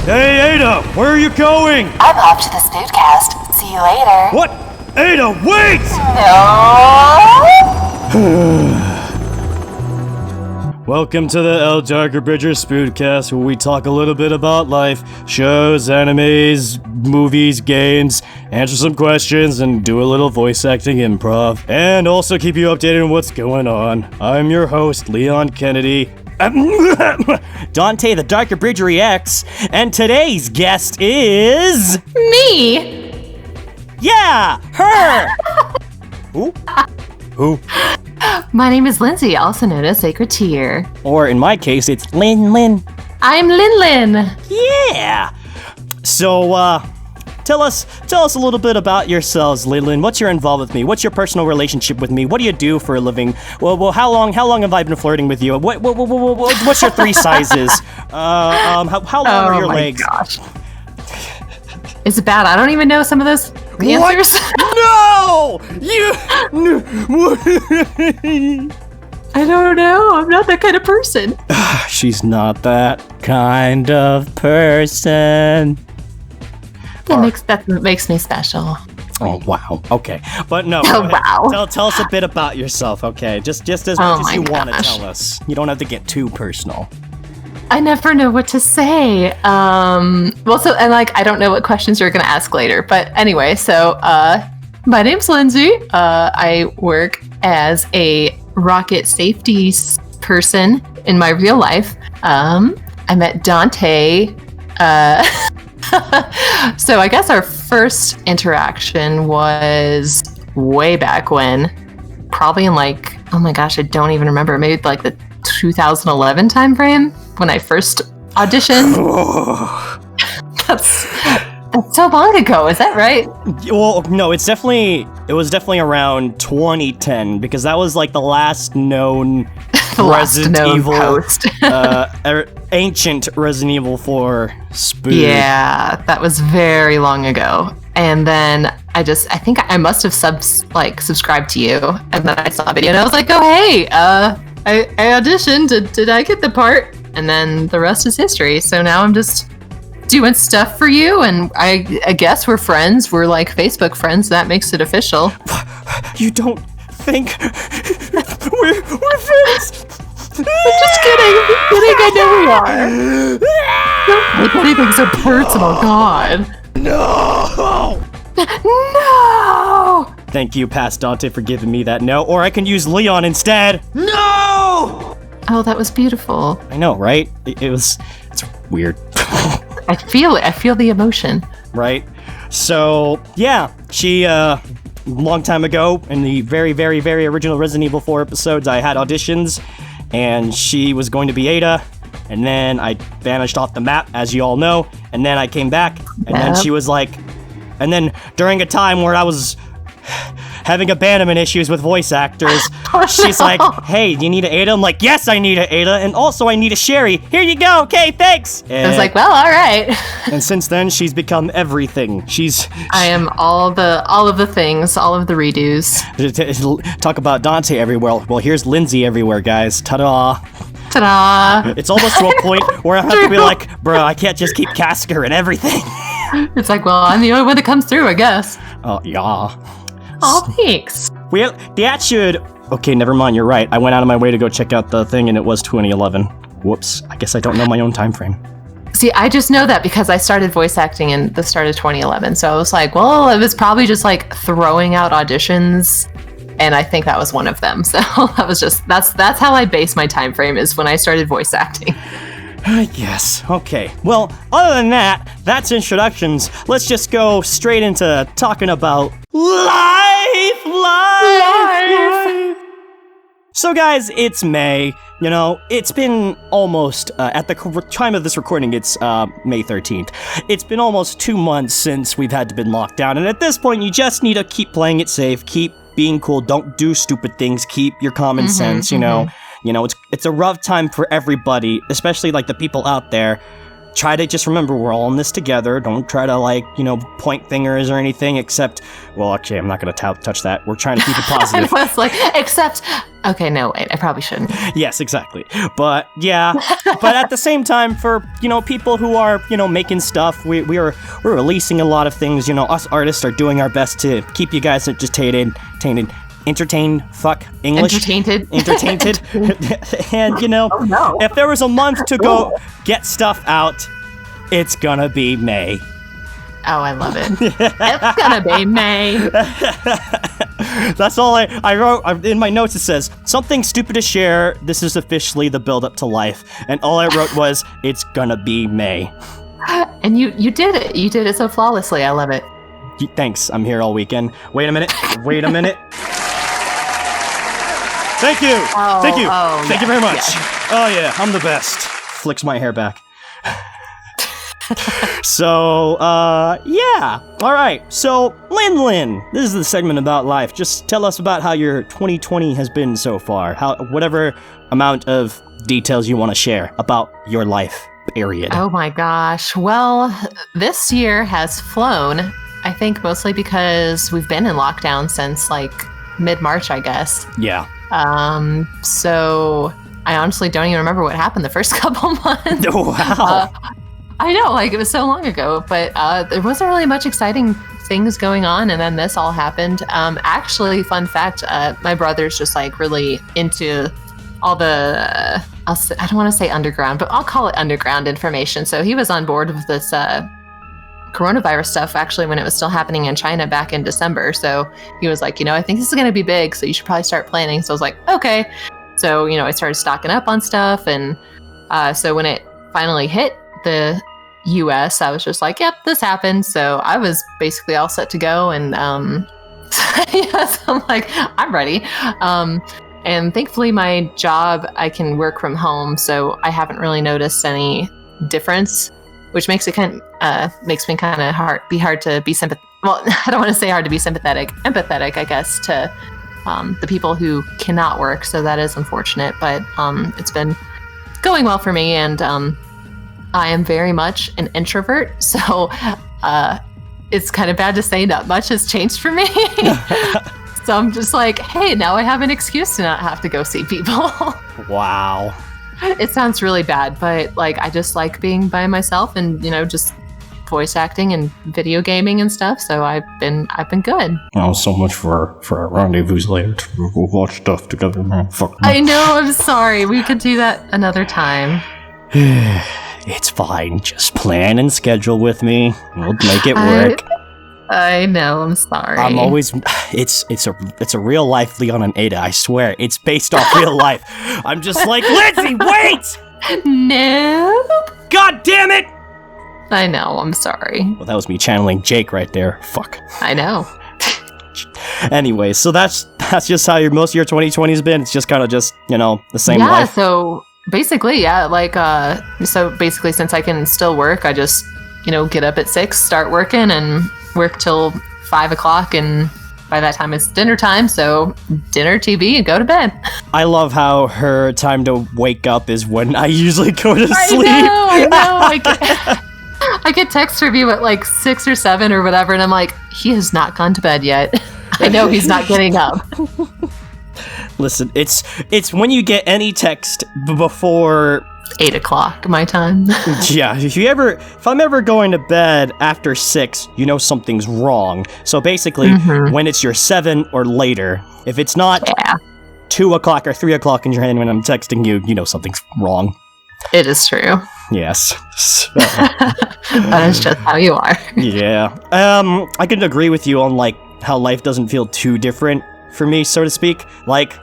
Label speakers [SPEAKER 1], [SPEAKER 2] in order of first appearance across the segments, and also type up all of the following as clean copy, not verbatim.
[SPEAKER 1] Hey, Ada, where are you going?
[SPEAKER 2] I'm off to the Spoodcast. See you later.
[SPEAKER 1] What? Ada, wait!
[SPEAKER 2] No!
[SPEAKER 1] Welcome to the DarkAbridgerEX's Spoodcast, where we talk a little bit about life, shows, animes, movies, games, answer some questions, and do a little voice acting improv, and also keep you updated on what's going on. I'm your host, Leon Kennedy. Dante the DarkAbridgerEX, and today's guest is...
[SPEAKER 3] Me!
[SPEAKER 1] Yeah, her! Who?
[SPEAKER 3] My name is Lindsey, also known as Sacred Tear.
[SPEAKER 1] Or in my case, it's Lin.
[SPEAKER 3] I'm Lin.
[SPEAKER 1] Yeah! So, tell us a little bit about yourselves, Lin. What's your involvement with me? What's your personal relationship with me? What do you do for a living? Well, how long have I been flirting with you? What's your three sizes? How long are your legs?
[SPEAKER 3] Gosh. Is it bad? I don't even know some of those answers.
[SPEAKER 1] No!
[SPEAKER 3] I don't know. I'm not that kind of person.
[SPEAKER 1] She's not that kind of person.
[SPEAKER 3] That makes me special.
[SPEAKER 1] Oh, wow. Okay. But no.
[SPEAKER 3] Oh, wow.
[SPEAKER 1] Tell us a bit about yourself, okay? Just as much as you want to tell us. You don't have to get too personal.
[SPEAKER 3] I never know what to say. I don't know what questions you're going to ask later. But anyway, so my name's Lindsey. I work as a rocket safety person in my real life. I met Dante. So I guess our first interaction was way back when. Probably in oh my gosh, I don't even remember. Maybe the 2011 timeframe when I first auditioned. That's so long ago. Is that right?
[SPEAKER 1] Well, no, it was definitely around 2010 because that was the last known Resident Evil ancient Resident Evil 4 spoof.
[SPEAKER 3] Yeah, that was very long ago. And then I think I must have subscribed to you, and then I saw a video and I was like, oh hey, I auditioned. Did I get the part? And then the rest is history. So now I'm just doing stuff for you, and I guess we're friends. We're Facebook friends. That makes it official.
[SPEAKER 1] You don't think we're friends?
[SPEAKER 3] I'm just kidding. I know we are. Don't make anything so personal. God.
[SPEAKER 1] No!
[SPEAKER 3] No!
[SPEAKER 1] Thank you, past Dante, for giving me that no. Or I can use Leon instead. No!
[SPEAKER 3] Oh, that was beautiful.
[SPEAKER 1] I know, right? It's weird.
[SPEAKER 3] I feel it. I feel the emotion.
[SPEAKER 1] Right? So, yeah, she, long time ago, in the very, very, very original Resident Evil 4 episodes, I had auditions, and she was going to be Ada, and then I vanished off the map, as you all know, and then I came back, and then she was and then during a time where I was having abandonment issues with voice actors, she's like, hey, do you need an Ada? I'm like, yes, I need an Ada, and also I need a Sherry. Here you go, okay, thanks. And
[SPEAKER 3] I was like, well, all right.
[SPEAKER 1] And since then, she's become everything.
[SPEAKER 3] I am all of the things, all of the redos.
[SPEAKER 1] Talk about Dante everywhere. Well, here's Lindsey everywhere, guys. Ta-da.
[SPEAKER 3] Ta-da.
[SPEAKER 1] It's almost to a point where I have to be like, bro, I can't just keep casting her and everything.
[SPEAKER 3] It's like, well, I'm the only one that comes through, I guess.
[SPEAKER 1] Oh, yeah.
[SPEAKER 3] Oh, thanks.
[SPEAKER 1] Well, that should... Okay, never mind, you're right. I went out of my way to go check out the thing, and it was 2011. Whoops. I guess I don't know my own time frame.
[SPEAKER 3] See, I just know that because I started voice acting in the start of 2011. So I was like, well, it was probably just throwing out auditions, and I think that was one of them. So that was that's how I base my time frame, is when I started voice acting.
[SPEAKER 1] I guess. Okay. Well, other than that, that's introductions. Let's just go straight into talking about life. So guys, it's May. You know, it's been almost, at the time of this recording, it's May 13th. It's been almost 2 months since we've had to been locked down, and at this point, you just need to keep playing it safe, keep being cool, don't do stupid things, keep your common sense, you know. You know, it's a rough time for everybody, especially the people out there. Try to just remember we're all in this together. Don't try to point fingers or anything, except, well, actually, I'm not going to touch that. We're trying to keep it positive.
[SPEAKER 3] I was except Okay, no, wait, I probably shouldn't.
[SPEAKER 1] Yes, exactly. But yeah, but at the same time, for people who are making stuff, we're releasing a lot of things. Us artists are doing our best to keep you guys entertained. Fuck English.
[SPEAKER 3] Entertained.
[SPEAKER 1] And
[SPEAKER 3] Oh, no.
[SPEAKER 1] if there was a month to go get stuff out, it's gonna be May.
[SPEAKER 3] Oh, I love it. It's gonna be May.
[SPEAKER 1] That's all I wrote. In my notes it says, something stupid to share, this is officially the build-up to life. And all I wrote was, it's gonna be May.
[SPEAKER 3] And you did it. You did it so flawlessly. I love it.
[SPEAKER 1] Thanks, I'm here all weekend. Wait a minute. Thank you! Thank you! Thank you very much! Yeah. Oh yeah, I'm the best. Flicks my hair back. So, yeah. Alright, so, Lin, this is the segment about life. Just tell us about how your 2020 has been so far. Whatever amount of details you want to share about your life, period.
[SPEAKER 3] Oh my gosh. Well, this year has flown, I think mostly because we've been in lockdown since, like, mid-March, I guess.
[SPEAKER 1] Yeah.
[SPEAKER 3] So, I honestly don't even remember what happened the first couple months.
[SPEAKER 1] Wow.
[SPEAKER 3] I know, like, it was so long ago, but there wasn't really much exciting things going on, and then this all happened. Actually, fun fact, my brother's just, like, really into all the, I don't want to say underground, but I'll call it underground information. So he was on board with this coronavirus stuff, actually, when it was still happening in China back in December. So he was like, I think this is going to be big, so you should probably start planning. So I was like, okay. So, I started stocking up on stuff, and so when it finally hit the US, I was just like, yep, this happened. So I was basically all set to go, and yes, I'm like, I'm ready. And thankfully my job, I can work from home, so I haven't really noticed any difference, which makes it makes me kind of hard to be sympathetic. Well, I don't want to say hard to be sympathetic, empathetic, I guess, to the people who cannot work. So that is unfortunate, but it's been going well for me, and I am very much an introvert, so it's kind of bad to say not much has changed for me. So I'm just like, hey, now I have an excuse to not have to go see people.
[SPEAKER 1] Wow.
[SPEAKER 3] It sounds really bad, but like I just like being by myself and just voice acting and video gaming and stuff. So I've been good.
[SPEAKER 1] Oh, so much for our rendezvous later to go watch stuff together, man. Fuck.
[SPEAKER 3] I know. I'm sorry. We could do that another time.
[SPEAKER 1] It's fine. Just plan and schedule with me. We'll make it work.
[SPEAKER 3] I know. I'm sorry.
[SPEAKER 1] I'm always. It's a real life Leon and Ada. I swear. It's based off real life. I'm just like, Lindsey, wait!
[SPEAKER 3] No.
[SPEAKER 1] God damn it!
[SPEAKER 3] I know. I'm sorry.
[SPEAKER 1] Well, that was me channeling Jake right there. Fuck.
[SPEAKER 3] I know.
[SPEAKER 1] Anyway, so that's just how most of your 2020's been. It's just kind of just the same life.
[SPEAKER 3] Yeah. So. Basically, yeah, like, so basically since I can still work, I just, get up at 6, start working, and work till 5 o'clock, and by that time it's dinner time, so dinner, TV, and go to bed.
[SPEAKER 1] I love how her time to wake up is when I usually go to sleep.
[SPEAKER 3] I know. I get texts from you at like 6 or 7 or whatever, and I'm like, he has not gone to bed yet. I know he's not getting up.
[SPEAKER 1] Listen, it's when you get any text before
[SPEAKER 3] 8 o'clock my time.
[SPEAKER 1] Yeah, if I'm ever going to bed after 6, something's wrong. So basically, when it's your 7 or later, if it's not 2 o'clock or 3 o'clock in your hand when I'm texting you, something's wrong.
[SPEAKER 3] It is true.
[SPEAKER 1] Yes.
[SPEAKER 3] That is just how you are.
[SPEAKER 1] Yeah. I can agree with you on like how life doesn't feel too different for me, so to speak. Like,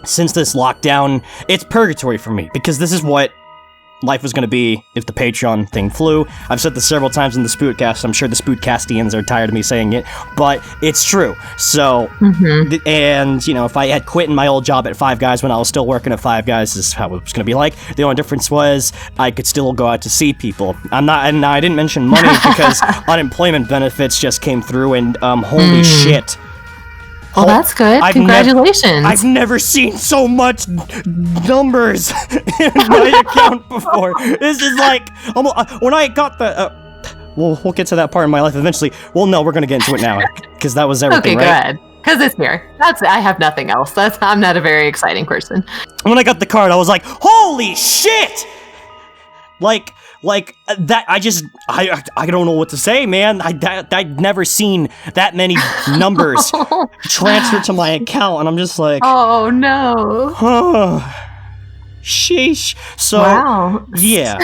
[SPEAKER 1] since this lockdown, it's purgatory for me, because this is what life was going to be if the Patreon thing flew. I've said this several times in the Spootcast. I'm sure the Spootcastians are tired of me saying it, but it's true. So, and, if I had quit my old job at Five Guys when I was still working at Five Guys, this is how it was going to be like. The only difference was I could still go out to see people. And I didn't mention money because unemployment benefits just came through, and holy shit.
[SPEAKER 3] Well, that's good. Congratulations.
[SPEAKER 1] I've never seen so much numbers in my account before. This is like, when I got the, we'll get to that part in my life eventually. Well, no, we're going to get into it now, because that was everything,
[SPEAKER 3] okay,
[SPEAKER 1] right?
[SPEAKER 3] Go ahead. Because it's beer. I have nothing else. I'm not a very exciting person.
[SPEAKER 1] When I got the card, I was like, holy shit! Like that, I don't know what to say, man. I'd never seen that many numbers transferred to my account, and I'm just like,
[SPEAKER 3] oh no.
[SPEAKER 1] Sheesh. So,
[SPEAKER 3] wow.
[SPEAKER 1] Yeah.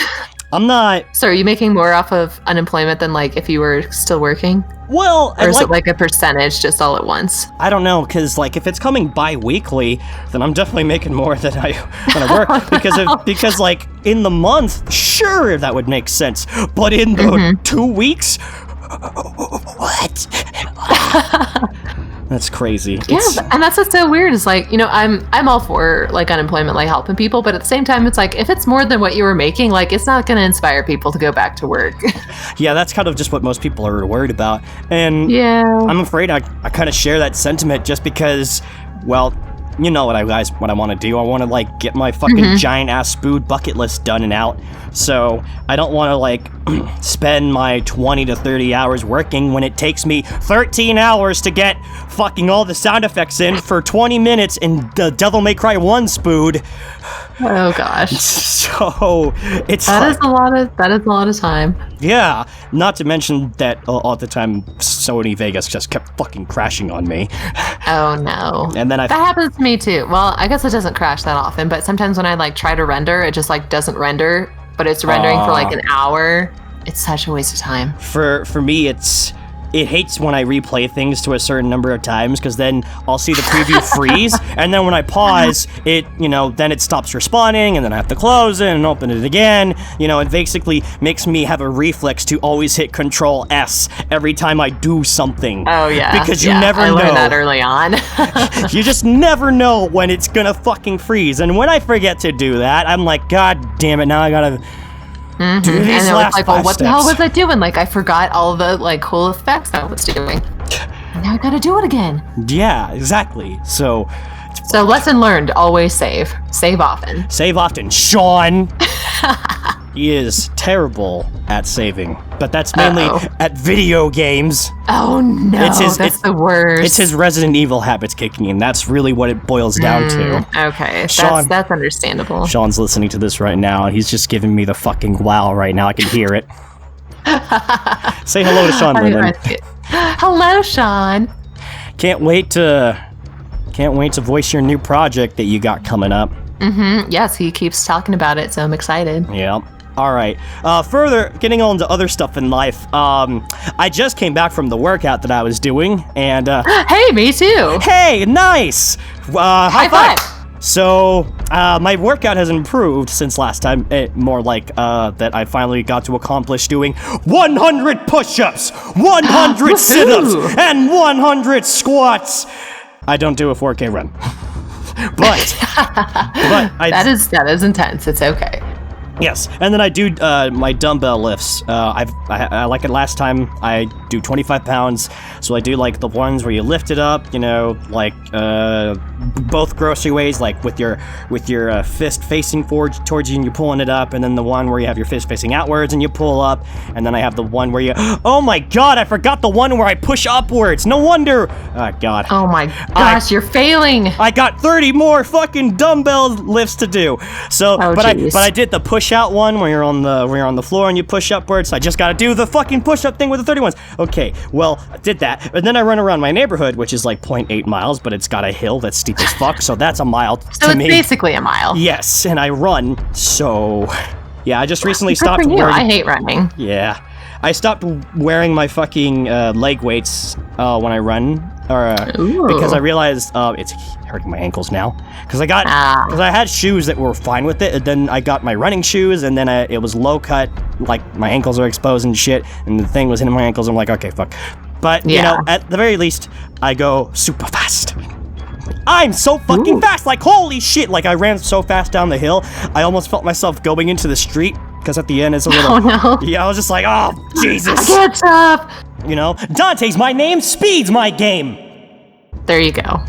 [SPEAKER 1] I'm not...
[SPEAKER 3] So are you making more off of unemployment than, like, if you were still working?
[SPEAKER 1] Well...
[SPEAKER 3] Or is it, like, a percentage just all at once?
[SPEAKER 1] I don't know, because, like, if it's coming bi-weekly, then I'm definitely making more than I work. because, like, in the month, sure, that would make sense. But in the 2 weeks... What? That's crazy.
[SPEAKER 3] Yeah, and that's what's so weird is like, you know, I'm all for like unemployment, like helping people, but at the same time, it's like if it's more than what you were making, like it's not going to inspire people to go back to work.
[SPEAKER 1] Yeah, that's kind of just what most people are worried about, and
[SPEAKER 3] yeah,
[SPEAKER 1] I'm afraid I kind of share that sentiment just because, well, you know what I want to do. I want to like get my fucking giant ass spood bucket list done and out. So I don't want to like spend my 20 to 30 hours working when it takes me 13 hours to get fucking all the sound effects in for 20 minutes in the Devil May Cry 1 spood.
[SPEAKER 3] Oh gosh.
[SPEAKER 1] So it's
[SPEAKER 3] that is a lot of time.
[SPEAKER 1] Yeah, not to mention that all the time Sony Vegas just kept fucking crashing on me.
[SPEAKER 3] Oh no.
[SPEAKER 1] And then
[SPEAKER 3] that happens to me too. Well, I guess it doesn't crash that often, but sometimes when I like try to render, it just like doesn't render, but it's rendering for like an hour. It's such a waste of time.
[SPEAKER 1] For me, it hates when I replay things to a certain number of times, because then I'll see the preview freeze, and then when I pause, it, you know, then it stops responding, and then I have to close it and open it again. You know, it basically makes me have a reflex to always hit Control S every time I do something.
[SPEAKER 3] Oh yeah.
[SPEAKER 1] Because you never know.
[SPEAKER 3] I learned that early on.
[SPEAKER 1] You just never know when it's gonna fucking freeze, and when I forget to do that, I'm like, God damn it, now I gotta...
[SPEAKER 3] And it was like, well, what the hell was I doing? Like, I forgot all the like cool effects I was doing. And now I gotta do it again.
[SPEAKER 1] Yeah, exactly. So
[SPEAKER 3] lesson learned: always save. Save often.
[SPEAKER 1] Save often, Sean. He is terrible at saving, but that's mainly at video games.
[SPEAKER 3] Oh no, that's the worst.
[SPEAKER 1] It's his Resident Evil habits kicking in. That's really what it boils down to.
[SPEAKER 3] Okay,
[SPEAKER 1] Sean,
[SPEAKER 3] that's understandable.
[SPEAKER 1] Sean's listening to this right now, and he's just giving me the fucking wow right now. I can hear it. Say hello to Sean, Lyndon.
[SPEAKER 3] Hello, Sean.
[SPEAKER 1] Can't wait to voice your new project that you got coming up.
[SPEAKER 3] Yes, he keeps talking about it, so I'm excited.
[SPEAKER 1] Yeah. All right. Further, getting on to other stuff in life. I just came back from the workout that I was doing, and
[SPEAKER 3] hey, me too.
[SPEAKER 1] Hey, nice. High five. So, my workout has improved since last time. More like that I finally got to accomplish doing 100 push-ups, 100 sit-ups, and 100 squats. I don't do a 4K run, but
[SPEAKER 3] that is intense. It's okay.
[SPEAKER 1] Yes, and then I do my dumbbell lifts. I like it last time. I do 25 pounds, so I do like the ones where you lift it up, you know, like both grocery ways, like with your fist facing forward towards you and you're pulling it up, and then the one where you have your fist facing outwards and you pull up, and then I have the one where you, oh my god, I forgot the one where I push upwards. No wonder. Oh god.
[SPEAKER 3] Oh my gosh, you're failing.
[SPEAKER 1] I got 30 more fucking dumbbell lifts to do. So, but I did the push out one where you're on the floor and you push upwards. So I just gotta do the fucking push up thing with the 30 ones. Okay, well, I did that, and then I run around my neighborhood, which is like 0.8 miles, but it's got a hill that's steep as fuck, so that's a mile to me.
[SPEAKER 3] So it's basically a mile.
[SPEAKER 1] Yes, and I run. So yeah, I just recently stopped
[SPEAKER 3] wearing.
[SPEAKER 1] I
[SPEAKER 3] hate running.
[SPEAKER 1] Yeah, I stopped wearing my fucking leg weights when I run, because I realized it's hurting my ankles now. Because I had shoes that were fine with it, and then I got my running shoes, and then it was low cut, like my ankles are exposed and shit, and the thing was hitting my ankles. I'm like, okay, fuck. But you know, at the very least, I go super fast. I'm so fucking fast, like holy shit! Like I ran so fast down the hill, I almost felt myself going into the street. Because at the end it's a little.
[SPEAKER 3] Oh no!
[SPEAKER 1] Yeah, I was just like, oh Jesus!
[SPEAKER 3] I can't stop.
[SPEAKER 1] You know, Dante's my name, speed's my game.
[SPEAKER 3] There you go.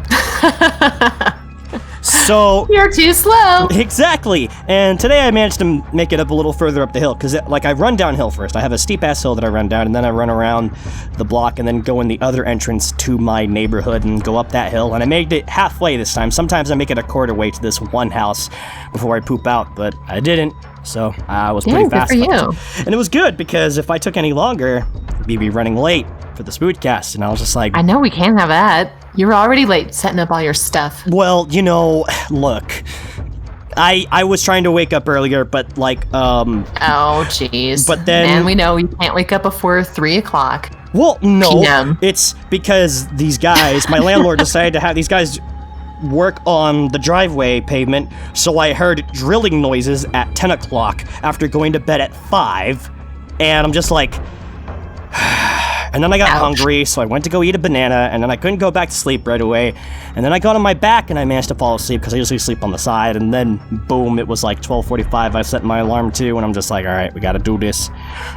[SPEAKER 1] So
[SPEAKER 3] You're too slow.
[SPEAKER 1] exactly. And today I managed to make it up a little further up the hill because I run downhill first. I have a steep ass hill that I run down, and then I run around the block and then go in the other entrance to my neighborhood and go up that hill. And I made it halfway this time. Sometimes I make it a quarter way to this one house before I poop out, but I didn't. So I was pretty fast.
[SPEAKER 3] Good for you.
[SPEAKER 1] And it was good because if I took any longer, we'd be running late for the Spoodcast. And I was just like,
[SPEAKER 3] I know we can't have that. You were already late setting up all your stuff.
[SPEAKER 1] well, look, I was trying to wake up earlier, but
[SPEAKER 3] Oh, jeez.
[SPEAKER 1] But then-
[SPEAKER 3] And we know you can't wake up before 3 o'clock.
[SPEAKER 1] well, no,
[SPEAKER 3] PM.
[SPEAKER 1] it's because these guys, my landlord decided to have these guys work on the driveway pavement, so I heard drilling noises at 10 o'clock after going to bed at 5, and I'm just like... And then I got
[SPEAKER 3] Ouch.
[SPEAKER 1] hungry, so I went to go eat a banana, and then I couldn't go back to sleep right away. And then I got on my back, and I managed to fall asleep, because I usually sleep on the side, and then, boom, it was like 12:45, I set my alarm to, and I'm just like, alright, we gotta do this.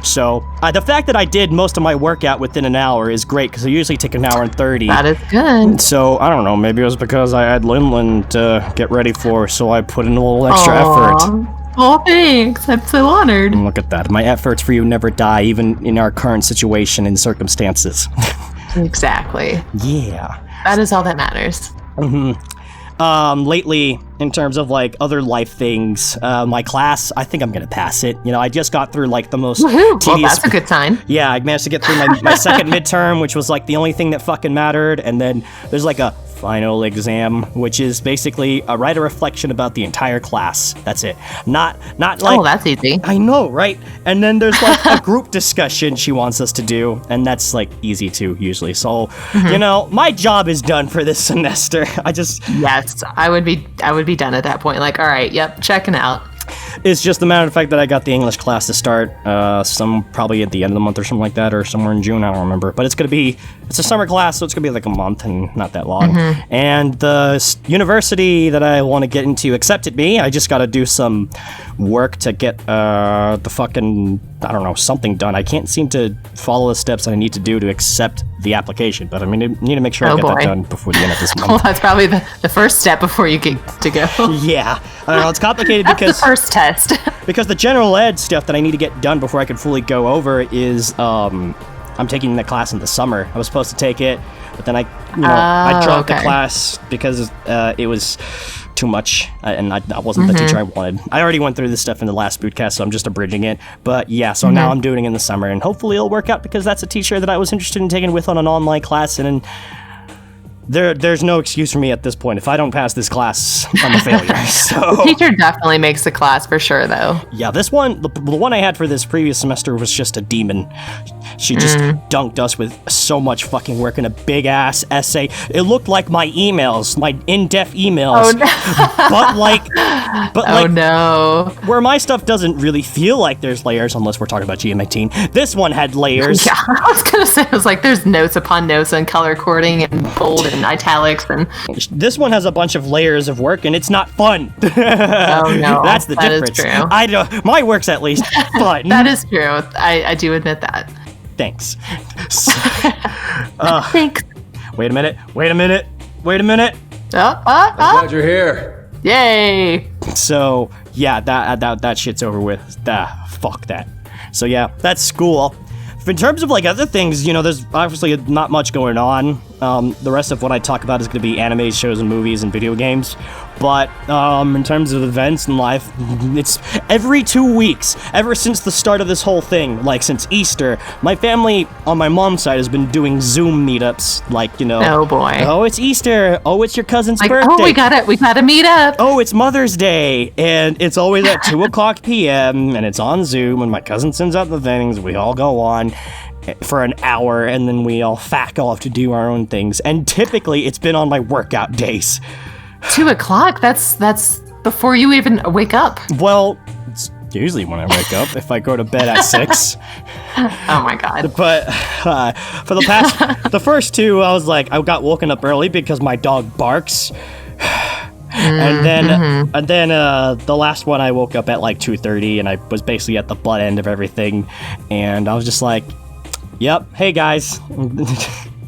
[SPEAKER 1] So, the fact that I did most of my workout within an hour is great, because I usually take an hour and 30.
[SPEAKER 3] That is good.
[SPEAKER 1] So, I don't know, maybe it was because I had Linlin to get ready for, so I put in a little extra effort.
[SPEAKER 3] Aw. Oh, thanks. I'm so honored.
[SPEAKER 1] And look at that. My efforts for you never die, even in our current situation and circumstances.
[SPEAKER 3] Exactly.
[SPEAKER 1] Yeah.
[SPEAKER 3] That is all that matters.
[SPEAKER 1] Lately, in terms of other life things, my class, I think I'm gonna pass it. I just got through the most
[SPEAKER 3] Woohoo! Well,
[SPEAKER 1] tedious.
[SPEAKER 3] that's a good sign.
[SPEAKER 1] Yeah, I managed to get through my second midterm, which was the only thing that fucking mattered, and then there's a final exam, which is basically write a reflection about the entire class. That's it. Not
[SPEAKER 3] Oh, that's easy.
[SPEAKER 1] I know, right? And then there's a group discussion she wants us to do, and that's easy too usually. So, my job is done for this semester.
[SPEAKER 3] Yes, I would be done at that point. All right, yep, checking out.
[SPEAKER 1] It's just the matter of fact that I got the English class to start probably at the end of the month or something like that, or somewhere in June, I don't remember. But it's a summer class, so it's gonna be a month and not that long. And the university that I want to get into accepted me. I just gotta do some work to get the fucking, I don't know, something done. I can't seem to follow the steps that I need to do to accept the application, but I need to make sure I get that done before the end of this month.
[SPEAKER 3] Well, that's probably the first step before you get to go.
[SPEAKER 1] Yeah, I don't know, it's complicated
[SPEAKER 3] That's
[SPEAKER 1] because
[SPEAKER 3] the first test.
[SPEAKER 1] because the general ed stuff that I need to get done before I can fully go over is I'm taking the class in the summer. I was supposed to take it, but then I dropped the class because it was too much, and I wasn't the teacher I wanted. I already went through this stuff in the last bootcast, so I'm just abridging it. But yeah, so now I'm doing it in the summer, and hopefully it'll work out because that's a teacher that I was interested in taking with on an online class, and there's no excuse for me at this point. If I don't pass this class, I'm a failure. So
[SPEAKER 3] Teacher definitely makes the class for sure, though.
[SPEAKER 1] yeah, this one, the one I had for this previous semester was just a demon. She just dunked us with so much fucking work in a big ass essay. It looked like my emails, my in-depth emails.
[SPEAKER 3] Oh, no.
[SPEAKER 1] but
[SPEAKER 3] No.
[SPEAKER 1] where my stuff doesn't really feel like there's layers unless we're talking about GM18. This one had layers.
[SPEAKER 3] Yeah, I was gonna say, there's notes upon notes and color coding and bold and italics and.
[SPEAKER 1] This one has a bunch of layers of work and it's not fun.
[SPEAKER 3] Oh no,
[SPEAKER 1] That's the difference.
[SPEAKER 3] That is true.
[SPEAKER 1] I don't. My work's at least fun.
[SPEAKER 3] That is true. I do admit that.
[SPEAKER 1] Thanks.
[SPEAKER 3] Thanks.
[SPEAKER 1] Wait a minute.
[SPEAKER 3] Oh.
[SPEAKER 4] Glad you're here.
[SPEAKER 3] Yay.
[SPEAKER 1] So yeah, that shit's over with. Fuck that. So yeah, that's school. In terms of other things, there's obviously not much going on. The rest of what I talk about is going to be anime, shows, and movies, and video games. But in terms of events in life, it's every 2 weeks, ever since the start of this whole thing, since Easter, my family on my mom's side has been doing Zoom meetups,
[SPEAKER 3] Oh boy.
[SPEAKER 1] oh, it's Easter, oh, it's your cousin's birthday.
[SPEAKER 3] Oh, we gotta meet up.
[SPEAKER 1] Oh, it's Mother's Day, and it's always at 2 o'clock p.m., and it's on Zoom, and my cousin sends out the things, we all go on for an hour, and then we all fack off to do our own things, and typically it's been on my workout days.
[SPEAKER 3] 2 o'clock? That's before you even wake up.
[SPEAKER 1] Well, it's usually when I wake up, if I go to bed at 6.
[SPEAKER 3] Oh my god.
[SPEAKER 1] But for the first two, I was I got woken up early because my dog barks. And then the last one I woke up at 2:30, and I was basically at the butt end of everything, and I was just yep, hey guys.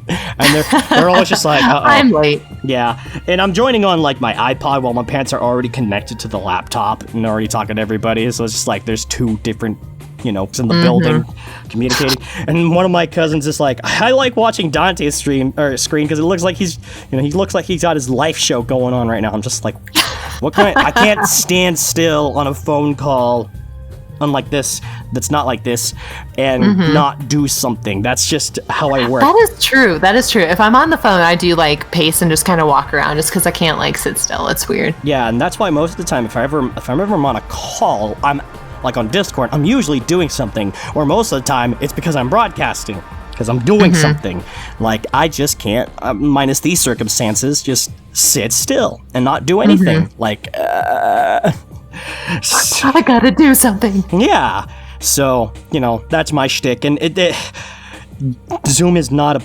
[SPEAKER 1] And they're always just like, uh-oh.
[SPEAKER 3] I'm late.
[SPEAKER 1] Yeah, and I'm joining on like my iPod while my parents are already connected to the laptop and already talking to everybody. So it's just like there's two different, in the building communicating. And one of my cousins is like, I like watching Dante's screen because it looks like he looks like he's got his life show going on right now. I'm just like, I can't stand still on a phone call unlike this that's not like this and not do something. That's just how I work.
[SPEAKER 3] That is true. If I'm on the phone, I do like pace and just kind of walk around just because I can't like sit still. It's weird.
[SPEAKER 1] Yeah, and that's why most of the time if I'm ever on a call, I'm like on Discord, I'm usually doing something, or most of the time it's because I'm broadcasting, because I'm doing something. Like I just can't, minus these circumstances, just sit still and not do anything. Like
[SPEAKER 3] I gotta do something.
[SPEAKER 1] Yeah. So, that's my shtick. And Zoom is not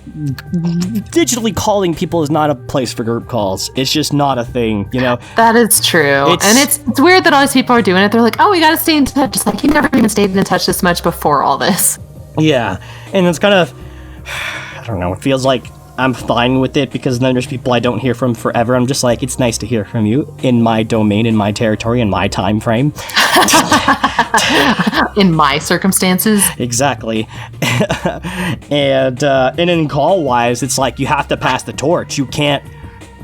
[SPEAKER 1] digitally calling people is not a place for group calls. It's just not a thing,
[SPEAKER 3] That is true. And it's weird that all these people are doing it. They're like, oh, we gotta stay in touch. It's like, you never even stayed in touch this much before all this.
[SPEAKER 1] Yeah. And it's kind of, I don't know, it feels like I'm fine with it because then there's people I don't hear from forever. I'm just like, it's nice to hear from you in my domain, in my territory, in my time frame.
[SPEAKER 3] In my circumstances.
[SPEAKER 1] Exactly. And in call wise, it's like you have to pass the torch. You can't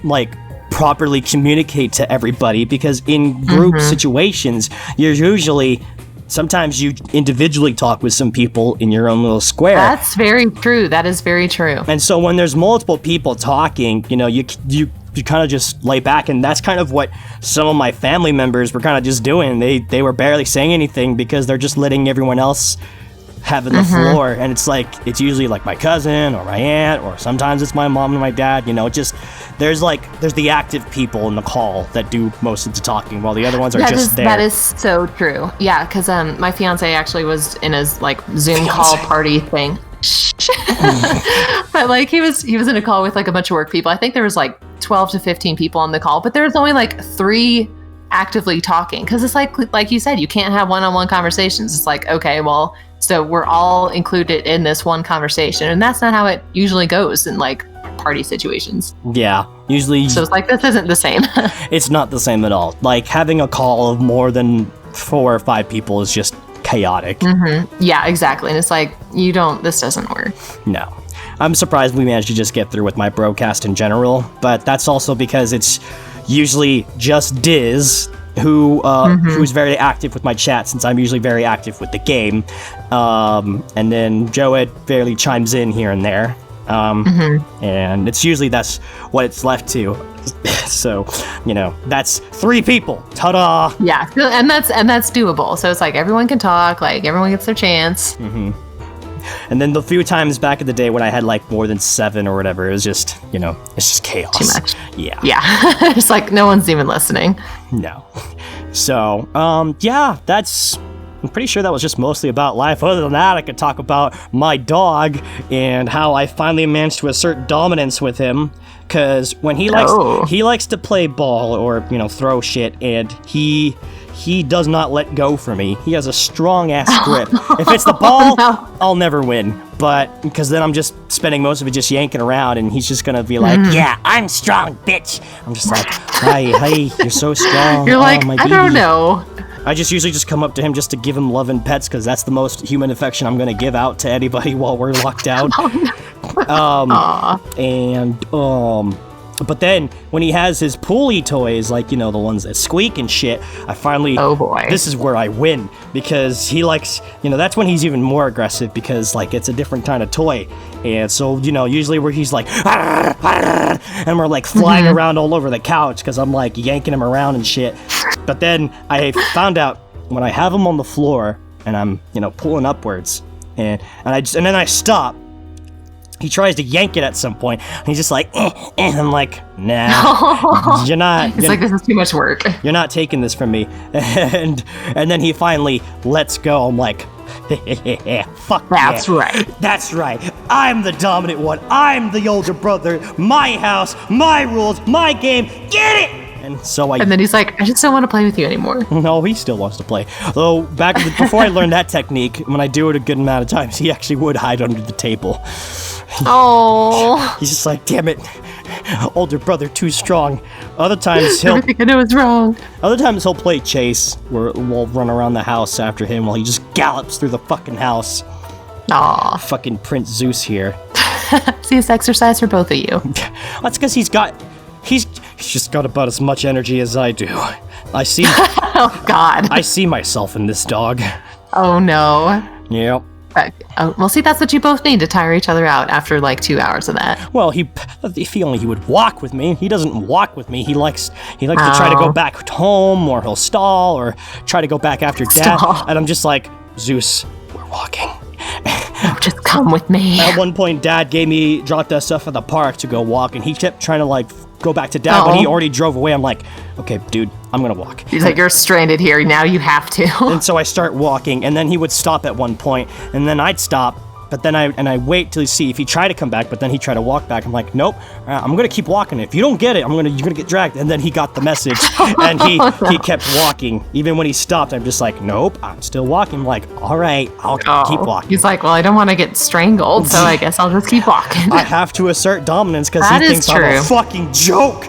[SPEAKER 1] like properly communicate to everybody because in group situations, you're usually sometimes you individually talk with some people in your own little square.
[SPEAKER 3] That's very true. That is very true.
[SPEAKER 1] And so when there's multiple people talking, you kind of just lay back, and that's kind of what some of my family members were kind of just doing. They were barely saying anything because they're just letting everyone else have the floor. And it's like, it's usually like my cousin or my aunt, or sometimes it's my mom and my dad, there's the active people in the call that do most of the talking while the other ones are there.
[SPEAKER 3] That is so true. Yeah, because my fiance actually was in a like Zoom call party thing. But like he was in a call with like a bunch of work people. I think there was like 12 to 15 people on the call, but there was only like 3 actively talking because it's like you said, you can't have one-on-one conversations. It's like, okay, well, so we're all included in this one conversation, and that's not how it usually goes in like party situations.
[SPEAKER 1] Yeah, usually.
[SPEAKER 3] So it's like, this isn't the same.
[SPEAKER 1] It's not the same at all. Like having a call of more than 4 or 5 people is just chaotic.
[SPEAKER 3] Yeah, exactly. And it's like, this doesn't work. No.
[SPEAKER 1] I'm surprised we managed to just get through with my broadcast in general, but that's also because it's usually just Diz who's very active with my chat, since I'm usually very active with the game. And then Joed barely chimes in here and there. And it's usually that's what it's left to. So, that's 3 people. Ta-da!
[SPEAKER 3] Yeah, and that's doable. So it's like everyone can talk, like everyone gets their chance.
[SPEAKER 1] And then the few times back in the day when I had like more than 7 or whatever, it was just, it's just chaos.
[SPEAKER 3] Too much.
[SPEAKER 1] Yeah.
[SPEAKER 3] Yeah. It's like no one's even listening.
[SPEAKER 1] No. So, I'm pretty sure that was just mostly about life. Other than that, I could talk about my dog and how I finally managed to assert dominance with him. Because when he likes to play ball or, throw shit, and he does not let go for me. He has a strong ass grip. If it's the ball, I'll never win. But because then I'm just spending most of it just yanking around, and he's just gonna be like, "Yeah, I'm strong, bitch." I'm just like, "Hi, you're so strong."
[SPEAKER 3] You're like,
[SPEAKER 1] my
[SPEAKER 3] I don't know.
[SPEAKER 1] I just usually just come up to him just to give him love and pets, because that's the most human affection I'm gonna give out to anybody while we're locked out. But then when he has his pulley toys, like, the ones that squeak and shit, I finally,
[SPEAKER 3] oh boy,
[SPEAKER 1] this is where I win, because he likes, that's when he's even more aggressive, because like it's a different kind of toy. And so, usually where he's like, "Arr, arr," and we're like flying around all over the couch because I'm like yanking him around and shit. But then I found out when I have him on the floor and I'm, pulling upwards and then I stop. He tries to yank it at some point. And he's just like, and I'm like, nah, you're not.
[SPEAKER 3] It's like, this is too much work.
[SPEAKER 1] You're not taking this from me. And then he finally lets go. I'm like, fuck
[SPEAKER 3] That's
[SPEAKER 1] yeah.
[SPEAKER 3] right.
[SPEAKER 1] That's right. I'm the dominant one. I'm the older brother. My house, my rules, my game. Get it? And so
[SPEAKER 3] And then he's like, I just don't want to play with you anymore.
[SPEAKER 1] No, he still wants to play. Though, before I learned that technique, when I do it a good amount of times, he actually would hide under the table.
[SPEAKER 3] Oh.
[SPEAKER 1] He's just like, damn it, older brother, too strong. Other times
[SPEAKER 3] Everything I know is wrong.
[SPEAKER 1] he'll play chase, where we'll run around the house after him while he just gallops through the fucking house.
[SPEAKER 3] Aw.
[SPEAKER 1] Fucking Prince Zeus here.
[SPEAKER 3] See, it's exercise for both of you.
[SPEAKER 1] That's because he's just got about as much energy as I do. I see
[SPEAKER 3] Oh, God.
[SPEAKER 1] I see myself in this dog.
[SPEAKER 3] Oh, no.
[SPEAKER 1] Yep.
[SPEAKER 3] Well, see, that's what you both need to tire each other out after like 2 hours of that.
[SPEAKER 1] Well, if he would walk with me. He doesn't walk with me. He likes to try to go back home, or he'll stall, or try to go back after Dad.
[SPEAKER 3] Stall.
[SPEAKER 1] And I'm just like, Zeus, we're walking.
[SPEAKER 3] Oh, just come with me.
[SPEAKER 1] At one point, Dad dropped us stuff at the park to go walk, and he kept trying to go back to Dad, but he already drove away. I'm like, okay, dude, I'm gonna walk.
[SPEAKER 3] He's like, you're stranded here. Now you have to.
[SPEAKER 1] And so I start walking, and then he would stop at one point, and then I'd stop, but then I wait till see if he tried to come back, but then he tried to walk back. I'm like, nope, I'm gonna keep walking. If you don't get it, you're gonna get dragged. And then he got the message, and he kept walking. Even when he stopped, I'm just like, nope, I'm still walking. I'm like, all right, I'll keep walking.
[SPEAKER 3] He's like, well, I don't want to get strangled, so I guess I'll just keep walking.
[SPEAKER 1] I have to assert dominance because he thinks I'm a fucking joke.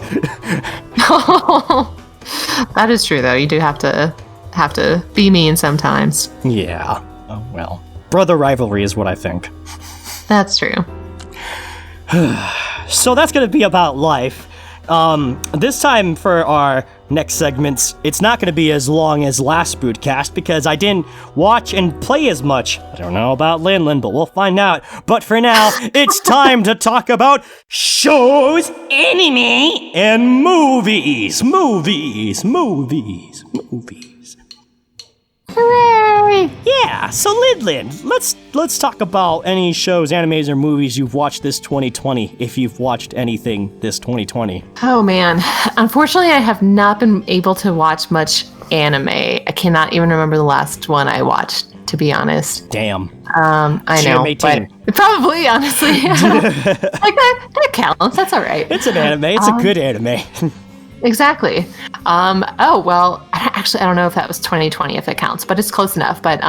[SPEAKER 3] That is true, though. You do have to be mean sometimes.
[SPEAKER 1] Yeah. Oh well. Brother rivalry is what I think.
[SPEAKER 3] That's true.
[SPEAKER 1] So that's going to be about life. This time for our next segments, it's not going to be as long as last Bootcast because I didn't watch and play as much. I don't know about Linlin, but we'll find out. But for now, it's time to talk about shows, anime, and movies.
[SPEAKER 3] Hooray!
[SPEAKER 1] Yeah, so Linlin, let's talk about any shows, animes, or movies you've watched this 2020, if you've watched anything this 2020.
[SPEAKER 3] Oh, man. Unfortunately, I have not been able to watch much anime. I cannot even remember the last one I watched, to be honest.
[SPEAKER 1] Damn.
[SPEAKER 3] I know, but probably, honestly. Like, that counts. That's all right.
[SPEAKER 1] It's an anime. It's a good anime.
[SPEAKER 3] Exactly. Oh, well, I don't know if that was 2020, if it counts, but it's close enough. But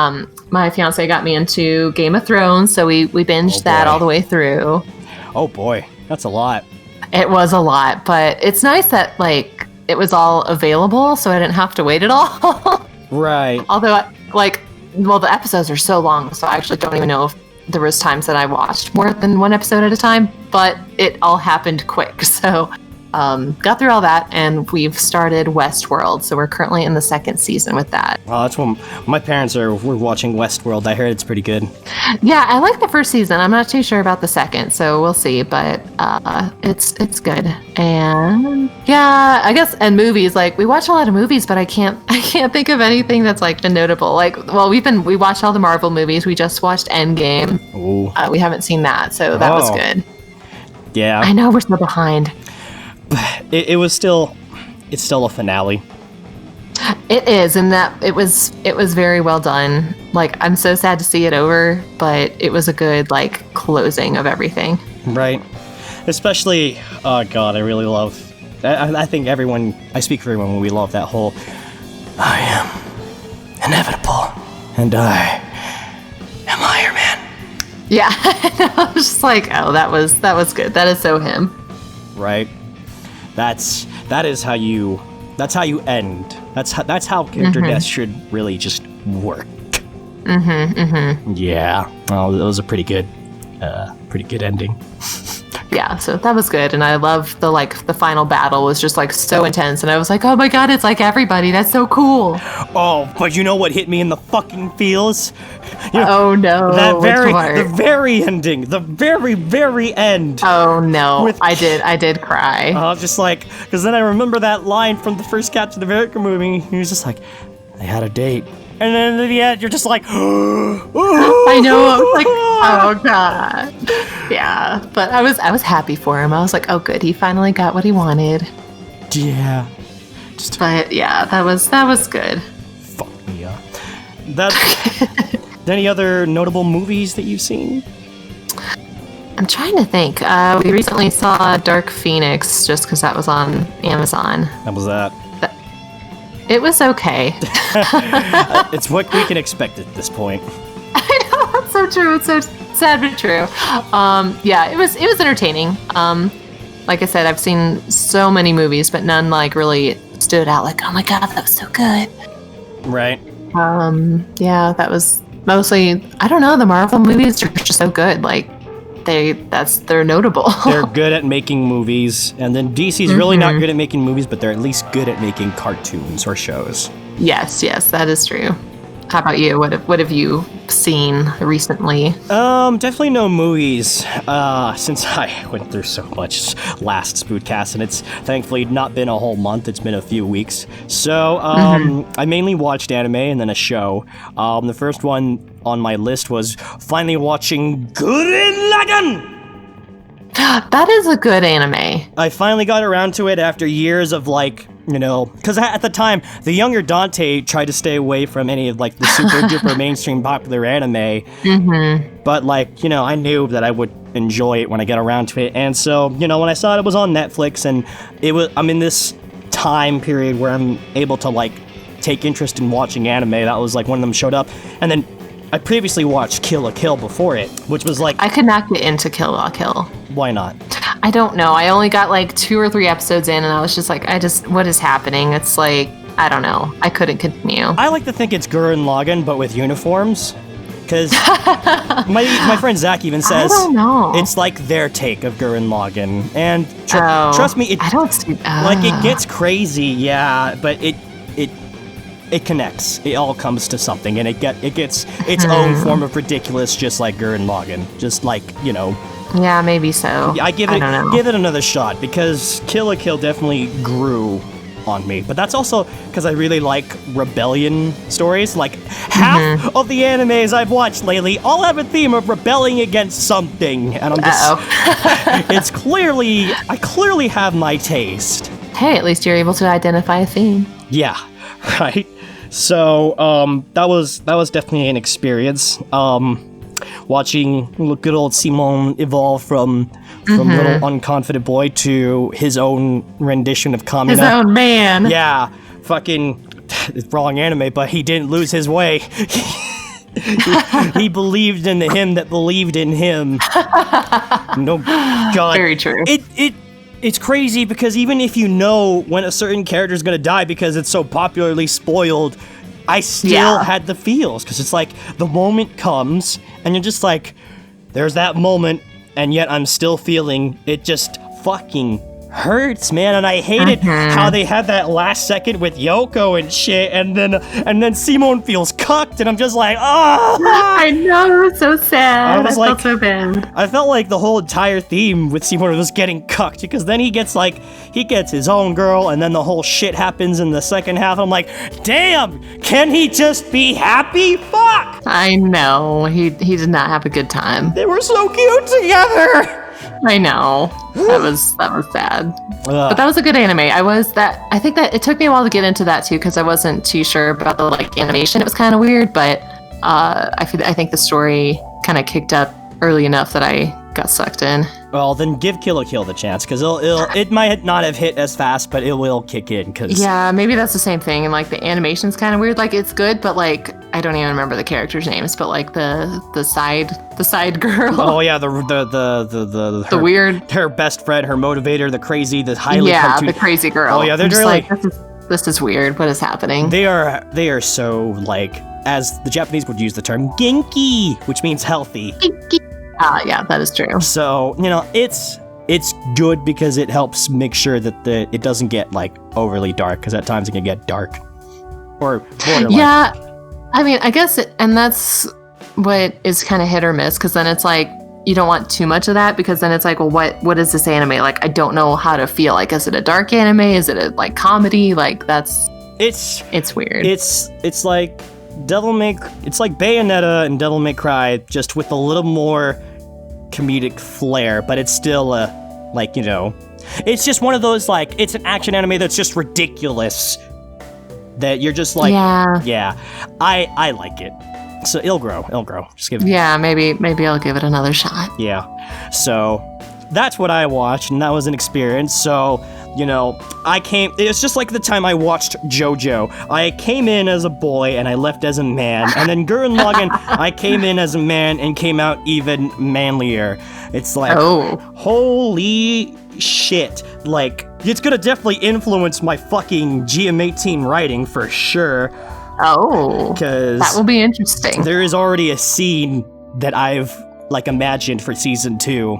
[SPEAKER 3] my fiance got me into Game of Thrones, so we binged that all the way through.
[SPEAKER 1] Oh, boy. That's a lot.
[SPEAKER 3] It was a lot, but it's nice that, like, it was all available, so I didn't have to wait at all.
[SPEAKER 1] Right.
[SPEAKER 3] Although, the episodes are so long, so I actually don't even know if there was times that I watched more than one episode at a time, but it all happened quick, so... got through all that, and we've started Westworld, so we're currently in the second season with that.
[SPEAKER 1] Oh, that's when my parents we're watching Westworld. I heard it's pretty good.
[SPEAKER 3] Yeah, I like the first season. I'm not too sure about the second, so we'll see, but it's good. And yeah, I guess, and movies, like, we watch a lot of movies, but I can't think of anything that's like been notable. Like, well, we watched all the Marvel movies. We just watched Endgame.
[SPEAKER 1] Ooh.
[SPEAKER 3] We haven't seen that, so that was good.
[SPEAKER 1] Yeah.
[SPEAKER 3] I know we're so behind.
[SPEAKER 1] It's still a finale.
[SPEAKER 3] It is, and that it was very well done. Like, I'm so sad to see it over, but it was a good, like, closing of everything.
[SPEAKER 1] Right. Especially, oh god, I really love. I think I speak for everyone when we love that whole. I am inevitable, and I am Iron Man.
[SPEAKER 3] Yeah, I was just like, oh, that was good. That is so him.
[SPEAKER 1] Right. That's how you end. That's how character death should really just work. Yeah. Oh, that was a pretty good ending.
[SPEAKER 3] Yeah, so that was good, and I love the final battle was just like so intense, and I was like, oh my god, it's like everybody. That's so cool.
[SPEAKER 1] Oh, but you know what hit me in the fucking feels?
[SPEAKER 3] Oh no,
[SPEAKER 1] the very ending, the very, very end.
[SPEAKER 3] Oh no, I did cry.
[SPEAKER 1] I was just like, because then I remember that line from the first Captain America movie. He was just like, they had a date. And then at the end, you're just like,
[SPEAKER 3] I know. I was like, oh god. Yeah, but I was happy for him. I was like, oh good, he finally got what he wanted.
[SPEAKER 1] Yeah.
[SPEAKER 3] But yeah, that was good.
[SPEAKER 1] Fuck me up. Any other notable movies that you've seen?
[SPEAKER 3] I'm trying to think. We recently saw Dark Phoenix just because that was on Amazon.
[SPEAKER 1] How was that?
[SPEAKER 3] It was okay.
[SPEAKER 1] It's what we can expect at this point.
[SPEAKER 3] I know, that's so true. It's so sad but true. Yeah, it was entertaining. Like I said, I've seen so many movies, but none like really stood out. Like, oh my god, that was so good.
[SPEAKER 1] Right.
[SPEAKER 3] Yeah, that was mostly. I don't know. The Marvel movies are just so good. Like, they're notable.
[SPEAKER 1] They're good at making movies, and then DC's really not good at making movies, but they're at least good at making cartoons or shows.
[SPEAKER 3] Yes, that is true. How about you? What have you seen recently?
[SPEAKER 1] Definitely no movies, since I went through so much last Spoodcast, and it's thankfully not been a whole month, it's been a few weeks. So, I mainly watched anime and then a show. The first one on my list was finally watching Gurren Lagann!
[SPEAKER 3] That is a good anime.
[SPEAKER 1] I finally got around to it after years of because at the time, the younger Dante tried to stay away from any of the super duper mainstream popular anime. But I knew that I would enjoy it when I get around to it. And so, when I saw it was on Netflix and I'm in this time period where I'm able to take interest in watching anime, that was one of them showed up. And then I previously watched Kill la Kill before it, which was
[SPEAKER 3] I could not get into Kill la Kill.
[SPEAKER 1] Why not?
[SPEAKER 3] I don't know. I only got 2 or 3 episodes in, and I was just what is happening? It's I don't know. I couldn't continue.
[SPEAKER 1] I like to think it's Gurren Lagann, but with uniforms. Because my friend Zach even says
[SPEAKER 3] I don't know.
[SPEAKER 1] It's their take of Gurren Lagann. And trust me,
[SPEAKER 3] I don't see,
[SPEAKER 1] it gets crazy, yeah, but it connects. It all comes to something, and it gets its own form of ridiculous, just like Gurren Lagann. Just
[SPEAKER 3] Yeah, maybe so.
[SPEAKER 1] I give it another shot, because Kill la Kill definitely grew on me. But that's also because I really like rebellion stories. Half of the animes I've watched lately all have a theme of rebelling against something. And I'm just... I clearly have my taste.
[SPEAKER 3] Hey, at least you're able to identify a theme.
[SPEAKER 1] Yeah, right? So, that was definitely an experience. Watching good old Simon evolve from little unconfident boy to his own rendition of Kamina.
[SPEAKER 3] His own man.
[SPEAKER 1] Yeah, fucking wrong anime, but he didn't lose his way. He believed in the him that believed in him. No, God.
[SPEAKER 3] Very true.
[SPEAKER 1] It's crazy because even if you know when a certain character is gonna die because it's so popularly spoiled, I still had the feels, because it's the moment comes and you're just there's that moment, and yet I'm still feeling it just fucking hurts, man. And I hated how they had that last second with Yoko and shit, and then Simone feels cucked, and I'm just
[SPEAKER 3] I know, it was so sad. I felt so bad.
[SPEAKER 1] I felt the whole entire theme with Simone was getting cucked, because then he gets his own girl, and then the whole shit happens in the second half. I'm damn, can he just be happy? Fuck!
[SPEAKER 3] I know, he did not have a good time.
[SPEAKER 1] They were so cute together!
[SPEAKER 3] I know. That was sad. But that was a good anime. I think that it took me a while to get into that too, because I wasn't too sure about the animation. It was kind of weird, but I think the story kind of kicked up early enough that I got sucked in.
[SPEAKER 1] Well, then give Kill la Kill the chance, because it might not have hit as fast, but it will kick in.
[SPEAKER 3] Yeah, maybe that's the same thing. And the animation's kind of weird. It's good, but I don't even remember the characters' names. But the side girl.
[SPEAKER 1] Oh yeah, her best friend, her motivator, the highly cartoon.
[SPEAKER 3] The crazy girl.
[SPEAKER 1] Oh yeah, they're really
[SPEAKER 3] this is weird. What is happening?
[SPEAKER 1] They are so as the Japanese would use the term genki, which means healthy.
[SPEAKER 3] Yeah, that is true.
[SPEAKER 1] So, it's good because it helps make sure that it doesn't get overly dark, because at times it can get dark or borderline.
[SPEAKER 3] Yeah, I mean, I guess and that's what is kind of hit or miss, because then it's you don't want too much of that, because then it's well, what is this anime? I don't know how to feel. Is it a dark anime? Is it a comedy? It's weird.
[SPEAKER 1] It's like Bayonetta and Devil May Cry, just with a little more comedic flair, but it's still it's just one of those it's an action anime that's just ridiculous, that you're just I like it. So it'll grow. Just give it.
[SPEAKER 3] Yeah, maybe I'll give it another shot.
[SPEAKER 1] Yeah. So that's what I watched, and that was an experience. So, you know, it's just like the time I watched JoJo. I came in as a boy and I left as a man. And then Gurren Lagann, I came in as a man and came out even manlier. It's like, holy shit. Like, it's gonna definitely influence my fucking GM18 writing for sure.
[SPEAKER 3] Oh,
[SPEAKER 1] because
[SPEAKER 3] that will be interesting.
[SPEAKER 1] There is already a scene that I've like imagined for season 2.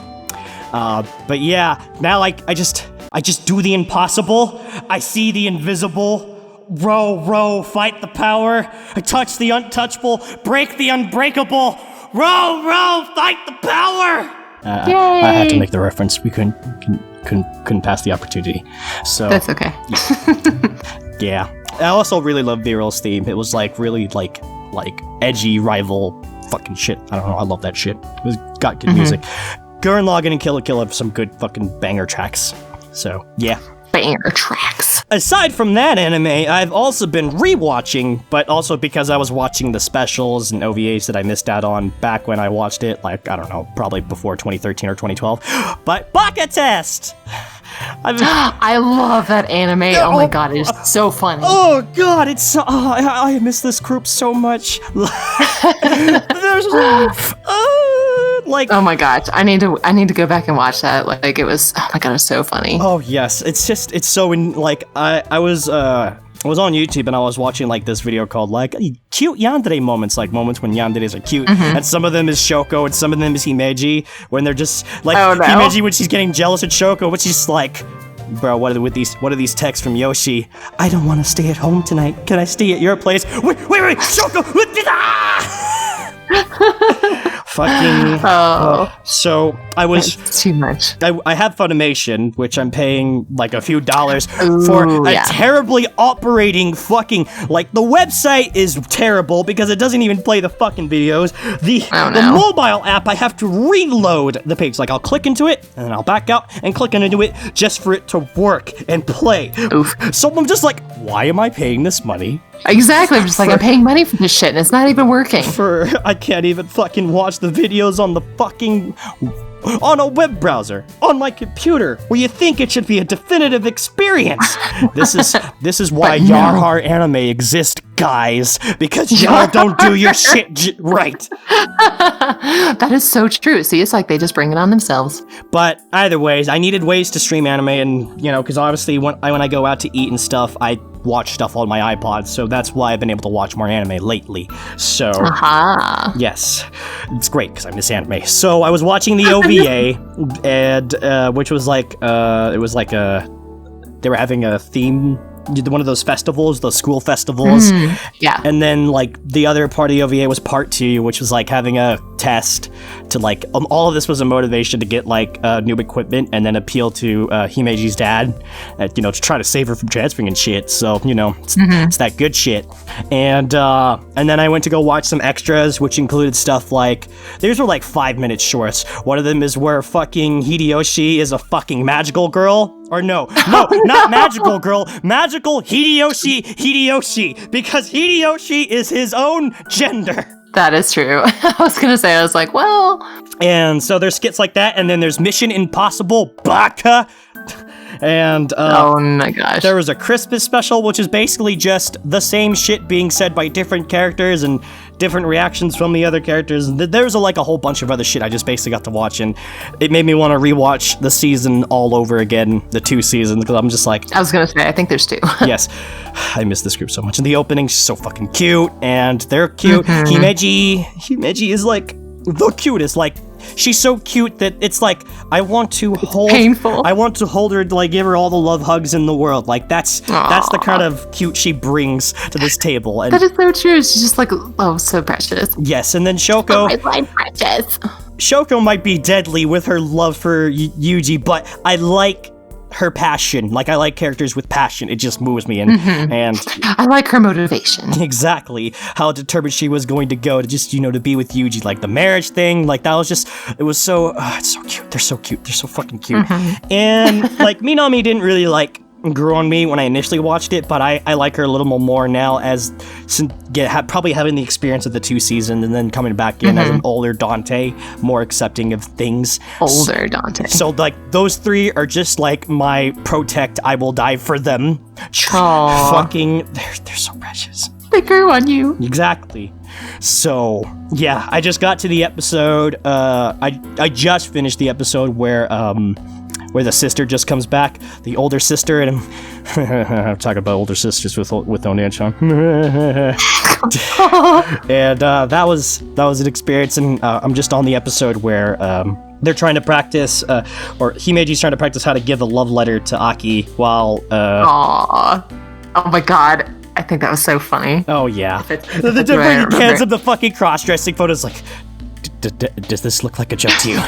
[SPEAKER 1] But yeah, now like I just do the impossible. I see the invisible. Row, fight the power. I touch the untouchable, break the unbreakable. Row, fight the power. I had to make the reference. We couldn't pass the opportunity. So
[SPEAKER 3] that's okay.
[SPEAKER 1] Yeah. I also really love Viral's theme. It was like really like edgy rival fucking shit. I don't know. I love that shit. It was got good music. Gurren Lagann and Kill la Kill have some good fucking banger tracks. So, yeah.
[SPEAKER 3] Banger tracks.
[SPEAKER 1] Aside from that anime, I've also been rewatching, but also because I was watching the specials and OVAs that I missed out on back when I watched it, like, I don't know, probably before 2013 or 2012. But Baka Test!
[SPEAKER 3] I love that anime. Oh my god, it is so funny.
[SPEAKER 1] Oh god, it's so... I miss this group so much. There's...
[SPEAKER 3] oh my gosh, I need to go back and watch that. Like it was, oh my god, it was so funny.
[SPEAKER 1] Oh yes, it's so I was on YouTube and I was watching like this video called like cute yandere moments, like moments when yanderes are cute, and some of them is Shoko and some of them is Himeji when they're just like Himeji when she's getting jealous at Shoko, but she's like, bro, what are these texts from Yoshi? I don't want to stay at home tonight. Can I stay at your place? Wait, Shoko! Fucking. So I was.
[SPEAKER 3] It's too much.
[SPEAKER 1] I have Funimation, which I'm paying like a few dollars for a terribly operating fucking. Like the website is terrible because it doesn't even play the fucking videos. The mobile app, I have to reload the page. Like I'll click into it and then I'll back out and click into it just for it to work and play.
[SPEAKER 3] Oof.
[SPEAKER 1] So I'm just like, why am I paying this money?
[SPEAKER 3] Exactly, I'm just like, I'm paying money for this shit and it's not even working.
[SPEAKER 1] I can't even fucking watch the videos on the fucking... on a web browser, on my computer, where you think it should be a definitive experience. This is why Yarhar Anime exists, guys, because y'all don't do your shit right.
[SPEAKER 3] That is so true. See, it's like they just bring it on themselves.
[SPEAKER 1] But either ways, I needed ways to stream anime, and, you know, because obviously when I go out to eat and stuff, I watch stuff on my iPod, so that's why I've been able to watch more anime lately. So, yes, it's great because I miss anime. So I was watching the OVA, and which was like, they were having a theme, one of those festivals, those school festivals.
[SPEAKER 3] Yeah.
[SPEAKER 1] And then like the other part of the OVA was part 2, which was like having a test to like, all of this was a motivation to get like new equipment and then appeal to Himeji's dad, you know, to try to save her from transferring and shit. So, you know, it's that good shit. And then I went to go watch some extras, which included stuff like, these were like 5-minute shorts. One of them is where fucking Hideyoshi is a fucking magical girl. Or no, not magical girl, magical Hideyoshi, because Hideyoshi is his own gender.
[SPEAKER 3] That is true. I was gonna say, I was like, well.
[SPEAKER 1] And so there's skits like that, and then there's Mission Impossible Baka. And
[SPEAKER 3] oh my gosh.
[SPEAKER 1] There was a Christmas special, which is basically just the same shit being said by different characters and different reactions from the other characters. And there's like a whole bunch of other shit I just basically got to watch, and it made me want to rewatch the season all over again, the 2 seasons, because I'm just like...
[SPEAKER 3] I was gonna say, I think there's 2.
[SPEAKER 1] Yes. I miss this group so much. And the opening's so fucking cute, and they're cute. Himeji is like the cutest, like... She's so cute that it's like I want to hold her, to like give her all the love hugs in the world. Like that's the kind of cute she brings to this table. And
[SPEAKER 3] that is so true. She's just like, oh, so precious.
[SPEAKER 1] Yes, and then Shoko.
[SPEAKER 3] Oh, my precious.
[SPEAKER 1] Shoko might be deadly with her love for Yuji, but I like her passion. Like I like characters with passion. It just moves me, and
[SPEAKER 3] I like her motivation.
[SPEAKER 1] Exactly how determined she was going to go to just, you know, to be with Yuji. Like the marriage thing, like that was just, it was so it's so cute. They're so cute. They're so fucking cute. And like Minami didn't really like grew on me when I initially watched it, but I like her a little more now as probably having the experience of the 2 seasons and then coming back in as an older Dante, more accepting of things.
[SPEAKER 3] Older Dante.
[SPEAKER 1] So like those 3 are just like my protect, I will die for them.
[SPEAKER 3] Aww.
[SPEAKER 1] Fucking, they're so precious.
[SPEAKER 3] They grew on you.
[SPEAKER 1] Exactly. So yeah, I just got to the episode. I just finished the episode where the sister just comes back, the older sister, and I'm talking about older sisters with Onee-chan. And that was an experience, and I'm just on the episode where they're trying to practice, or Himeji's trying to practice how to give a love letter to Aki while.
[SPEAKER 3] Aww. Oh my god. I think that was so funny.
[SPEAKER 1] Oh yeah. The different cans of the fucking cross-dressing photos, like, does this look like a joke to you?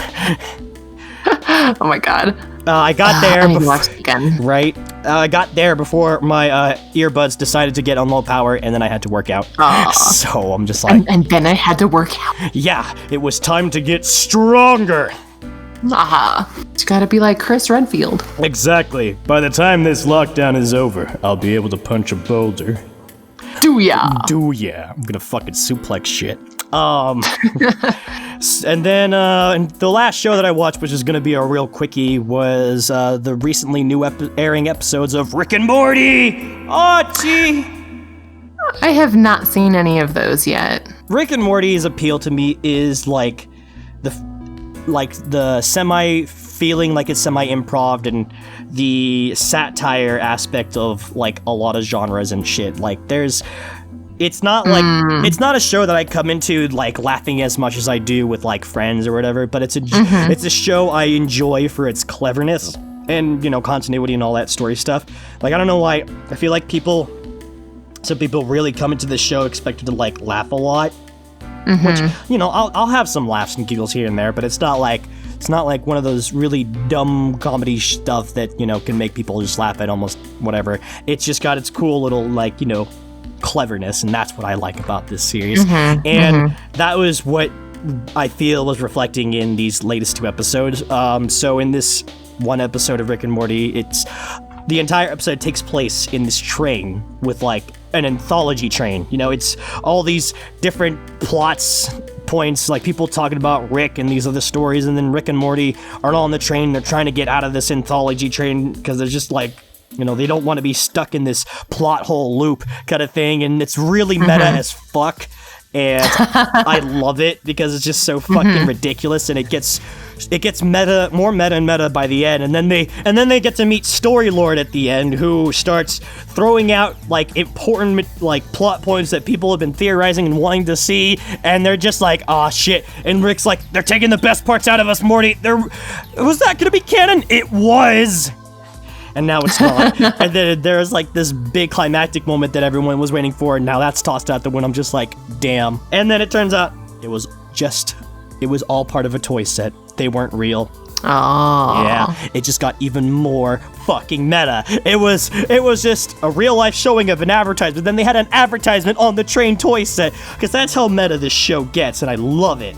[SPEAKER 3] Oh my god.
[SPEAKER 1] I got there.
[SPEAKER 3] I need to watch it again.
[SPEAKER 1] Right. I got there before my earbuds decided to get on low power, and then I had to work out. So I'm just like.
[SPEAKER 3] And then I had to work out.
[SPEAKER 1] Yeah, it was time to get stronger.
[SPEAKER 3] You gotta be like Chris Redfield.
[SPEAKER 1] Exactly. By the time this lockdown is over, I'll be able to punch a boulder.
[SPEAKER 3] Do ya?
[SPEAKER 1] I'm gonna fucking suplex shit. And then the last show that I watched, which is gonna be a real quickie, was the recently new airing episodes of Rick and Morty. Gee.
[SPEAKER 3] I have not seen any of those yet.
[SPEAKER 1] Rick and Morty's appeal to me is like the feeling like it's semi-improv and the satire aspect of like a lot of genres and shit. Like it's not a show that I come into like laughing as much as I do with like Friends or whatever, but it's a show I enjoy for its cleverness and, you know, continuity and all that story stuff. Like, I don't know why I feel like some people really come into this show expected to like laugh a lot. Which, you know, I'll have some laughs and giggles here and there, but it's not like one of those really dumb comedy stuff that, you know, can make people just laugh at almost whatever. It's just got its cool little, like, you know, cleverness, and that's what I like about this series. That was what I feel was reflecting in these latest 2 episodes. So in this one episode of Rick and Morty, the entire episode takes place in this train with like an anthology train. You know, it's all these different points, like people talking about Rick and these other stories, and then Rick and Morty are all on the train. They're trying to get out of this anthology train because they're just like, you know, they don't want to be stuck in this plot hole loop kind of thing, and it's really meta as fuck. And I love it because it's just so fucking ridiculous, and it gets more meta by the end, and then they get to meet Story Lord at the end, who starts throwing out like important like plot points that people have been theorizing and wanting to see, and they're just like, oh shit, and Rick's like, they're taking the best parts out of us, Morty. Was that gonna be canon? It was. And now it's not. And then there's like this big climactic moment that everyone was waiting for, and now that's tossed out the window. I'm just like, damn. And then it turns out it was all part of a toy set. They weren't real.
[SPEAKER 3] Oh.
[SPEAKER 1] Yeah, it just got even more fucking meta. It was just a real life showing of an advertisement. Then they had an advertisement on the train toy set, because that's how meta this show gets, and I love it.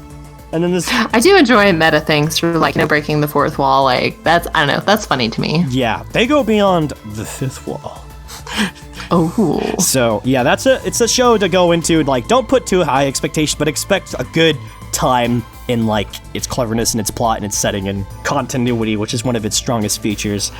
[SPEAKER 1] And then
[SPEAKER 3] I do enjoy meta things for like, you know, breaking the fourth wall. Like that's funny to me.
[SPEAKER 1] Yeah, they go beyond the fifth wall.
[SPEAKER 3] Oh.
[SPEAKER 1] So yeah, it's a show to go into. Like, don't put too high expectations, but expect a good time in like its cleverness and its plot and its setting and continuity, which is one of its strongest features,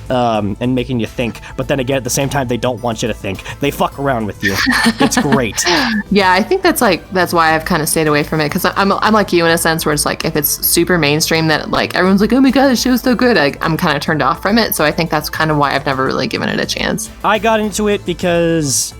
[SPEAKER 1] and making you think. But then again, at the same time, they don't want you to think. They fuck around with you. It's great.
[SPEAKER 3] Yeah, I think that's why I've kind of stayed away from it, because I'm like you in a sense where it's like, if it's super mainstream that like everyone's like, oh my god, this show's so good, I'm kind of turned off from it. So I think that's kind of why I've never really given it a chance.
[SPEAKER 1] I got into it because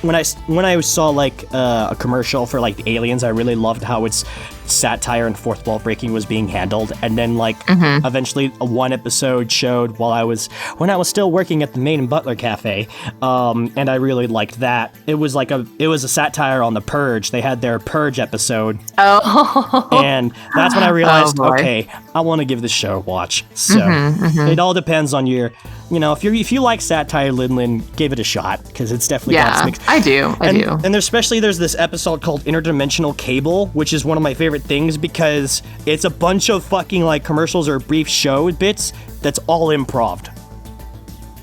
[SPEAKER 1] when I saw like a commercial for like the Aliens, I really loved how its satire and fourth wall breaking was being handled. And then like eventually one episode showed when I was still working at the Maid and Butler Cafe, and I really liked that. It was a satire on the Purge. They had their Purge episode.
[SPEAKER 3] Oh.
[SPEAKER 1] And that's when I realized, okay, I want to give this show a watch. So it all depends on your, you know, if you like satire, Linlin, give it a shot, because it's definitely got its mix.
[SPEAKER 3] I do.
[SPEAKER 1] And there's this episode called Interdimensional Cable, which is one of my favorite things, because it's a bunch of fucking like commercials or brief show bits that's all improv.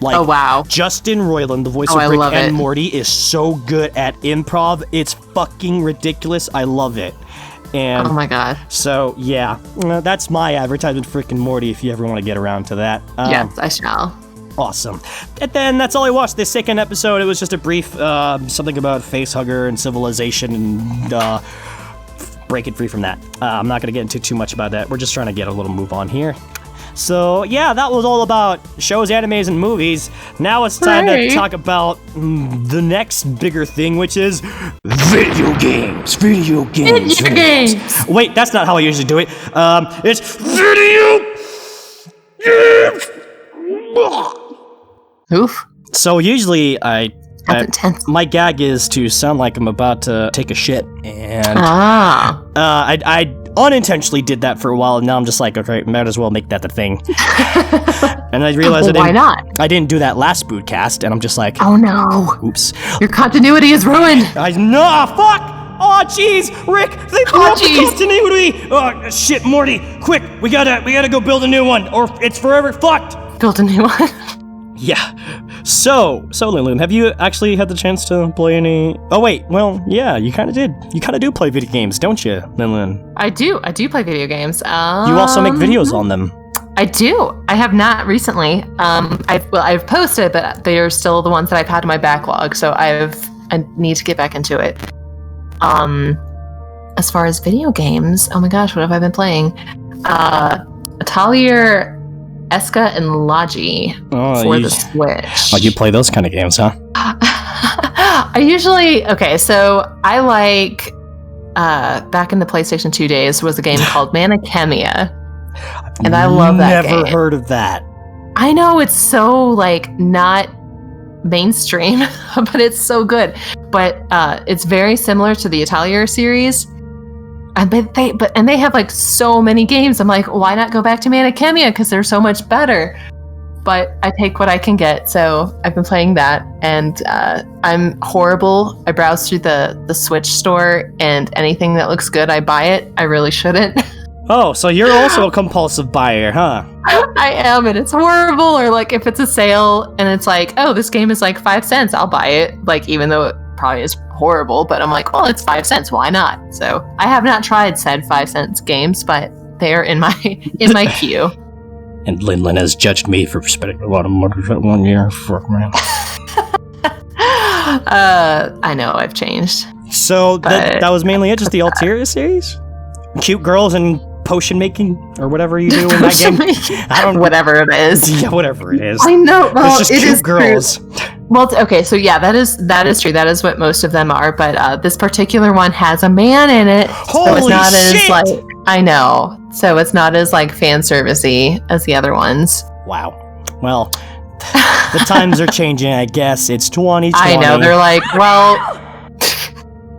[SPEAKER 1] Like,
[SPEAKER 3] Oh, wow.
[SPEAKER 1] Justin Roiland, the voice
[SPEAKER 3] Oh, I
[SPEAKER 1] of Rick
[SPEAKER 3] love
[SPEAKER 1] and
[SPEAKER 3] it.
[SPEAKER 1] Morty, is so good at improv. It's fucking ridiculous. I love it. And
[SPEAKER 3] Oh my god.
[SPEAKER 1] so, yeah, that's my advertisement for Rick and Morty if you ever want to get around to that.
[SPEAKER 3] Yes, I shall.
[SPEAKER 1] Awesome. And then that's all I watched this second episode. It was just a brief something about facehugger and civilization and break it free from that. I'm not going to get into too much about that. We're just trying to get a little move on here. So, yeah, that was all about shows, animes, and movies. Now it's time to talk about the next bigger thing, which is video games. Video games.
[SPEAKER 3] Video games.
[SPEAKER 1] Wait, that's not how I usually do it. It's video games.
[SPEAKER 3] Oof.
[SPEAKER 1] So usually
[SPEAKER 3] That's intense.
[SPEAKER 1] my gag is to sound like I'm about to take a shit, and
[SPEAKER 3] Ah.
[SPEAKER 1] I unintentionally did that for a while, and now I'm just like, okay, might as well make that the thing. And I realized
[SPEAKER 3] Well, why not?
[SPEAKER 1] I didn't do that last bootcast, and I'm just like,
[SPEAKER 3] Oh no.
[SPEAKER 1] oops.
[SPEAKER 3] Your continuity is ruined.
[SPEAKER 1] Fuck! Oh, jeez, Rick, they blew up the
[SPEAKER 3] jeez.
[SPEAKER 1] continuity. Oh, shit, Morty, quick, we gotta go build a new one, or it's forever fucked.
[SPEAKER 3] Built a new one.
[SPEAKER 1] Yeah. So Lillian, have you actually had the chance to play any? Oh wait, well, yeah, you kind of did. You kind of do play video games, don't you, Lillian?
[SPEAKER 3] I do play video games.
[SPEAKER 1] You also make videos on them.
[SPEAKER 3] I do. I have not recently. I've posted, but they are still the ones that I've had in my backlog. So I need to get back into it. As far as video games, oh my gosh, what have I been playing? Atelier Eska and Logi for the Switch.
[SPEAKER 1] Oh, you play those kind of games, huh?
[SPEAKER 3] I usually so I like back in the PlayStation 2 days was a game called Manichemia. And I love that game.
[SPEAKER 1] Never heard of that.
[SPEAKER 3] I know it's so like not mainstream, but it's so good. But it's very similar to the Atelier series. And they have like so many games. I'm like, why not go back to Manichemia? Because they're so much better. But I take what I can get. So I've been playing that, and I'm horrible. I browse through the Switch store, and anything that looks good, I buy it. I really shouldn't.
[SPEAKER 1] Oh, so you're also a compulsive buyer, huh?
[SPEAKER 3] I am, and it's horrible. Or like if it's a sale and it's like, oh, this game is like 5 cents, I'll buy it. Like even though it probably is horrible, but I'm like, well, it's 5 cents, why not? So I have not tried said 5 cents games, but they are in my queue.
[SPEAKER 1] And Lin has judged me for spending a lot of money that 1 year. Fuck, man.
[SPEAKER 3] I know I've changed.
[SPEAKER 1] So that was mainly it, just the Ulterior series? Cute girls and potion making, or whatever you do in that game? I don't know.
[SPEAKER 3] Whatever it is.
[SPEAKER 1] Yeah, whatever it is.
[SPEAKER 3] I know. Well,
[SPEAKER 1] it's just cute girls.
[SPEAKER 3] True. Well, okay, so yeah, that is true. That is what most of them are. But this particular one has a man in it, so it's
[SPEAKER 1] Holy
[SPEAKER 3] not
[SPEAKER 1] shit!
[SPEAKER 3] as like I know. So it's not as like fan servicey as the other ones.
[SPEAKER 1] Wow. Well, the times are changing, I guess. It's 2020.
[SPEAKER 3] I know. They're like, well,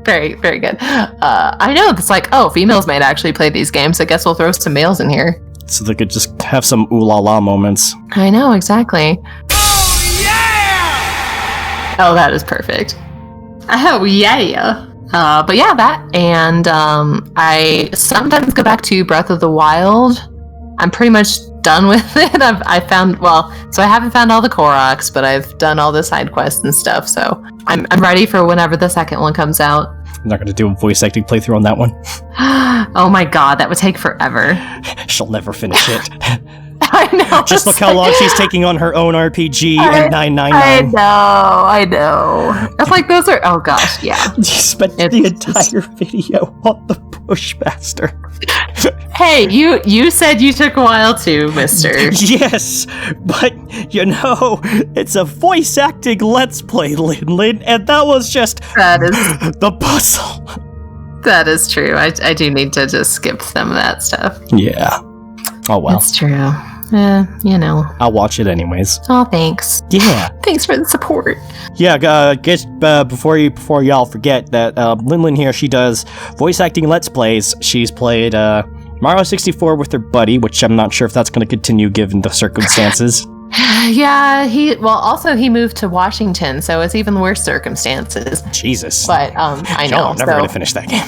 [SPEAKER 3] very, very good. I know. It's like, oh, females might actually play these games. I guess we'll throw some males in here.
[SPEAKER 1] So they could just have some ooh la la moments.
[SPEAKER 3] I know, exactly. Oh, that is perfect. Oh, yeah. But yeah, that. And I sometimes go back to Breath of the Wild. I'm pretty much done with it. I haven't found all the Koroks, but I've done all the side quests and stuff. So I'm ready for whenever the second one comes out.
[SPEAKER 1] I'm not going to do a voice acting playthrough on that one.
[SPEAKER 3] Oh my god, that would take forever.
[SPEAKER 1] She'll never finish it.
[SPEAKER 3] I know.
[SPEAKER 1] Just look how long she's taking on her own RPG and 999.
[SPEAKER 3] I know. I'm like, those are, oh gosh, yeah.
[SPEAKER 1] You spent the entire video on the Bushmaster.
[SPEAKER 3] Hey, you said you took a while too, mister.
[SPEAKER 1] Yes, but it's a voice acting Let's Play, Lin, and that was just the puzzle.
[SPEAKER 3] That is true. I do need to just skip some of that stuff.
[SPEAKER 1] Yeah. Oh well.
[SPEAKER 3] That's true.
[SPEAKER 1] I'll watch it anyways.
[SPEAKER 3] Oh, thanks.
[SPEAKER 1] Yeah.
[SPEAKER 3] Thanks for the support.
[SPEAKER 1] Yeah, guess before y'all forget that Lin here, she does voice acting Let's Plays. She's played Mario 64 with her buddy, which I'm not sure if that's going to continue given the circumstances.
[SPEAKER 3] Yeah, he moved to Washington, so it's even worse circumstances.
[SPEAKER 1] Jesus.
[SPEAKER 3] But I know.
[SPEAKER 1] No, I'm never going to finish that game.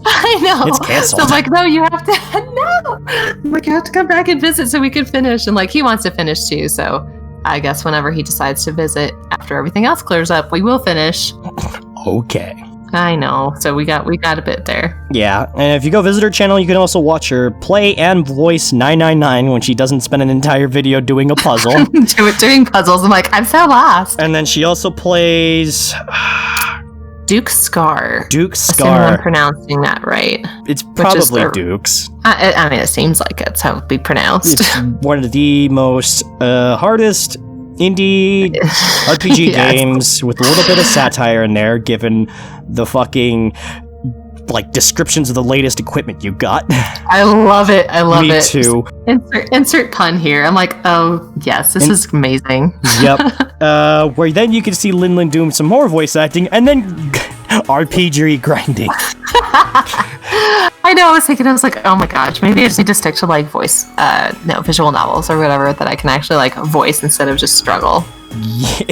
[SPEAKER 3] I know.
[SPEAKER 1] It's canceled.
[SPEAKER 3] So I'm like, no, you have to. No. I'm like, you have to come back and visit so we can finish. And like, he wants to finish too. So I guess whenever he decides to visit, after everything else clears up, we will finish.
[SPEAKER 1] Okay.
[SPEAKER 3] I know. So we got a bit there.
[SPEAKER 1] Yeah, and if you go visit her channel, you can also watch her play and voice 999 when she doesn't spend an entire video doing a puzzle.
[SPEAKER 3] Doing puzzles. I'm like, I'm so lost.
[SPEAKER 1] And then she also plays
[SPEAKER 3] Duke Scar.
[SPEAKER 1] Assuming
[SPEAKER 3] I'm pronouncing that right.
[SPEAKER 1] It's probably Duke's.
[SPEAKER 3] I mean, it seems like it's how it'd be pronounced.
[SPEAKER 1] It's one of the most hardest indie RPG games with a little bit of satire in there, given the fucking descriptions of the latest equipment you got.
[SPEAKER 3] I love it.
[SPEAKER 1] Me too.
[SPEAKER 3] Insert pun here. I'm like, oh yes, this is amazing.
[SPEAKER 1] Yep. Where then you can see Lin doing some more voice acting and then RPG grinding.
[SPEAKER 3] I know, I was like, oh my gosh, maybe I just need to stick to visual novels or whatever that I can actually voice instead of just struggle.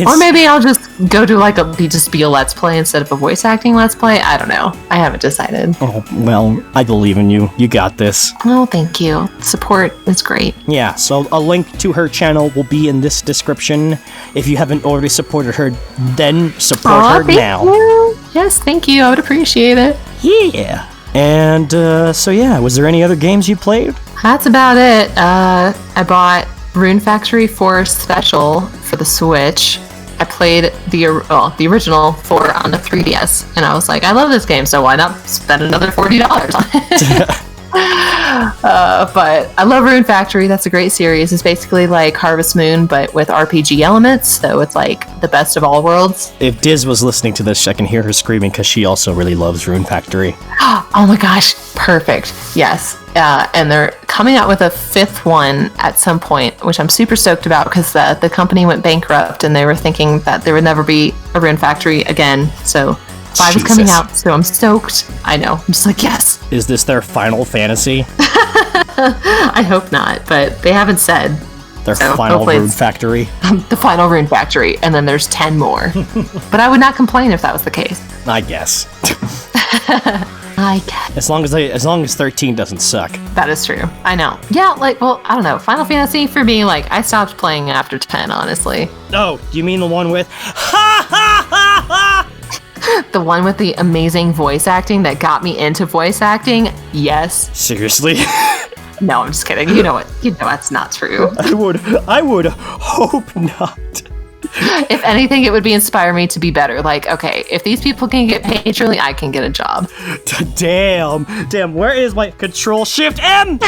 [SPEAKER 3] Or maybe I'll just go to be a let's play instead of a voice acting let's play. I don't know. I haven't decided.
[SPEAKER 1] Oh, well, I believe in you. You got this.
[SPEAKER 3] Oh, thank you. Support is great.
[SPEAKER 1] Yeah, so a link to her channel will be in this description. If you haven't already supported her, then support her now.
[SPEAKER 3] You. Yes, thank you. I would appreciate it.
[SPEAKER 1] Yeah. And, was there any other games you played?
[SPEAKER 3] That's about it. I bought Rune Factory 4 Special for the Switch. I played the original 4 on the 3DS, and I was like, I love this game, so why not spend another $40 on it? But I love Rune Factory. That's a great series. It's basically like Harvest Moon, but with RPG elements, so it's like the best of all worlds.
[SPEAKER 1] If Diz was listening to this, I can hear her screaming because she also really loves Rune Factory.
[SPEAKER 3] Oh my gosh, perfect. Yes. And they're coming out with a 5th one at some point, which I'm super stoked about because the company went bankrupt and they were thinking that there would never be a Rune Factory again. So 5 is coming out, so I'm stoked. I know. I'm just like, yes.
[SPEAKER 1] Is this their Final Fantasy?
[SPEAKER 3] I hope not, but they haven't said.
[SPEAKER 1] Their final Rune Factory?
[SPEAKER 3] The final Rune Factory, and then there's 10 more. But I would not complain if that was the case.
[SPEAKER 1] I guess.
[SPEAKER 3] I guess.
[SPEAKER 1] As long as 13 doesn't suck.
[SPEAKER 3] That is true. I know. Yeah, I don't know. Final Fantasy, for me, I stopped playing after 10, honestly.
[SPEAKER 1] Oh, do you mean the one with
[SPEAKER 3] the one with the amazing voice acting that got me into voice acting? Yes.
[SPEAKER 1] Seriously?
[SPEAKER 3] No, I'm just kidding. You know what? That's not true.
[SPEAKER 1] I would hope not.
[SPEAKER 3] If anything, it would inspire me to be better. Okay, if these people can get paid, surely I can get a job.
[SPEAKER 1] Damn, where is my Control-Shift-M?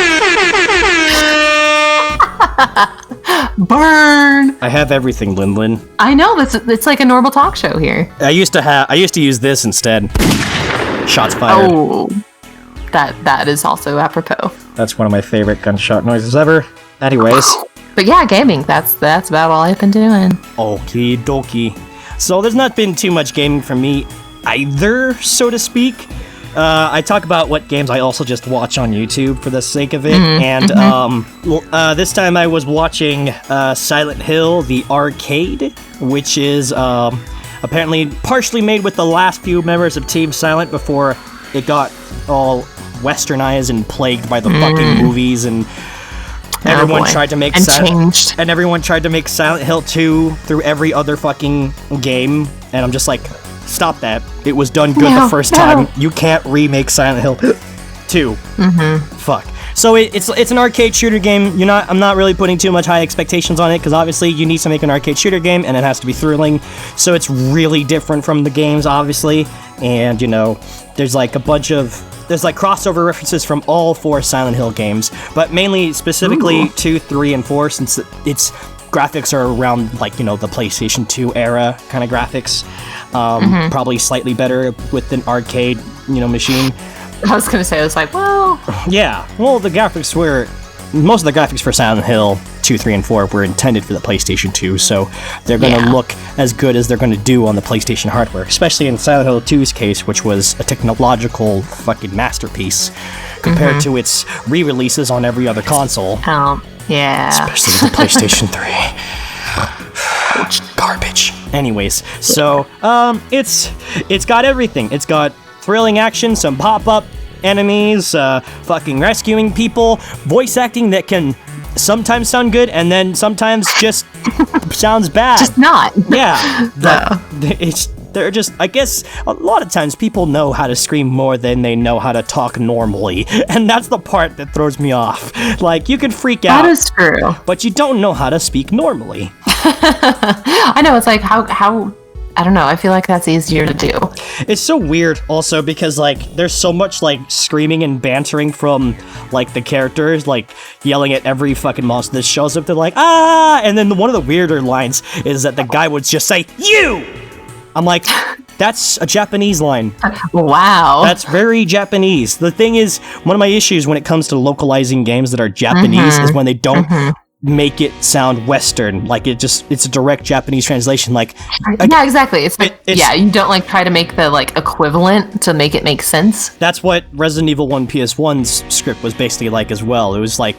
[SPEAKER 3] Burn!
[SPEAKER 1] I have everything, Lin.
[SPEAKER 3] I know, it's like a normal talk show here.
[SPEAKER 1] I used to use this instead. Shots fired.
[SPEAKER 3] Oh, that is also apropos.
[SPEAKER 1] That's one of my favorite gunshot noises ever. Anyways.
[SPEAKER 3] But yeah, gaming, that's about all I've been doing.
[SPEAKER 1] Okie dokie. So there's not been too much gaming for me either, so to speak. I talk about what games I also just watch on YouTube for the sake of it. This time I was watching Silent Hill, the arcade, which is apparently partially made with the last few members of Team Silent before it got all westernized and plagued by the fucking movies and everyone tried to make everyone tried to make Silent Hill 2 through every other fucking game, and I'm just like, stop that. It was done good the first time. You can't remake Silent Hill 2. Fuck. So it's an arcade shooter game. I'm not really putting too much high expectations on it because obviously you need to make an arcade shooter game and it has to be thrilling. So it's really different from the games, obviously. And there's there's crossover references from all 4 Silent Hill games, but mainly specifically 2, 3, and 4 since its graphics are around the PlayStation 2 era kind of graphics. Probably slightly better with an arcade machine.
[SPEAKER 3] I was gonna say, I was like, well...
[SPEAKER 1] Yeah, well, most of the graphics for Silent Hill 2, 3, and 4 were intended for the PlayStation 2, so they're gonna look as good as they're gonna do on the PlayStation hardware, especially in Silent Hill 2's case, which was a technological fucking masterpiece compared to its re-releases on every other console.
[SPEAKER 3] Yeah.
[SPEAKER 1] Especially the PlayStation 3. Garbage. Anyways, so, it's got everything. It's got thrilling action, some pop-up enemies, fucking rescuing people, voice acting that can sometimes sound good, and then sometimes just sounds bad.
[SPEAKER 3] Just not.
[SPEAKER 1] Yeah. They're just, I guess, a lot of times people know how to scream more than they know how to talk normally. And that's the part that throws me off. Like, you can freak out.
[SPEAKER 3] That is true.
[SPEAKER 1] But you don't know how to speak normally.
[SPEAKER 3] I know, it's like, how I don't know, I feel like that's easier to do.
[SPEAKER 1] It's so weird also because like there's so much like screaming and bantering from like the characters, like yelling at every fucking monster that shows up. They're like, ah, and then one of the weirder lines is that the guy would just say, you! I'm like, that's a Japanese line.
[SPEAKER 3] Wow.
[SPEAKER 1] That's very Japanese. The thing is, one of my issues when it comes to localizing games that are Japanese is when they don't make it sound Western, like it's a direct Japanese translation. Like,
[SPEAKER 3] yeah, exactly. It's like, you don't like try to make the like equivalent to make it make sense.
[SPEAKER 1] That's what Resident Evil 1 PS1's script was basically like as well. It was like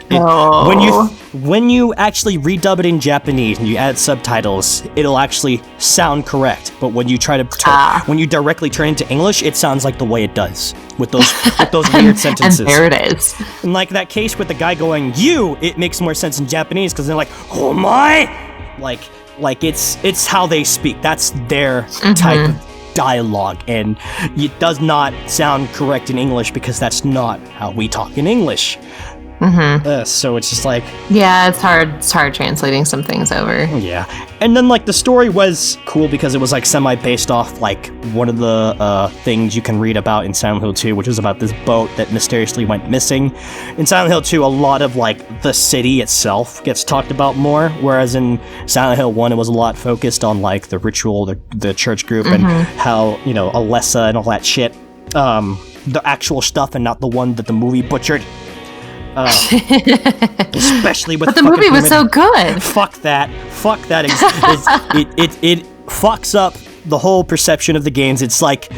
[SPEAKER 1] when you actually redub it in Japanese and you add subtitles, it'll actually sound correct. But when you try to when you directly turn into English, it sounds like the way it does with those weird sentences.
[SPEAKER 3] And there it is.
[SPEAKER 1] And like that case with the guy going "you," it makes more sense in Japanese because they're like "oh my," like it's how they speak. That's their type of dialogue, and it does not sound correct in English because that's not how we talk in English. So it's just like,
[SPEAKER 3] yeah, it's hard translating some things over.
[SPEAKER 1] Yeah. And then like the story was cool because it was like semi based off like one of the things you can read about in Silent Hill 2, which was about this boat that mysteriously went missing. In Silent Hill 2, a lot of like the city itself gets talked about more, whereas in Silent Hill 1 it was a lot focused on like the ritual, the church group, and how, you know, Alessa and all that shit, the actual stuff and not the one that the movie butchered. Especially with
[SPEAKER 3] but the movie was so good.
[SPEAKER 1] Fuck that. It fucks up the whole perception of the games. It's like,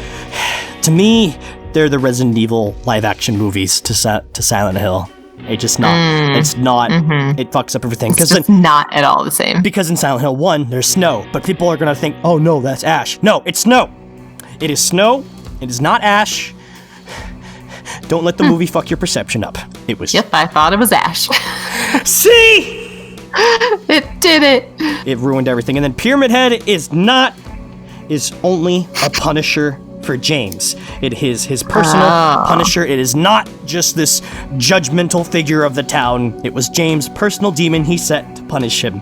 [SPEAKER 1] to me, they're the Resident Evil live action movies to Silent Hill. It's just not. It's not. It fucks up everything.
[SPEAKER 3] It's just not at all the same.
[SPEAKER 1] Because in Silent Hill 1, there's snow, but people are gonna think, oh no, that's ash. No, it's snow. It is snow. It is not ash. Don't let the movie fuck your perception up. It was.
[SPEAKER 3] Yep, I thought it was ash.
[SPEAKER 1] See?
[SPEAKER 3] It did it.
[SPEAKER 1] It ruined everything. And then Pyramid Head is only a punisher for James. It is his personal punisher. It is not just this judgmental figure of the town. It was James' personal demon he set to punish him.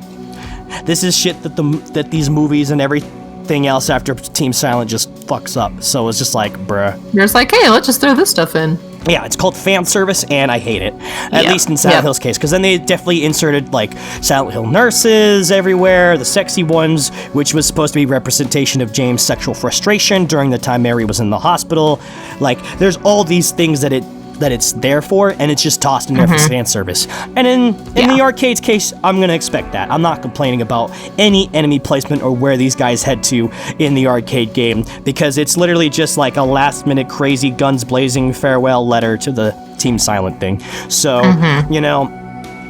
[SPEAKER 1] This is shit that these movies and everything else after Team Silent just fucks up. So it's just like, bruh.
[SPEAKER 3] You're just like, hey, let's just throw this stuff in.
[SPEAKER 1] Yeah, it's called fan service, and I hate it. At least in Silent Hill's case, because then they definitely inserted, like, Silent Hill nurses everywhere, the sexy ones, which was supposed to be representation of James' sexual frustration during the time Mary was in the hospital. Like, there's all these things that it's there for, and it's just tossed in there for fan service. And in the arcade's case, I'm gonna expect that. I'm not complaining about any enemy placement or where these guys head to in the arcade game, because it's literally just like a last-minute crazy guns blazing farewell letter to the Team Silent thing. So, you know,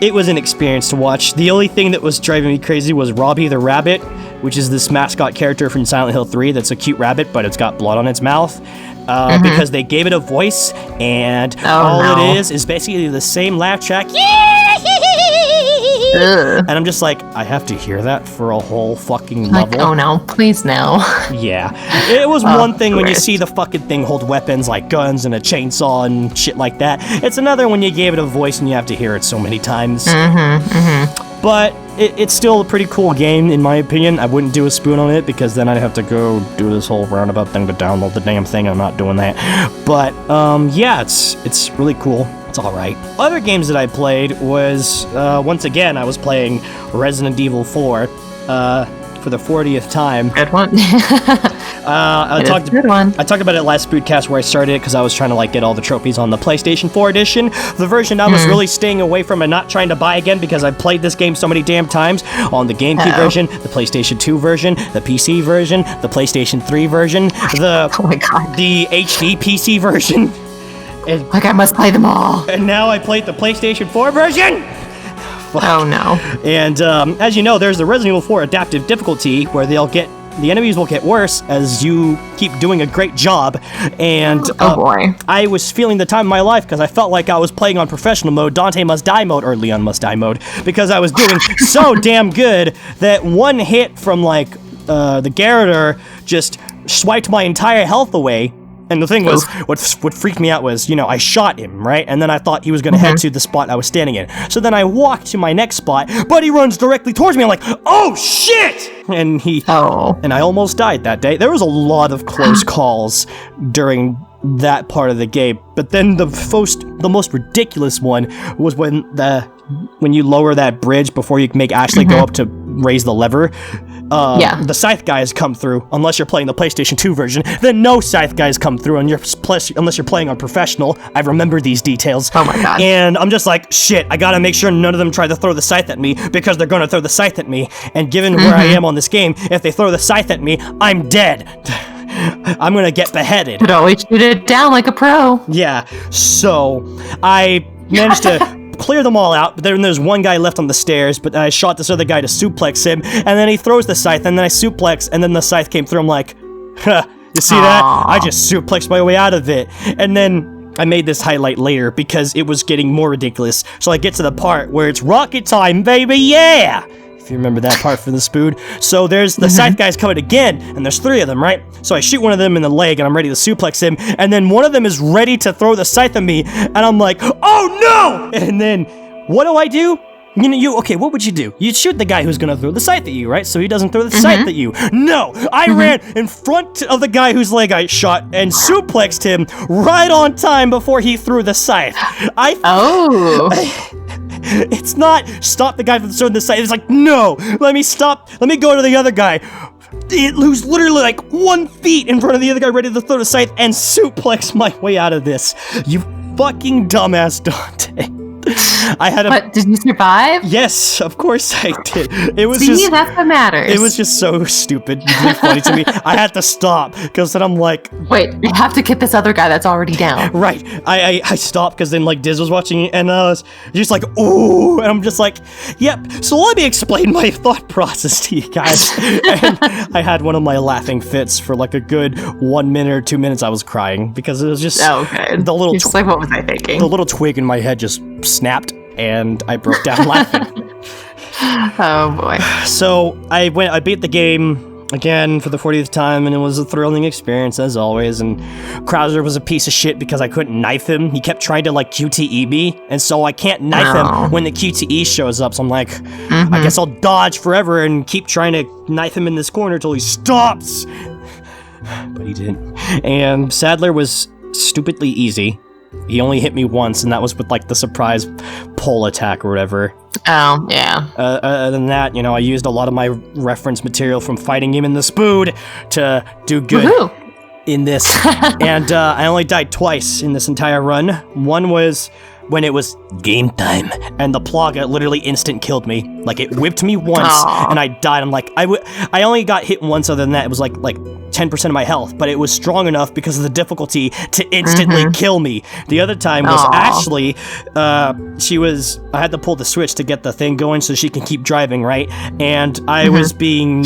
[SPEAKER 1] it was an experience to watch. The only thing that was driving me crazy was Robbie the Rabbit, which is this mascot character from Silent Hill 3 that's a cute rabbit, but it's got blood on its mouth. Because they gave it a voice, and it is basically the same laugh track. And I'm just like, I have to hear that for a whole fucking level.
[SPEAKER 3] Oh no, please no.
[SPEAKER 1] Yeah. It was one thing when you see the fucking thing hold weapons like guns and a chainsaw and shit like that. It's another when you gave it a voice and you have to hear it so many times. But it's still a pretty cool game, in my opinion. I wouldn't do a spoon on it, because then I'd have to go do this whole roundabout thing to download the damn thing. I'm not doing that. But, yeah, it's really cool. It's alright. Other games that I played was, once again, I was playing Resident Evil 4 for the 40th time.
[SPEAKER 3] Good one.
[SPEAKER 1] I talked about it last Spoodcast where I started it because I was trying to like get all the trophies on the PlayStation 4 edition. The version I was really staying away from and not trying to buy again because I played this game so many damn times on the GameCube version, the PlayStation 2 version, the PC version, the PlayStation 3 version, the HD PC version.
[SPEAKER 3] Like I must play them all.
[SPEAKER 1] And now I played the PlayStation 4 version.
[SPEAKER 3] Oh no.
[SPEAKER 1] And as you know, there's the Resident Evil 4 adaptive difficulty where they'll get the enemies will get worse as you keep doing a great job. And
[SPEAKER 3] Oh boy.
[SPEAKER 1] I was feeling the time of my life because I felt like I was playing on professional mode, Dante must die mode, or Leon must die mode, because I was doing so damn good that one hit from like the Gyarados just swiped my entire health away. And the thing was, what freaked me out was, I shot him, right? And then I thought he was going to head to the spot I was standing in. So then I walked to my next spot, but he runs directly towards me. I'm like, oh shit! And and I almost died that day. There was a lot of close calls during that part of the game. But then the most ridiculous one was when you lower that bridge before you make Ashley go up to raise the lever. The Scythe guys come through, unless you're playing the PlayStation 2 version. Then no Scythe guys come through, unless you're playing on professional. I remember these details.
[SPEAKER 3] Oh my god.
[SPEAKER 1] And I'm just like, shit, I gotta make sure none of them try to throw the Scythe at me, because they're gonna throw the Scythe at me. And given where I am on this game, if they throw the Scythe at me, I'm dead. I'm gonna get beheaded.
[SPEAKER 3] But always shoot it down like a pro.
[SPEAKER 1] Yeah, so I managed to clear them all out, but then there's one guy left on the stairs, but I shot this other guy to suplex him, and then he throws the Scythe, and then I suplex, and then the Scythe came through. I'm like, huh, you see that? I just suplexed my way out of it. And then I made this highlight later because it was getting more ridiculous. So I get to the part where it's rocket time, baby, yeah! If you remember that part from the Spood. So there's the Scythe guys coming again, and there's 3 of them, right? So I shoot one of them in the leg, and I'm ready to suplex him, and then one of them is ready to throw the Scythe at me, and I'm like, oh no! And then, what do? Okay, what would you do? You'd shoot the guy who's gonna throw the Scythe at you, right? So he doesn't throw the Scythe at you. No! I ran in front of the guy whose leg I shot and suplexed him right on time before he threw the Scythe. It's not stop the guy from throwing the Scythe. It's like, no, let me go to the other guy who's literally like 1 feet in front of the other guy ready to throw the Scythe and suplex my way out of this. You fucking dumbass, Dante.
[SPEAKER 3] But did you survive?
[SPEAKER 1] Yes, of course I did. It was
[SPEAKER 3] that's what matters.
[SPEAKER 1] It was just so stupid, really funny to me. I had to stop because then I'm like,
[SPEAKER 3] wait, we have to get this other guy that's already down.
[SPEAKER 1] Right. I stopped because then like Diz was watching it, and I was just like, ooh, and I'm just like, yep. So let me explain my thought process to you guys. And I had one of my laughing fits for like a good 1 minute or 2 minutes. I was crying because it was just the little
[SPEAKER 3] just like, what was I thinking?
[SPEAKER 1] The little twig in my head just snapped, and I broke down laughing.
[SPEAKER 3] Oh boy.
[SPEAKER 1] So I beat the game again for the 40th time, and it was a thrilling experience as always. And Krauser was a piece of shit because I couldn't knife him. He kept trying to like QTE me, and so I can't knife him when the QTE shows up. So I'm like, I guess I'll dodge forever and keep trying to knife him in this corner till he stops. But he didn't. And Sadler was stupidly easy. He only hit me once, and that was with like the surprise pole attack or whatever.
[SPEAKER 3] Oh, yeah.
[SPEAKER 1] Other than that, I used a lot of my reference material from fighting him in the Spood to do good in this. And I only died twice in this entire run. One was when it was game time, and the Plaga literally instant killed me. Like, it whipped me once, and I died. I'm like, I only got hit once. Other than that, it was like 10% of my health, but it was strong enough because of the difficulty to instantly kill me. The other time was Ashley. I had to pull the switch to get the thing going so she can keep driving, right? And I was being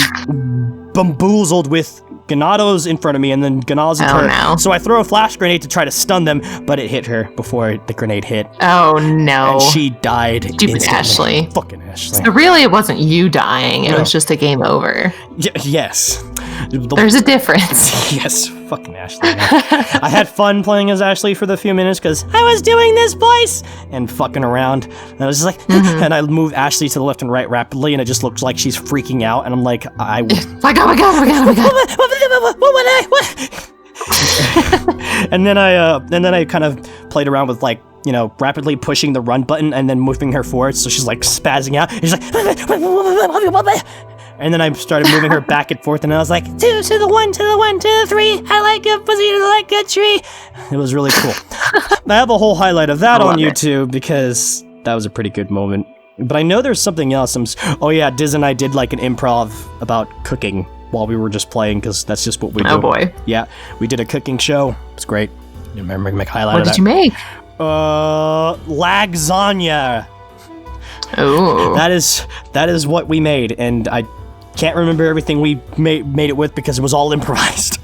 [SPEAKER 1] bamboozled with Ganados in front of me, and then Ganados in her.
[SPEAKER 3] No.
[SPEAKER 1] So I throw a flash grenade to try to stun them, but it hit her before the grenade hit.
[SPEAKER 3] Oh no.
[SPEAKER 1] And she died
[SPEAKER 3] Stupid
[SPEAKER 1] instantly.
[SPEAKER 3] Ashley.
[SPEAKER 1] Fucking Ashley.
[SPEAKER 3] So really it wasn't you dying, it was just a game over.
[SPEAKER 1] Yes.
[SPEAKER 3] There's a difference.
[SPEAKER 1] Yes, fucking Ashley. I had fun playing as Ashley for the few minutes because I was doing this voice and fucking around. And I was just like, and I moved Ashley to the left and right rapidly, and it just looks like she's freaking out. And I'm like,
[SPEAKER 3] my god.
[SPEAKER 1] And then I kind of played around with rapidly pushing the run button and then moving her forward, so she's like spazzing out. And she's like, and then I started moving her back and forth, and I was like, 2 to the 1 to the 1 to the 3. I like a pussy, I like a tree. It was really cool. I have a whole highlight of that on YouTube because that was a pretty good moment. But I know there's something else. Diz and I did like an improv about cooking while we were just playing, because that's just what we do.
[SPEAKER 3] Oh boy.
[SPEAKER 1] Yeah, we did a cooking show. It's great. You remember make a highlight of that.
[SPEAKER 3] What did you make?
[SPEAKER 1] Lasagna.
[SPEAKER 3] Oh.
[SPEAKER 1] That is what we made, and Can't remember everything we made it with because it was all improvised.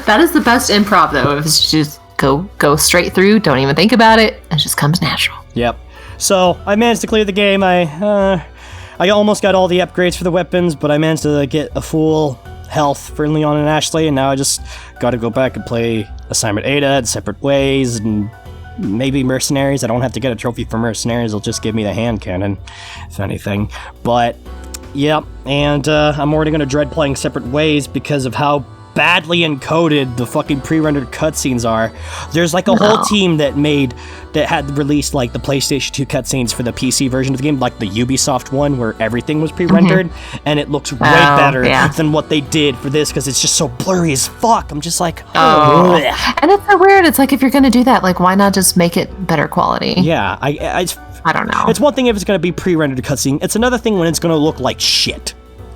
[SPEAKER 3] That is the best improv, though. If it's just go straight through, don't even think about it, it just comes natural.
[SPEAKER 1] Yep. So I managed to clear the game. I almost got all the upgrades for the weapons, but I managed to get a full health for Leon and Ashley, and now I just got to go back and play Assignment Ada in separate ways, and maybe Mercenaries. I don't have to get a trophy for Mercenaries. They'll just give me the hand cannon, if anything. But yep, and I'm already gonna dread playing separate ways because of how badly encoded the fucking pre-rendered cutscenes are. There's like a whole team that had released like the PlayStation 2 cutscenes for the PC version of the game, like the Ubisoft one where everything was pre-rendered, and it looks way better than what they did for this because it's just so blurry as fuck. I'm just like,
[SPEAKER 3] and it's so weird. It's like, if you're gonna do that, like, why not just make it better quality?
[SPEAKER 1] Yeah, I
[SPEAKER 3] don't know.
[SPEAKER 1] It's one thing if it's gonna be pre-rendered cutscene. It's another thing when it's gonna look like shit.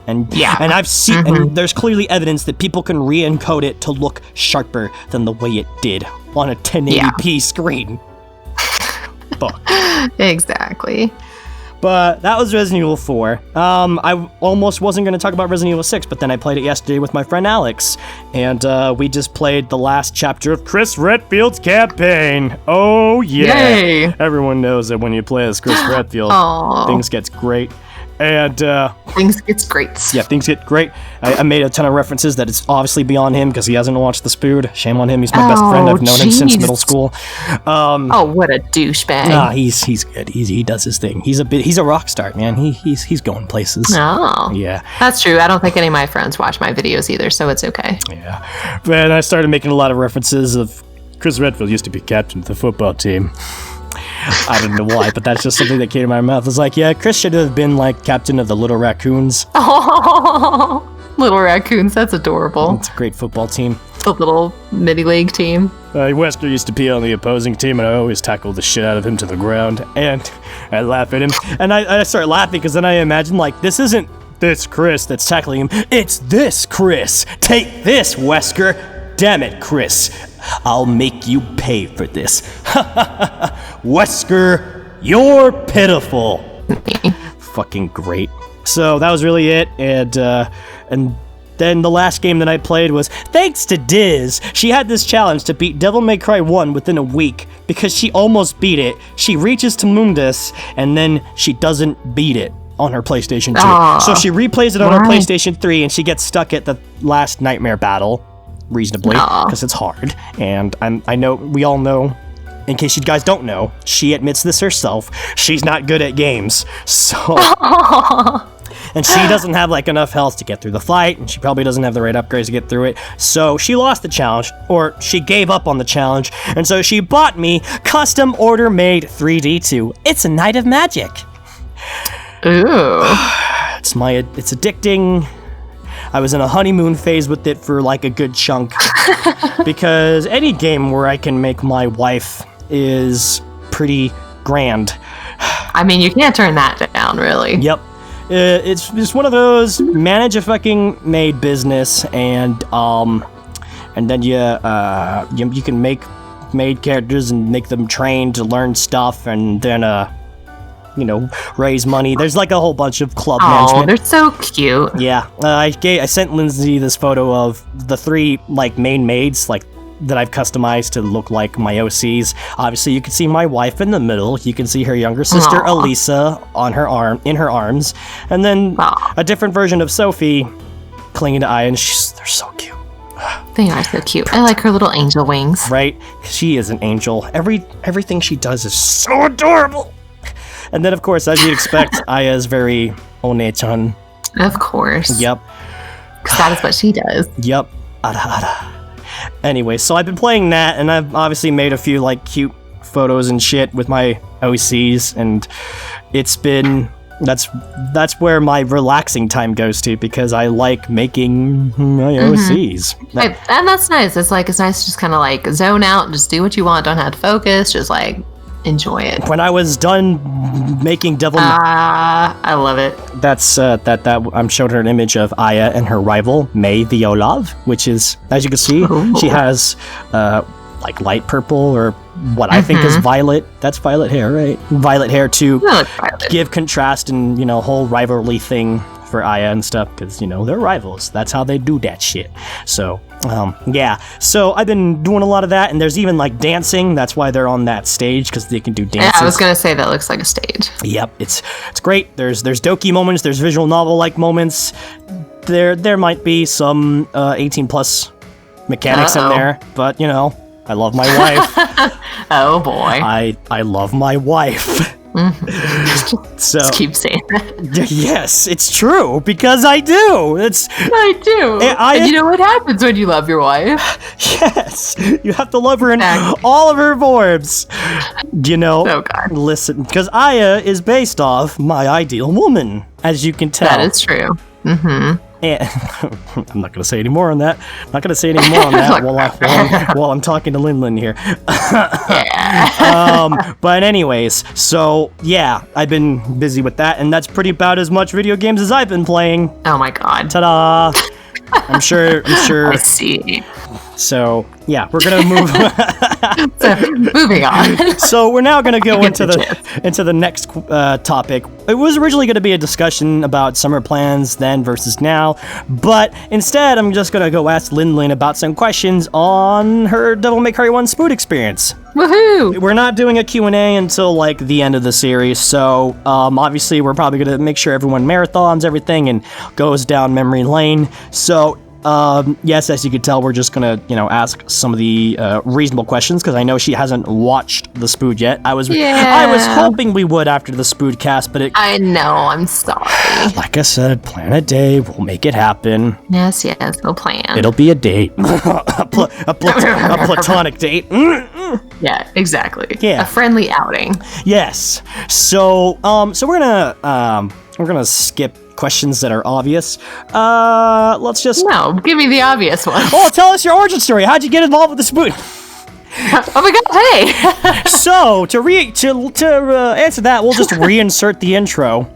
[SPEAKER 1] And I've seen, and there's clearly evidence that people can re-encode it to look sharper than the way it did on a 1080p screen. Fuck.
[SPEAKER 3] Exactly.
[SPEAKER 1] But that was Resident Evil 4. I almost wasn't going to talk about Resident Evil 6, but then I played it yesterday with my friend Alex, and we just played the last chapter of Chris Redfield's campaign. Oh yeah!
[SPEAKER 3] Yay.
[SPEAKER 1] Everyone knows that when you play as Chris Redfield, things gets great. And
[SPEAKER 3] things gets great.
[SPEAKER 1] Yeah, things get great. I made a ton of references that it's obviously beyond him because he hasn't watched the Spood. Shame on him. He's my best friend. I've known him since middle school.
[SPEAKER 3] What a douchebag.
[SPEAKER 1] Nah, he's good. He does his thing. He's a rock star, man. He's going places.
[SPEAKER 3] Oh,
[SPEAKER 1] yeah,
[SPEAKER 3] that's true. I don't think any of my friends watch my videos either, so it's okay.
[SPEAKER 1] Yeah, but I started making a lot of references of Chris Redfield used to be captain of the football team. I don't know why, but that's just something that came to my mouth. It's like, yeah, Chris should have been like captain of the Little Raccoons.
[SPEAKER 3] Oh, Little Raccoons, that's adorable.
[SPEAKER 1] It's a great football team.
[SPEAKER 3] The little mini-league team.
[SPEAKER 1] Wesker used to be on the opposing team, and I always tackled the shit out of him to the ground, and I laugh at him. And I start laughing because then I imagine, like, this isn't this Chris that's tackling him. It's this Chris. Take this, Wesker. Damn it, Chris. I'll make you pay for this. Wesker, you're pitiful. Fucking great. So that was really it, and then the last game that I played was thanks to Diz. She had this challenge to beat Devil May Cry 1 within a week. Because she almost beat it, she reaches to Mundus, and then she doesn't beat it on her PlayStation 2. So she replays it on her PlayStation 3, and she gets stuck at the last nightmare battle. Reasonably, because it's hard, and I know we all know. In case you guys don't know, she admits this herself. She's not good at games, so and she doesn't have like enough health to get through the fight, and she probably doesn't have the right upgrades to get through it. So she lost the challenge, or she gave up on the challenge, and so she bought me custom order made 3D2. It's a night of magic.
[SPEAKER 3] Ooh,
[SPEAKER 1] it's addicting. I was in a honeymoon phase with it for like a good chunk because any game where I can make my wife is pretty grand.
[SPEAKER 3] I mean, you can't turn that down, really.
[SPEAKER 1] Yep. It's just one of those manage a fucking maid business, and then you can make maid characters and make them train to learn stuff, and then raise money. There's like a whole bunch of club management.
[SPEAKER 3] Oh, they're so cute.
[SPEAKER 1] Yeah, I sent Lindsey this photo of the 3 like main maids like that I've customized to look like my OCs. Obviously, you can see my wife in the middle. You can see her younger sister Elisa in her arms, and then a different version of Sophie clinging to Aya, and they're so cute.
[SPEAKER 3] They are so cute. I like her little angel wings.
[SPEAKER 1] Right? She is an angel. Everything she does is so adorable. And then, of course, as you'd expect, Aya is very Onee-chan.
[SPEAKER 3] Of course.
[SPEAKER 1] Yep.
[SPEAKER 3] Because that is what she does.
[SPEAKER 1] Yep. Ada. Anyway, so I've been playing that, and I've obviously made a few, like, cute photos and shit with my OCs, and it's been... That's where my relaxing time goes to, because I like making my OCs.
[SPEAKER 3] And that's nice. It's nice to just kind of, like, zone out and just do what you want. Don't have to focus. Just, like... enjoy it.
[SPEAKER 1] When I was done making Devil
[SPEAKER 3] I love it.
[SPEAKER 1] That's that I'm showing her an image of Aya and her rival May the Olav, which is, as you can see, she has like light purple or what I think is violet. That's violet hair, right? Violet hair to give contrast and, whole rivalry thing for Aya and stuff, because, they're rivals. That's how they do that shit. So, yeah. So I've been doing a lot of that, and there's even, like, dancing. That's why they're on that stage, because they can do dances.
[SPEAKER 3] Yeah, I was going to say that looks like a stage.
[SPEAKER 1] Yep, it's great. There's Doki moments, there's visual novel-like moments. There might be some 18-plus mechanics in there, but, I love my wife.
[SPEAKER 3] Oh, boy.
[SPEAKER 1] I love my wife. So
[SPEAKER 3] just keep saying that.
[SPEAKER 1] Yes, it's true, because I do.
[SPEAKER 3] I do. And you know what happens when you love your wife?
[SPEAKER 1] Yes, you have to love her in all of her forms.
[SPEAKER 3] Oh, God.
[SPEAKER 1] Listen, because Aya is based off my ideal woman, as you can tell.
[SPEAKER 3] That is true. Mm-hmm.
[SPEAKER 1] And I'm not going to say any more on that. I'm not going to say any more on that while I'm talking to Lin here. But anyways, so yeah, I've been busy with that, and that's pretty about as much video games as I've been playing.
[SPEAKER 3] Oh my God.
[SPEAKER 1] Ta-da! I'm sure.
[SPEAKER 3] I see.
[SPEAKER 1] So yeah, we're gonna move.
[SPEAKER 3] So, moving on.
[SPEAKER 1] So we're now gonna go into the next topic. It was originally gonna be a discussion about summer plans then versus now, but instead I'm just gonna go ask Lin about some questions on her Devil May Cry 1 Spoot experience.
[SPEAKER 3] Woohoo!
[SPEAKER 1] We're not doing a Q&A until like the end of the series, so obviously we're probably gonna make sure everyone marathons everything and goes down memory lane. So yes, as you can tell, we're just gonna, ask some of the reasonable questions, because I know she hasn't watched the Spood yet. I was hoping we would after the Spood cast, but
[SPEAKER 3] I know, I'm sorry.
[SPEAKER 1] Like I said, plan a day, we'll make it happen.
[SPEAKER 3] Yes, we'll plan.
[SPEAKER 1] It'll be a date. a platonic date.
[SPEAKER 3] Yeah, exactly.
[SPEAKER 1] Yeah.
[SPEAKER 3] A friendly outing.
[SPEAKER 1] Yes. So we're gonna skip questions that are obvious. Let's just...
[SPEAKER 3] No, give me the obvious one.
[SPEAKER 1] Oh, tell us your origin story. How'd you get involved with the Spood?
[SPEAKER 3] Oh my God, hey!
[SPEAKER 1] So, to answer that, we'll just reinsert the intro.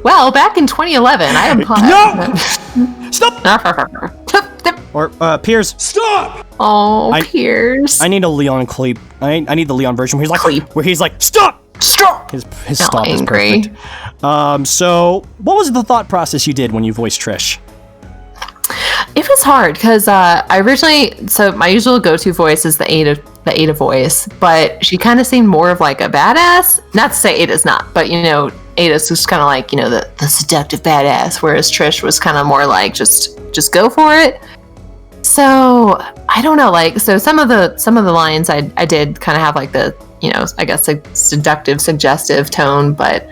[SPEAKER 3] Well, back in 2011, I applied...
[SPEAKER 1] No! Stop! Or, Piers. Stop!
[SPEAKER 3] Oh, Piers.
[SPEAKER 1] I need a Leon clip. I need the Leon version where he's like, stop! Stop! His stop
[SPEAKER 3] angry.
[SPEAKER 1] is perfect. So, what was the thought process you did when you voiced Trish?
[SPEAKER 3] It was hard because my usual go-to voice is the Ada voice, but she kind of seemed more of like a badass. Not to say Ada's not, but Ada's just kind of like the seductive badass, whereas Trish was kind of more like just go for it. So I don't know, so some of the lines I did kind of have like the I guess a seductive, suggestive tone, but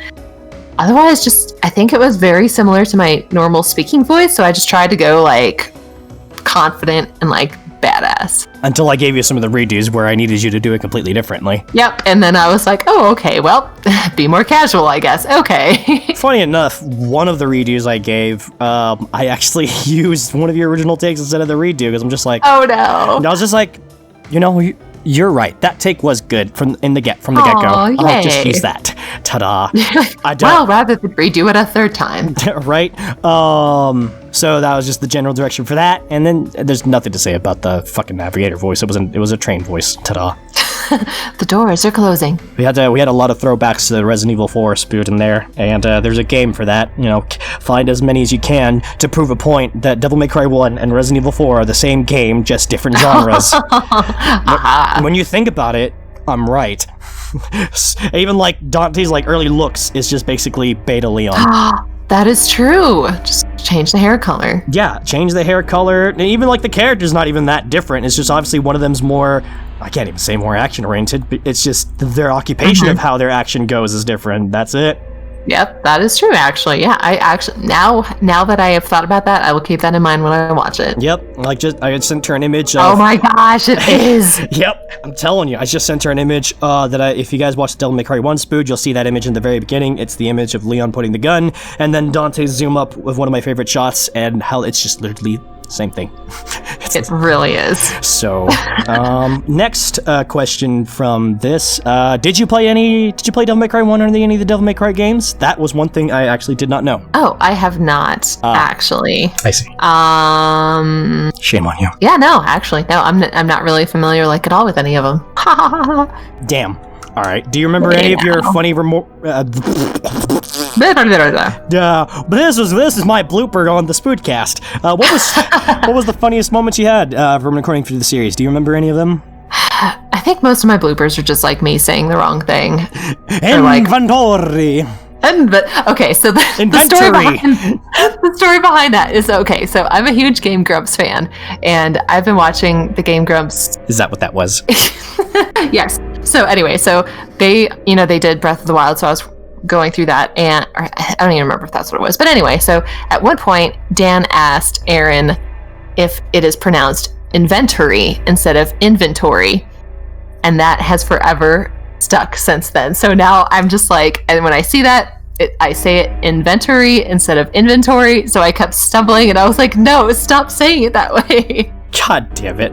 [SPEAKER 3] otherwise I think it was very similar to my normal speaking voice, so I just tried to go like confident and like badass.
[SPEAKER 1] Until I gave you some of the redos where I needed you to do it completely differently.
[SPEAKER 3] Yep, and then I was like, oh, okay, well, be more casual, I guess. Okay.
[SPEAKER 1] Funny enough, one of the redos I gave, I actually used one of your original takes instead of the redo, because I'm just like...
[SPEAKER 3] Oh, no.
[SPEAKER 1] And I was just like, you're right. That take was good from the get-go. I'll just use that. Ta-da.
[SPEAKER 3] Well, rather than redo it a third time.
[SPEAKER 1] Right? So that was just the general direction for that. And then there's nothing to say about the fucking navigator voice. It was a trained voice. Ta-da.
[SPEAKER 3] The doors are closing.
[SPEAKER 1] We had a lot of throwbacks to the Resident Evil 4 Spoot in there, and there's a game for that. Find as many as you can to prove a point that Devil May Cry 1 and Resident Evil 4 are the same game, just different genres. When you think about it, I'm right. Even like Dante's early looks is just basically Beta Leon.
[SPEAKER 3] That is true. Just change the hair color.
[SPEAKER 1] Yeah, change the hair color. And even the character's not even that different. It's just obviously one of them's more, I can't even say more action oriented, but it's just their occupation of how their action goes is different. That's it.
[SPEAKER 3] Yep, that is true, actually. Yeah, I actually, now that I have thought about that, I will keep that in mind when I watch it.
[SPEAKER 1] Yep, I had sent her an image of...
[SPEAKER 3] Oh my gosh, it is!
[SPEAKER 1] Yep, I'm telling you, I just sent her an image if you guys watch the Devil May Cry 1 Spood, you'll see that image in the very beginning. It's the image of Leon putting the gun, and then Dante zoom up with one of my favorite shots, and how it's just literally same thing.
[SPEAKER 3] It really is.
[SPEAKER 1] So, next question from this. Did you play Devil May Cry 1 or any of the Devil May Cry games? That was one thing I actually did not know.
[SPEAKER 3] Oh, I have not, actually.
[SPEAKER 1] I see. Shame on you.
[SPEAKER 3] Yeah, no, actually. No, I'm not really familiar, like, at all with any of them.
[SPEAKER 1] Damn. All right. Do you remember any of your funny this is my blooper on the Spoodcast. What was the funniest moments you had from recording through the series? Do you remember any of them?
[SPEAKER 3] I think most of my bloopers are just like me saying the wrong thing.
[SPEAKER 1] Inventory.
[SPEAKER 3] Okay, so the story behind that is, okay, so I'm a huge Game Grumps fan, and I've been watching the Game Grumps.
[SPEAKER 1] Is that what that was?
[SPEAKER 3] Yes. So anyway, so they did Breath of the Wild, so I was going through that, and I don't even remember if that's what it was, but anyway, so at one point Dan asked Aaron if it is pronounced inventory instead of inventory, and that has forever stuck since then. So now I'm just like, and when I see that, I say it inventory instead of inventory, so I kept stumbling, and I was like, no, stop saying it that way.
[SPEAKER 1] God damn it.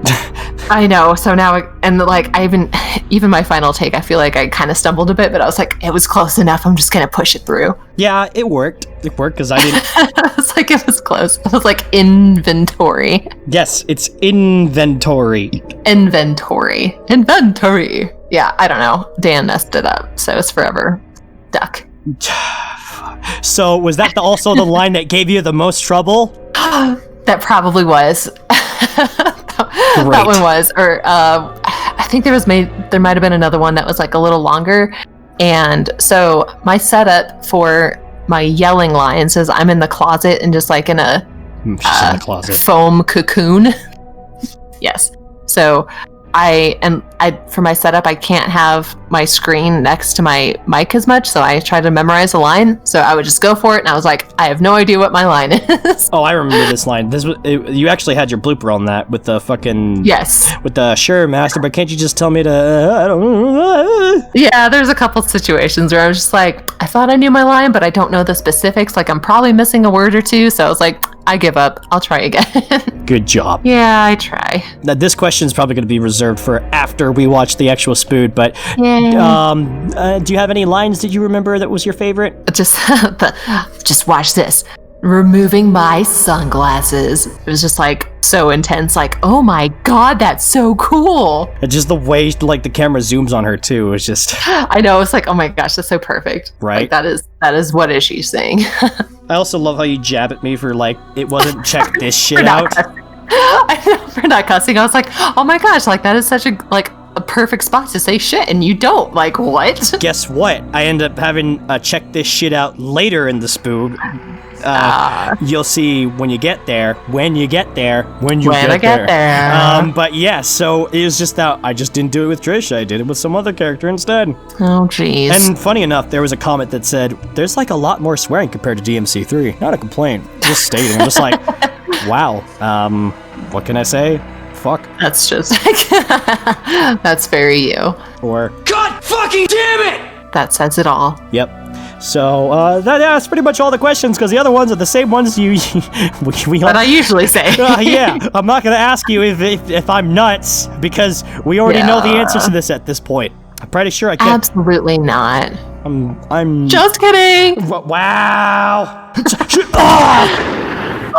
[SPEAKER 3] I know. So now, and like, even my final take, I feel like I kind of stumbled a bit, but I was like, it was close enough. I'm just going to push it through.
[SPEAKER 1] Yeah, it worked. It worked because I didn't.
[SPEAKER 3] I was like, it was close. I was like, inventory.
[SPEAKER 1] Yes, it's inventory.
[SPEAKER 3] Inventory. Yeah, I don't know. Dan messed it up, so it's forever stuck.
[SPEAKER 1] So was that also the line that gave you the most trouble?
[SPEAKER 3] That probably was. That one was, or I think there might have been another one that was like a little longer, and so my setup for my yelling lines is I'm in the closet and just like in a foam cocoon. Yes. So for my setup, I can't have my screen next to my mic as much, so I try to memorize a line. So I would just go for it, and I was like, I have no idea what my line is.
[SPEAKER 1] Oh, I remember this line. You actually had your blooper on that with the fucking...
[SPEAKER 3] Yes.
[SPEAKER 1] With the, sure, master, but can't you just tell me to... I don't know.
[SPEAKER 3] Yeah, there's a couple situations where I was just like, I thought I knew my line, but I don't know the specifics. Like, I'm probably missing a word or two, so I was like, I give up. I'll try again.
[SPEAKER 1] Good job.
[SPEAKER 3] Yeah, I try.
[SPEAKER 1] Now, this question is probably going to be reserved for after we watch the actual Spood, but do you have any lines that you remember that was your favorite?
[SPEAKER 3] Just watch this. Removing my sunglasses. It was just like so intense, like, oh my god, that's so cool.
[SPEAKER 1] And just the way like the camera zooms on her too, it's just
[SPEAKER 3] I know, it's like, oh my gosh, that's so perfect.
[SPEAKER 1] Right.
[SPEAKER 3] Like, that is what is she saying?
[SPEAKER 1] I also love how you jab at me for like it wasn't check this shit out.
[SPEAKER 3] I know, for not cussing. I was like, oh my gosh, like that is such a perfect spot to say shit, and you don't. Like, what?
[SPEAKER 1] Guess what? I end up having check this shit out later in the Spood. You'll see when you get there. When I get there. But yeah, so it was just that I just didn't do it with Trish. I did it with some other character instead.
[SPEAKER 3] Oh, jeez.
[SPEAKER 1] And funny enough, there was a comment that said, there's like a lot more swearing compared to DMC3. Not a complaint. Just stating. I'm just like, wow. What can I say? Fuck.
[SPEAKER 3] That's just that's very you.
[SPEAKER 1] Or God fucking damn it!
[SPEAKER 3] That says it all.
[SPEAKER 1] Yep. So that's pretty much all the questions, because the other ones are the same ones we
[SPEAKER 3] that I usually say.
[SPEAKER 1] Yeah, I'm not gonna ask you if I'm nuts, because we already know the answers to this at this point. I'm pretty sure I can't.
[SPEAKER 3] Absolutely not.
[SPEAKER 1] I'm
[SPEAKER 3] just kidding.
[SPEAKER 1] Wow.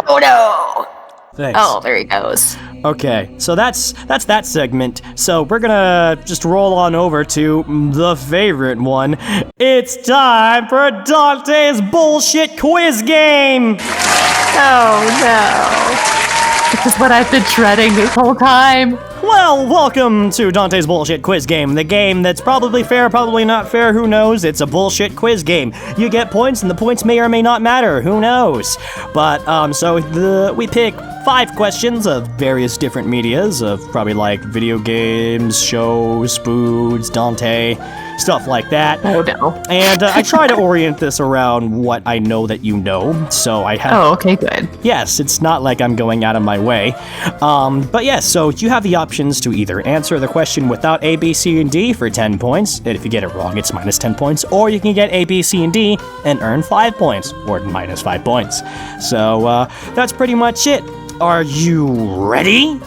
[SPEAKER 3] Oh no.
[SPEAKER 1] Thanks.
[SPEAKER 3] Oh, there he goes.
[SPEAKER 1] Okay, so that's that segment. So we're gonna just roll on over to the favorite one. It's time for Dante's bullshit quiz game!
[SPEAKER 3] Oh no. This is what I've been dreading this whole time.
[SPEAKER 1] Well, welcome to Dante's bullshit quiz game. The game that's probably fair, probably not fair, who knows? It's a bullshit quiz game. You get points, and the points may or may not matter, who knows? But, we pick 5 questions of various different medias, of probably like video games, shows, Spoods, Dante, stuff like that.
[SPEAKER 3] Oh no.
[SPEAKER 1] And I try to orient this around what I know that you know, so I have...
[SPEAKER 3] Oh, okay, good.
[SPEAKER 1] Yes, it's not like I'm going out of my way. But yes, so you have the options to either answer the question without A, B, C, and D for 10 points, and if you get it wrong, it's minus 10 points, or you can get A, B, C, and D and earn 5 points, or minus 5 points. So, that's pretty much it. are you ready?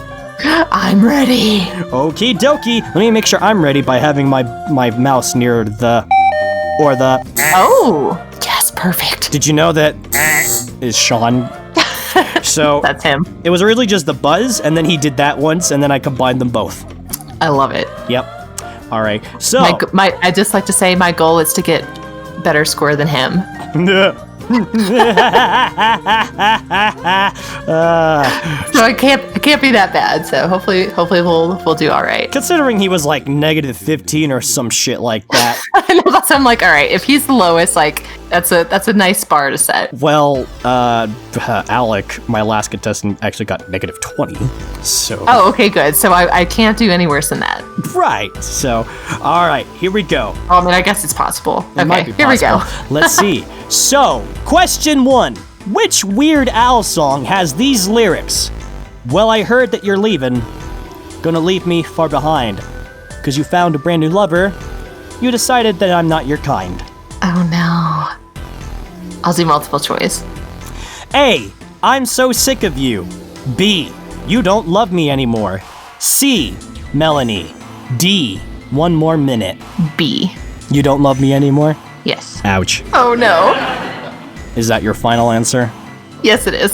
[SPEAKER 3] I'm ready.
[SPEAKER 1] Okie dokie. Let me make sure I'm ready by having my mouse near the... Or the...
[SPEAKER 3] Oh, yes, perfect.
[SPEAKER 1] Did you know that is Sean? So
[SPEAKER 3] That's him.
[SPEAKER 1] it was originally just the buzz, and then he did that once, and then I combined them both.
[SPEAKER 3] I love it.
[SPEAKER 1] Yep. All right. So
[SPEAKER 3] I just like to say my goal is to get better score than him. So I can't be that bad. So hopefully we'll do all right.
[SPEAKER 1] considering he was like -15 or some shit like that.
[SPEAKER 3] I know, that's why I'm like, all right, if he's the lowest, like that's a nice bar to set.
[SPEAKER 1] Well, Alec, my last contestant, actually got -20. So
[SPEAKER 3] Oh, okay, good. So I can't do any worse than that.
[SPEAKER 1] right. So all right, here we go.
[SPEAKER 3] Oh, I mean, I guess it's possible.
[SPEAKER 1] It might be
[SPEAKER 3] here we go.
[SPEAKER 1] possible. Let's see. So, question 1. Which Weird Al song has these lyrics? Well, I heard that you're leaving. Gonna leave me far behind. 'Cause you found a brand new lover. You decided that I'm not your kind.
[SPEAKER 3] Oh no. I'll do multiple choice.
[SPEAKER 1] A. I'm so sick of you. B. You don't love me anymore. C. Melanie. D. One more minute.
[SPEAKER 3] B.
[SPEAKER 1] You don't love me anymore?
[SPEAKER 3] Yes.
[SPEAKER 1] Ouch.
[SPEAKER 3] Oh no.
[SPEAKER 1] Is that your final answer?
[SPEAKER 3] Yes, it is.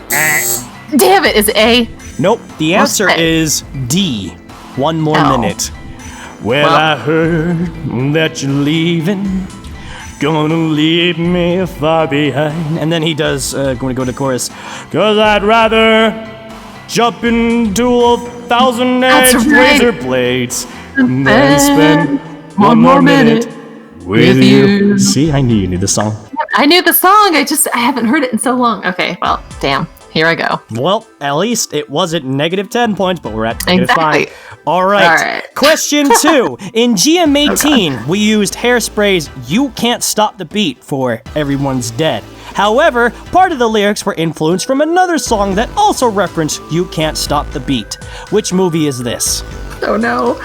[SPEAKER 3] Damn it, is it A?
[SPEAKER 1] Nope. The
[SPEAKER 3] What's
[SPEAKER 1] answer
[SPEAKER 3] that?
[SPEAKER 1] is D. One more
[SPEAKER 3] Oh.
[SPEAKER 1] minute. Well, I heard that you're leaving. Gonna leave me far behind. And then he does, going to go to chorus. 'Cause I'd rather jump into 1,000
[SPEAKER 3] That's
[SPEAKER 1] edged
[SPEAKER 3] right.
[SPEAKER 1] razor blades than spend one more minute with
[SPEAKER 3] with
[SPEAKER 1] you.
[SPEAKER 3] you.
[SPEAKER 1] See, I knew you knew the song.
[SPEAKER 3] I knew the song, I haven't heard it in so long. Okay, well, damn. Here I go.
[SPEAKER 1] Well, at least it wasn't -10 points, but we're at -5.
[SPEAKER 3] Exactly.
[SPEAKER 1] All right.
[SPEAKER 3] All right.
[SPEAKER 1] Question 2. In GM18, we used Hairspray's You Can't Stop the Beat for Everyone's Dead. However, part of the lyrics were influenced from another song that also referenced You Can't Stop the Beat. Which movie is this?
[SPEAKER 3] Oh no.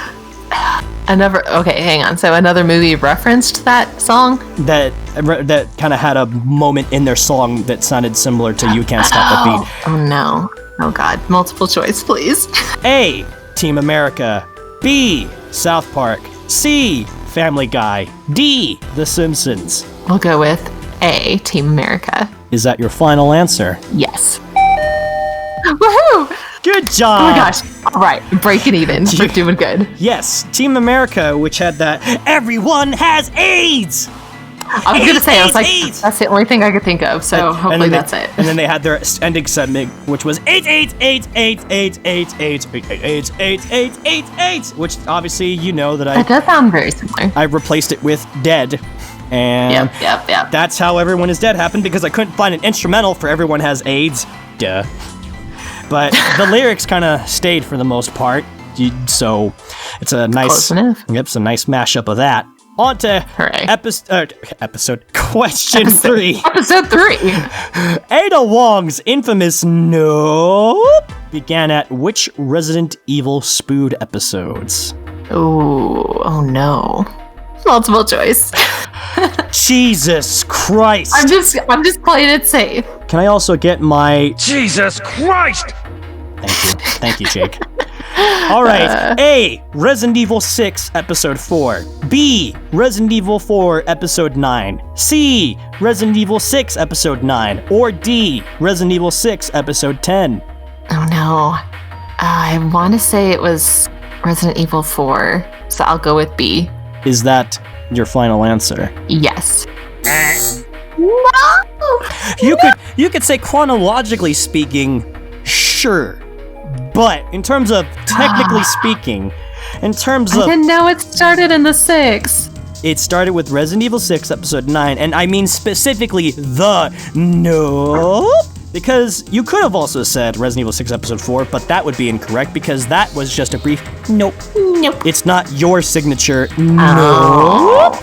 [SPEAKER 3] Okay, hang on. So another movie referenced that song?
[SPEAKER 1] That kind of had a moment in their song that sounded similar to You Can't Stop the Beat.
[SPEAKER 3] Oh no. Oh god. Multiple choice, please.
[SPEAKER 1] A. Team America. B. South Park. C. Family Guy. D. The Simpsons.
[SPEAKER 3] We'll go with A, Team America.
[SPEAKER 1] Is that your final answer?
[SPEAKER 3] Yes. Woohoo!
[SPEAKER 1] Good job!
[SPEAKER 3] Oh my gosh. All right, breaking even. We're doing good.
[SPEAKER 1] Yes, Team America, which had that everyone has AIDS!
[SPEAKER 3] I was going to say, I was like,
[SPEAKER 1] AIDS!
[SPEAKER 3] that's the only thing I could think of, so hopefully that's it.
[SPEAKER 1] And then they had their ending segment, which was AIDS, AIDS, AIDS, AIDS, AIDS, AIDS, AIDS, AIDS, AIDS, AIDS, AIDS, AIDS, AIDS, which obviously you know that
[SPEAKER 3] That does sound very similar.
[SPEAKER 1] I replaced it with Dead. And
[SPEAKER 3] Yep.
[SPEAKER 1] that's how Everyone is Dead happened, because I couldn't find an instrumental for Everyone Has AIDS. Duh. But the lyrics kind of stayed for the most part, so it's a nice,
[SPEAKER 3] Close enough.
[SPEAKER 1] Yep, it's a nice mashup of that. On to
[SPEAKER 3] Hooray.
[SPEAKER 1] question 3.
[SPEAKER 3] Episode 3.
[SPEAKER 1] Ada Wong's infamous Nope began at which Resident Evil Spood episodes?
[SPEAKER 3] Oh no. Multiple choice.
[SPEAKER 1] Jesus Christ!
[SPEAKER 3] I'm just playing it safe.
[SPEAKER 1] Can I also get my...
[SPEAKER 4] Jesus Christ!
[SPEAKER 1] Thank you, Jake. All right. A. Resident Evil 6 Episode 4. B. Resident Evil 4 Episode 9. C. Resident Evil 6 Episode 9. Or D. Resident Evil 6 Episode 10.
[SPEAKER 3] Oh no. I want to say it was Resident Evil 4, so I'll go with B.
[SPEAKER 1] Is that your final answer?
[SPEAKER 3] Yes.
[SPEAKER 1] You could say chronologically speaking, sure. But in terms of technically speaking, in terms
[SPEAKER 3] I
[SPEAKER 1] of
[SPEAKER 3] didn't know it started in the 6.
[SPEAKER 1] it started with Resident Evil 6 Episode 9, and I mean specifically the Nope. Because you could have also said Resident Evil 6 Episode 4, but that would be incorrect because that was just a brief nope.
[SPEAKER 3] Nope.
[SPEAKER 1] It's not your signature nope.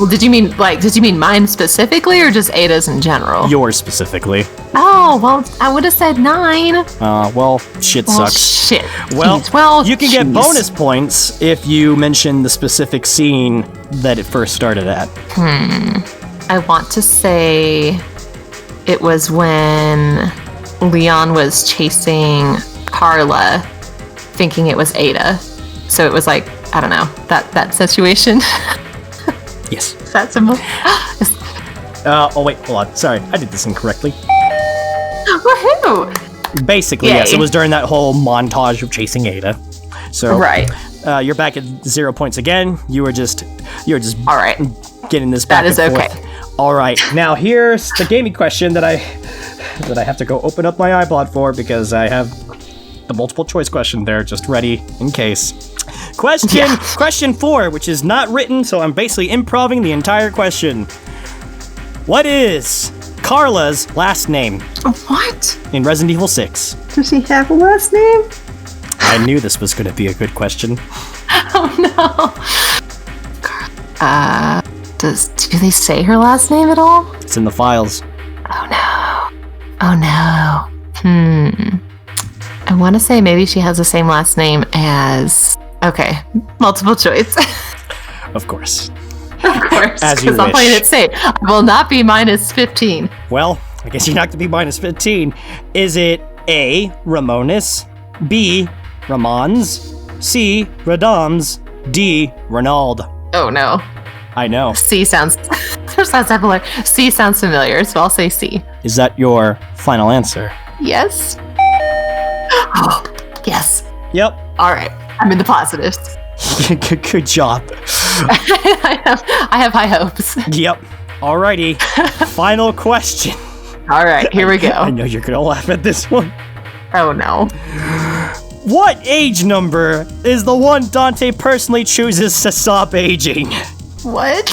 [SPEAKER 3] Well, did you mean mine specifically or just Ada's in general?
[SPEAKER 1] Yours specifically.
[SPEAKER 3] Oh, well, I would have said 9.
[SPEAKER 1] Well, shit
[SPEAKER 3] Well,
[SPEAKER 1] sucks.
[SPEAKER 3] shit.
[SPEAKER 1] Well,
[SPEAKER 3] Jeez.
[SPEAKER 1] you can get
[SPEAKER 3] jeez.
[SPEAKER 1] bonus points if you mention the specific scene that it first started at.
[SPEAKER 3] I want to say it was when Leon was chasing Carla, thinking it was Ada. So it was like, I don't know, that situation.
[SPEAKER 1] Yes.
[SPEAKER 3] Is that similar?
[SPEAKER 1] Oh wait, hold on. Sorry, I did this incorrectly.
[SPEAKER 3] Woohoo!
[SPEAKER 1] Basically,
[SPEAKER 3] Yay.
[SPEAKER 1] yes, it was during that whole montage of chasing Ada. So
[SPEAKER 3] Right.
[SPEAKER 1] You're back at 0 points again. You're just
[SPEAKER 3] All right.
[SPEAKER 1] getting this back
[SPEAKER 3] That is
[SPEAKER 1] and forth.
[SPEAKER 3] okay.
[SPEAKER 1] All right, now here's the gaming question that I have to go open up my iPod for because I have the multiple choice question there just ready in case. Question 4, which is not written, so I'm basically improving the entire question. What is Carla's last name
[SPEAKER 3] What?
[SPEAKER 1] in Resident Evil 6?
[SPEAKER 4] Does she have a last name?
[SPEAKER 1] I knew this was going to be a good question.
[SPEAKER 3] Oh no. Do they say her last name at all?
[SPEAKER 1] It's in the files.
[SPEAKER 3] Oh no. I want to say maybe she has the same last name as. Okay, multiple choice.
[SPEAKER 1] Of course.
[SPEAKER 3] Of course,
[SPEAKER 1] As you
[SPEAKER 3] because I'm
[SPEAKER 1] wish.
[SPEAKER 3] playing it safe. I will not be minus 15.
[SPEAKER 1] Well, I guess you're not going to be minus 15. Is it A, Ramones, B, Ramons, C, Radams, D, Ronald?
[SPEAKER 3] Oh no.
[SPEAKER 1] I know.
[SPEAKER 3] C sounds. Sounds familiar. C sounds familiar, so I'll say C.
[SPEAKER 1] Is that your final answer?
[SPEAKER 3] Yes. Oh, yes.
[SPEAKER 1] Yep.
[SPEAKER 3] All right. I'm in the positives.
[SPEAKER 1] Good job.
[SPEAKER 3] I have high hopes.
[SPEAKER 1] Yep. Alrighty. Final question.
[SPEAKER 3] All right, here we
[SPEAKER 1] I
[SPEAKER 3] go.
[SPEAKER 1] know you're going to laugh at this one.
[SPEAKER 3] Oh no.
[SPEAKER 1] What age number is the one Dante personally chooses to stop aging?
[SPEAKER 3] What?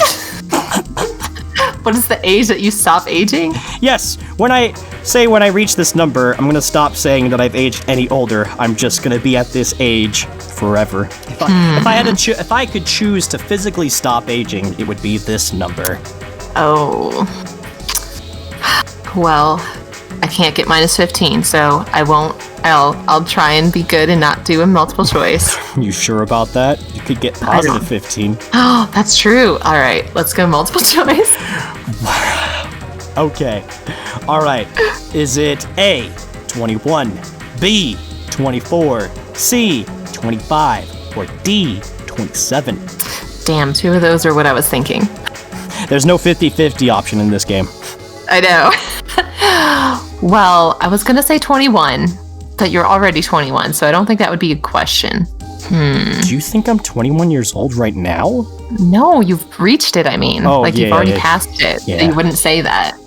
[SPEAKER 3] What is the age that you stop aging?
[SPEAKER 1] Yes, when I reach this number, I'm gonna stop saying that I've aged any older. I'm just gonna be at this age forever. If I could choose to physically stop aging, it would be this number.
[SPEAKER 3] Oh. Well, I can't get minus 15, so I won't. I'll try and be good and not do a multiple choice.
[SPEAKER 1] You sure about that? You could get positive 15.
[SPEAKER 3] Oh, that's true. All right, let's go multiple choice.
[SPEAKER 1] Okay. All right. Is it A, 21, B, 24, C, 25, or D, 27?
[SPEAKER 3] Damn, 2 of those are what I was thinking.
[SPEAKER 1] There's no 50-50 option in this game.
[SPEAKER 3] I know. Well, I was gonna say 21, but you're already 21, so I don't think that would be a question.
[SPEAKER 1] Do you think I'm 21 years old right now?
[SPEAKER 3] No, you've reached it, I mean.
[SPEAKER 1] Oh,
[SPEAKER 3] like,
[SPEAKER 1] yeah,
[SPEAKER 3] you've already
[SPEAKER 1] yeah.
[SPEAKER 3] passed it.
[SPEAKER 1] Yeah.
[SPEAKER 3] You wouldn't say that.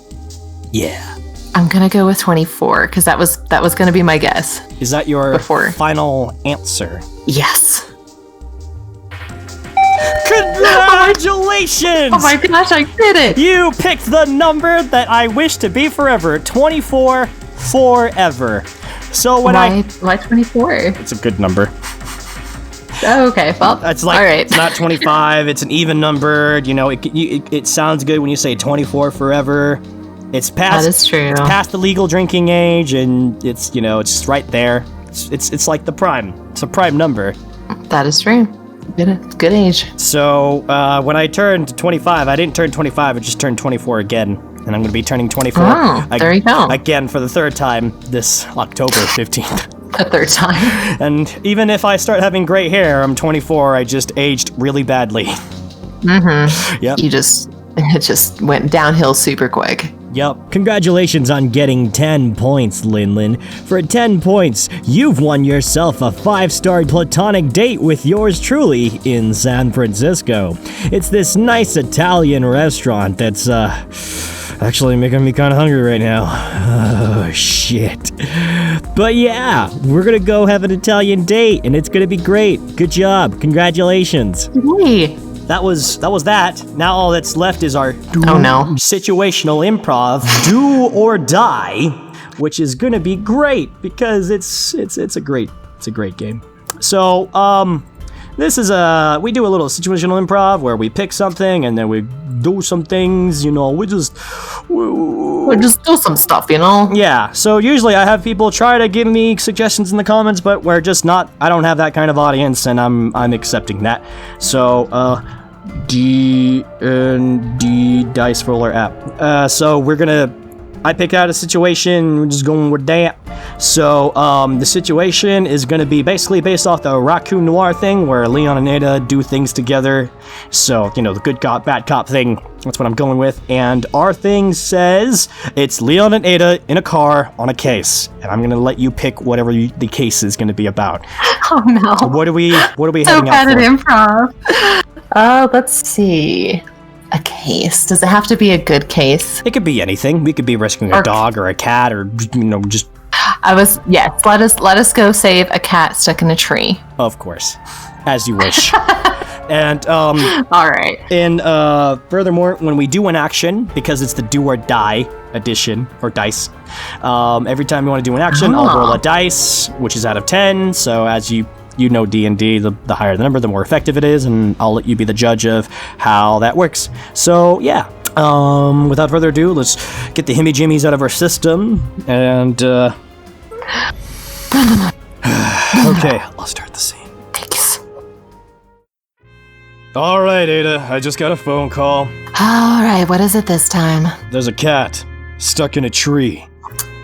[SPEAKER 1] Yeah.
[SPEAKER 3] I'm gonna go with 24, because that was gonna be my guess.
[SPEAKER 1] Is that your
[SPEAKER 3] Before.
[SPEAKER 1] final answer?
[SPEAKER 3] Yes.
[SPEAKER 1] Congratulations!
[SPEAKER 3] Oh my gosh, I did it!
[SPEAKER 1] You picked the number that I wish to be forever. 24 forever. So when
[SPEAKER 3] Why 24?
[SPEAKER 1] It's a good number.
[SPEAKER 3] Oh, okay, well,
[SPEAKER 1] It's like,
[SPEAKER 3] all right.
[SPEAKER 1] it's not 25, it's an even number. You know, it sounds good when you say 24 forever. It's past,
[SPEAKER 3] That is true.
[SPEAKER 1] It's past the legal drinking age, and it's, you know, it's just right there. It's like the prime. It's a prime number.
[SPEAKER 3] That is true. Good age.
[SPEAKER 1] So when I turned 25, I didn't turn 25, I just turned 24 again. And I'm going to be turning 24
[SPEAKER 3] Oh, there you go.
[SPEAKER 1] again for the third time this October 15th.
[SPEAKER 3] A third time.
[SPEAKER 1] And even if I start having gray hair, I'm 24, I just aged really badly.
[SPEAKER 3] Mm-hmm.
[SPEAKER 1] Yep.
[SPEAKER 3] It just went downhill super quick.
[SPEAKER 1] Yep. Congratulations on getting 10 points, Linlin. For 10 points, you've won yourself a 5-star platonic date with yours truly in San Francisco. It's this nice Italian restaurant that's, actually making me kind of hungry right now. Oh, shit. But yeah, we're gonna go have an Italian date, and it's gonna be great. Good job. Congratulations.
[SPEAKER 3] Hey.
[SPEAKER 1] That was that. Now all that's left is our
[SPEAKER 3] Oh no.
[SPEAKER 1] situational improv, do or die, which is gonna be great because it's a great game. So this is we do a little situational improv where we pick something and then we do some things. You know, we just
[SPEAKER 3] do some stuff, you know.
[SPEAKER 1] yeah. So usually I have people try to give me suggestions in the comments, but we're just not. I don't have that kind of audience, and I'm accepting that. So D&D dice roller app. So we're gonna I pick out a situation, we're just going with that. So, the situation is gonna be basically based off the Raccoon Noir thing, where Leon and Ada do things together. So, the good cop, bad cop thing, that's what I'm going with. And our thing says it's Leon and Ada in a car on a case. And I'm gonna let you pick whatever the case is gonna be about.
[SPEAKER 3] Oh no.
[SPEAKER 1] What are we
[SPEAKER 3] So
[SPEAKER 1] heading out
[SPEAKER 3] bad at
[SPEAKER 1] for?
[SPEAKER 3] improv. Let's see. A case. Does it have to be a good case?
[SPEAKER 1] It could be anything. We could be rescuing a dog or a cat or, just...
[SPEAKER 3] Yes, let us go save a cat stuck in a tree.
[SPEAKER 1] Of course. As you wish. And,
[SPEAKER 3] All right.
[SPEAKER 1] and, furthermore, when we do an action, because it's the do or die edition, or dice, every time you want to do an action, I'll roll a dice, which is out of 10, so as you know D&D, the higher the number, the more effective it is, and I'll let you be the judge of how that works. So, yeah. Without further ado, let's get the himmy-jimmies out of our system, and, okay, I'll start the scene.
[SPEAKER 3] Thanks.
[SPEAKER 1] Alright, Ada, I just got a phone call.
[SPEAKER 3] All right, what is it this time?
[SPEAKER 1] There's a cat stuck in a tree.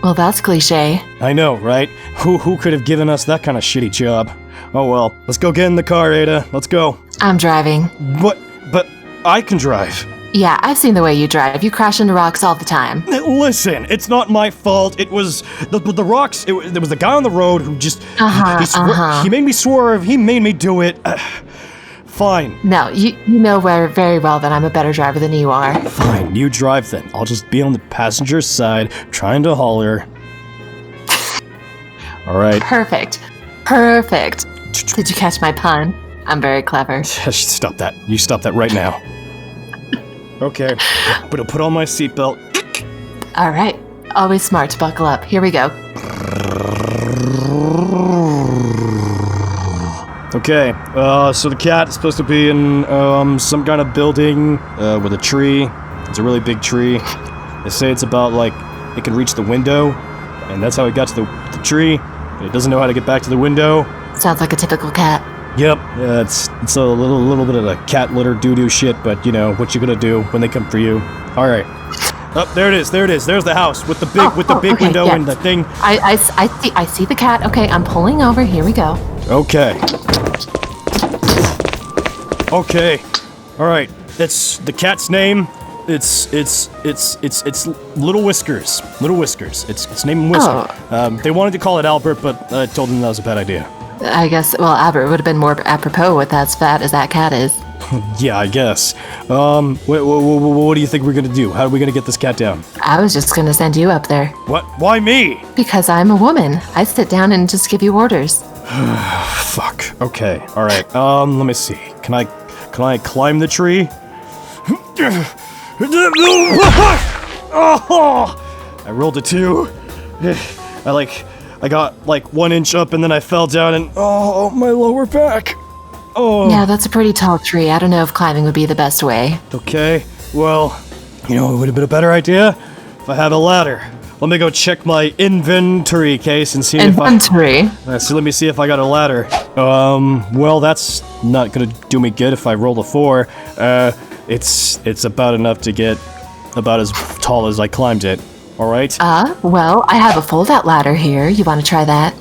[SPEAKER 3] Well, that's cliche.
[SPEAKER 1] I know, right? Who could have given us that kind of shitty job? Oh well, let's go get in the car, Ada. Let's go.
[SPEAKER 3] I'm driving.
[SPEAKER 1] What? But I can drive.
[SPEAKER 3] Yeah, I've seen the way you drive. You crash into rocks all the time.
[SPEAKER 1] Listen, it's not my fault. It was the rocks. There was the guy on the road who just he made me swerve. He made me do it. Fine.
[SPEAKER 3] No, you know very well that I'm a better driver than you are.
[SPEAKER 1] Fine, you drive then. I'll just be on the passenger side trying to holler. All right.
[SPEAKER 3] Perfect. Did you catch my pun? I'm very clever.
[SPEAKER 1] Stop that. You stop that right now. Okay. But I'll put on my seatbelt.
[SPEAKER 3] All right. Always smart to buckle up. Here we go.
[SPEAKER 1] Okay, so the cat is supposed to be in some kind of building with a tree. It's a really big tree. They say it's about, it can reach the window, and that's how it got to the tree. It doesn't know how to get back to the window.
[SPEAKER 3] Sounds like a typical cat.
[SPEAKER 1] Yep, it's a little bit of a cat litter doo-doo shit, but, what you gonna do when they come for you. Alright. Oh, there it is. There's the house with the big
[SPEAKER 3] okay,
[SPEAKER 1] window
[SPEAKER 3] yeah.
[SPEAKER 1] and the thing.
[SPEAKER 3] I see the cat. Okay, I'm pulling over. Here we go.
[SPEAKER 1] Okay. Okay. All right. That's the cat's name. It's Little Whiskers. Little Whiskers. It's named Whisker.
[SPEAKER 3] Oh.
[SPEAKER 1] They wanted to call it Albert, but I told them that was a bad idea.
[SPEAKER 3] I guess, well, Albert would have been more apropos with as fat as that cat is.
[SPEAKER 1] Yeah, I guess. What do you think we're gonna do? How are we gonna get this cat down?
[SPEAKER 3] I was just gonna send you up there.
[SPEAKER 1] What? Why me?
[SPEAKER 3] Because I'm a woman. I sit down and just give you orders.
[SPEAKER 1] Fuck. Okay. All right. Let me see. Can I climb the tree? Oh! I rolled a 2. I got 1 inch up and then I fell down and my lower back. Oh.
[SPEAKER 3] Yeah, that's a pretty tall tree. I don't know if climbing would be the best way.
[SPEAKER 1] Okay. Well, it would have been a better idea if I had a ladder. Let me go check my inventory case and see if let me see if I got a ladder. Well, that's not gonna do me good if I roll a 4. It's about enough to get about as tall as I climbed it. All right?
[SPEAKER 3] Well, I have a fold-out ladder here. You want to try that?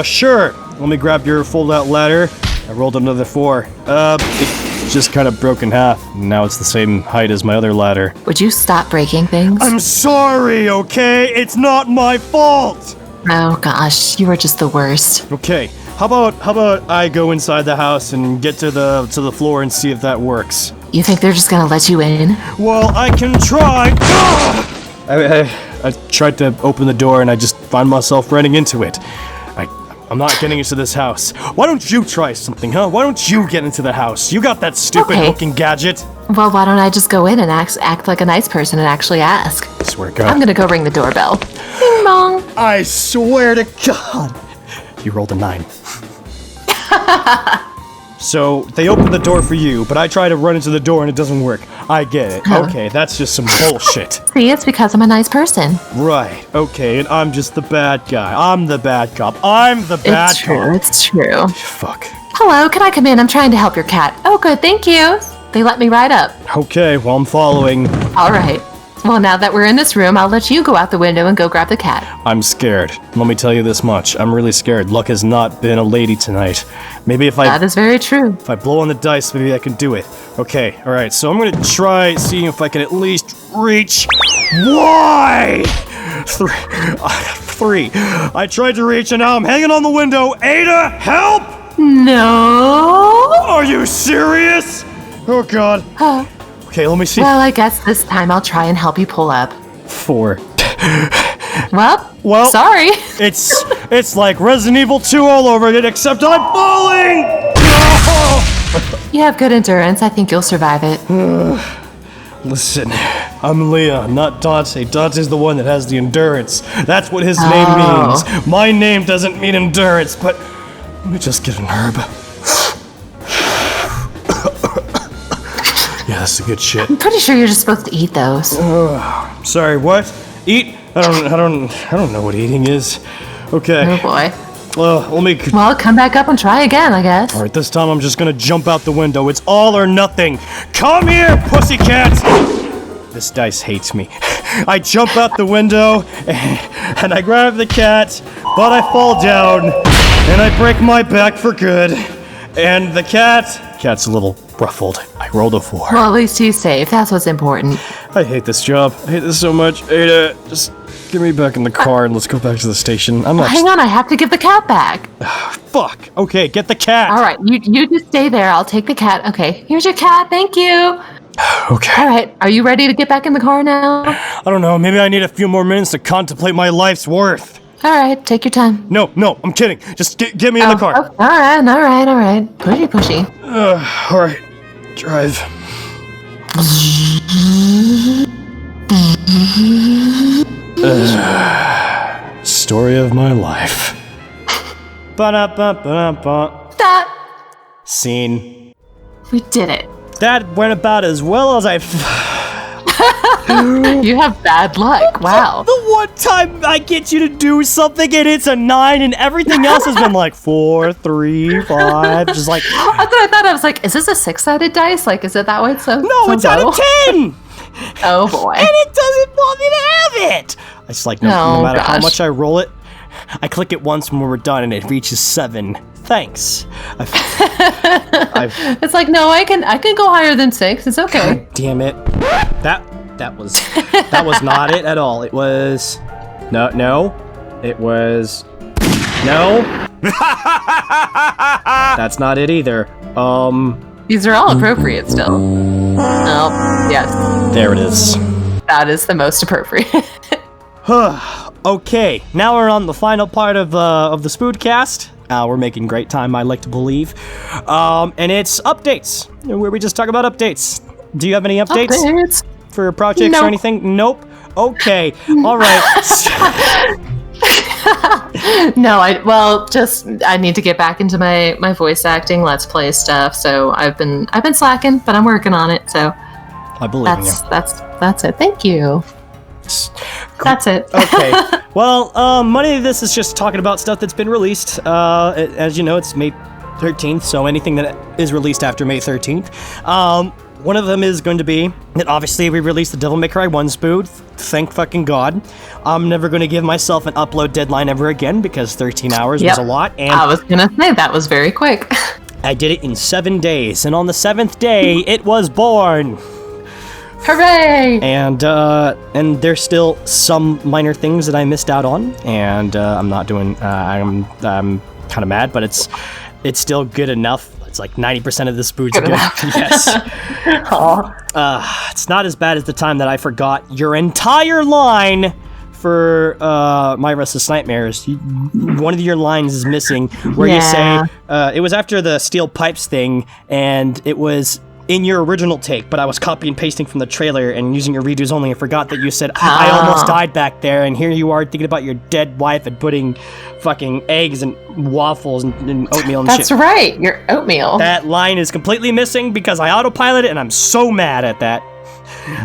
[SPEAKER 1] Sure. Let me grab your fold-out ladder. I rolled another 4. It just kind of broke in half. Now it's the same height as my other ladder.
[SPEAKER 3] Would you stop breaking things?
[SPEAKER 1] I'm sorry, okay? It's not my fault!
[SPEAKER 3] Oh gosh, you are just the worst.
[SPEAKER 1] Okay, how about I go inside the house and get to the floor and see if that works?
[SPEAKER 3] You think they're just gonna let you in?
[SPEAKER 1] Well, I can try! I tried to open the door and I just find myself running into it. I'm not getting into this house. Why don't you try something, huh? Why don't you get into the house? You got that stupid looking gadget.
[SPEAKER 3] Well, why don't I just go in and act like a nice person and actually ask?
[SPEAKER 1] I swear to God.
[SPEAKER 3] I'm gonna go ring the doorbell. Ding dong.
[SPEAKER 1] I swear to God. You rolled a 9. So, they open the door for you, but I try to run into the door and it doesn't work. I get it. Okay, that's just some bullshit.
[SPEAKER 3] See, it's because I'm a nice person.
[SPEAKER 1] Right, okay, and I'm just the bad guy. I'm the bad cop. I'm the bad cop.
[SPEAKER 3] It's true.
[SPEAKER 1] Fuck.
[SPEAKER 3] Hello, can I come in? I'm trying to help your cat. Oh, good, thank you. They let me ride up.
[SPEAKER 1] Okay, well, I'm following.
[SPEAKER 3] All right. Well, now that we're in this room, I'll let you go out the window and go grab the cat.
[SPEAKER 1] I'm scared. Let me tell you this much. I'm really scared. Luck has not been a lady tonight. Maybe if
[SPEAKER 3] That is very true.
[SPEAKER 1] I blow on the dice, maybe I can do it. Okay, alright, so I'm gonna try seeing if I can at least reach. Why? Three. I tried to reach and now I'm hanging on the window. Ada, help!
[SPEAKER 3] No.
[SPEAKER 1] Are you serious? Oh god. Okay, let me see.
[SPEAKER 3] Well, I guess this time I'll try and help you pull up.
[SPEAKER 1] 4.
[SPEAKER 3] Well, sorry.
[SPEAKER 1] It's like Resident Evil 2 all over again, except I'm falling!
[SPEAKER 3] You have good endurance. I think you'll survive it.
[SPEAKER 1] Listen, I'm Leon, not Dante. Dante's the one that has the endurance. That's what his name means. My name doesn't mean endurance, but let me just get an herb. Yeah, that's the good shit.
[SPEAKER 3] I'm pretty sure you're just supposed to eat those.
[SPEAKER 1] Sorry, what? Eat? I don't know what eating is. Okay.
[SPEAKER 3] Oh boy.
[SPEAKER 1] Let me.
[SPEAKER 3] Well, come back up and try again, I guess.
[SPEAKER 1] All right, this time I'm just gonna jump out the window. It's all or nothing. Come here, pussycat! This dice hates me. I jump out the window and I grab the cat, but I fall down and I break my back for good. And the cat's a little ruffled. I rolled a 4.
[SPEAKER 3] Well, at least he's safe. That's what's important.
[SPEAKER 1] I hate this job. I hate this so much. Ada, just get me back in the car and let's go back to the station. I'm not.
[SPEAKER 3] Hang on, I have to give the cat back.
[SPEAKER 1] Fuck. Okay, get the cat.
[SPEAKER 3] All right, you just stay there. I'll take the cat. Okay, here's your cat. Thank you.
[SPEAKER 1] Okay.
[SPEAKER 3] All right, are you ready to get back in the car now?
[SPEAKER 1] I don't know. Maybe I need a few more minutes to contemplate my life's worth.
[SPEAKER 3] All right, take your time.
[SPEAKER 1] No, I'm kidding. Just get me in the car.
[SPEAKER 3] Oh, all right. Pushy.
[SPEAKER 1] All right. Drive. Story of my life. Ba-da-ba-ba-ba.
[SPEAKER 3] That
[SPEAKER 1] Scene.
[SPEAKER 3] we did it.
[SPEAKER 1] That went about as well as I.
[SPEAKER 3] You have bad luck. Wow.
[SPEAKER 1] The one time I get you to do something and it's a 9 and everything else has been like 4, 3, 5, just like.
[SPEAKER 3] That's what I thought. I was like, is this a 6-sided dice? Like, is it that way? So
[SPEAKER 1] No, it's out of 10!
[SPEAKER 3] Oh boy.
[SPEAKER 1] And it doesn't want me to have it! I just like, no matter how
[SPEAKER 3] gosh.
[SPEAKER 1] much I roll it, I click it once when we're done and it reaches 7. Thanks.
[SPEAKER 3] It's like, no, I can go higher than 6. It's okay.
[SPEAKER 1] Damn it. That was not it at all. It was no. It was no. That's not it either.
[SPEAKER 3] These are all appropriate still. Oh, yes.
[SPEAKER 1] There it is.
[SPEAKER 3] That is the most appropriate.
[SPEAKER 1] Okay, now we're on the final part of the Spoodcast. We're making great time, I like to believe. And it's updates, where we just talk about updates. Do you have any updates? For projects or anything? Nope. Okay. All right.
[SPEAKER 3] No, I need to get back into my voice acting, let's play stuff. So I've been slacking, but I'm working on it. So
[SPEAKER 1] I believe in you.
[SPEAKER 3] That's it. Thank you. That's it.
[SPEAKER 1] Okay. Well, money of this is just talking about stuff that's been released. As you know, it's May 13th, so anything that is released after May 13th. One of them is going to be that obviously we released the Devil May Cry 1 spood. Thank fucking God. I'm never going to give myself an upload deadline ever again because 13 hours was a lot. And
[SPEAKER 3] I was going to say that was very quick.
[SPEAKER 1] I did it in 7 days, and on the 7th day, it was born.
[SPEAKER 3] Hooray!
[SPEAKER 1] And there's still some minor things that I missed out on, and I'm not doing. I'm kind of mad, but it's still good enough. It's like 90% of the spoods are good. Yes. It's not as bad as the time that I forgot your entire line for My Restless Nightmares. One of your lines is missing, where you say it was after the steel pipes thing, and it was in your original take, but I was copy and pasting from the trailer and using your redos only and forgot that you said, I almost died back there, and here you are thinking about your dead wife and putting fucking eggs and waffles and oatmeal and shit.
[SPEAKER 3] That's right, your oatmeal.
[SPEAKER 1] That line is completely missing because I autopiloted, and I'm so mad at that.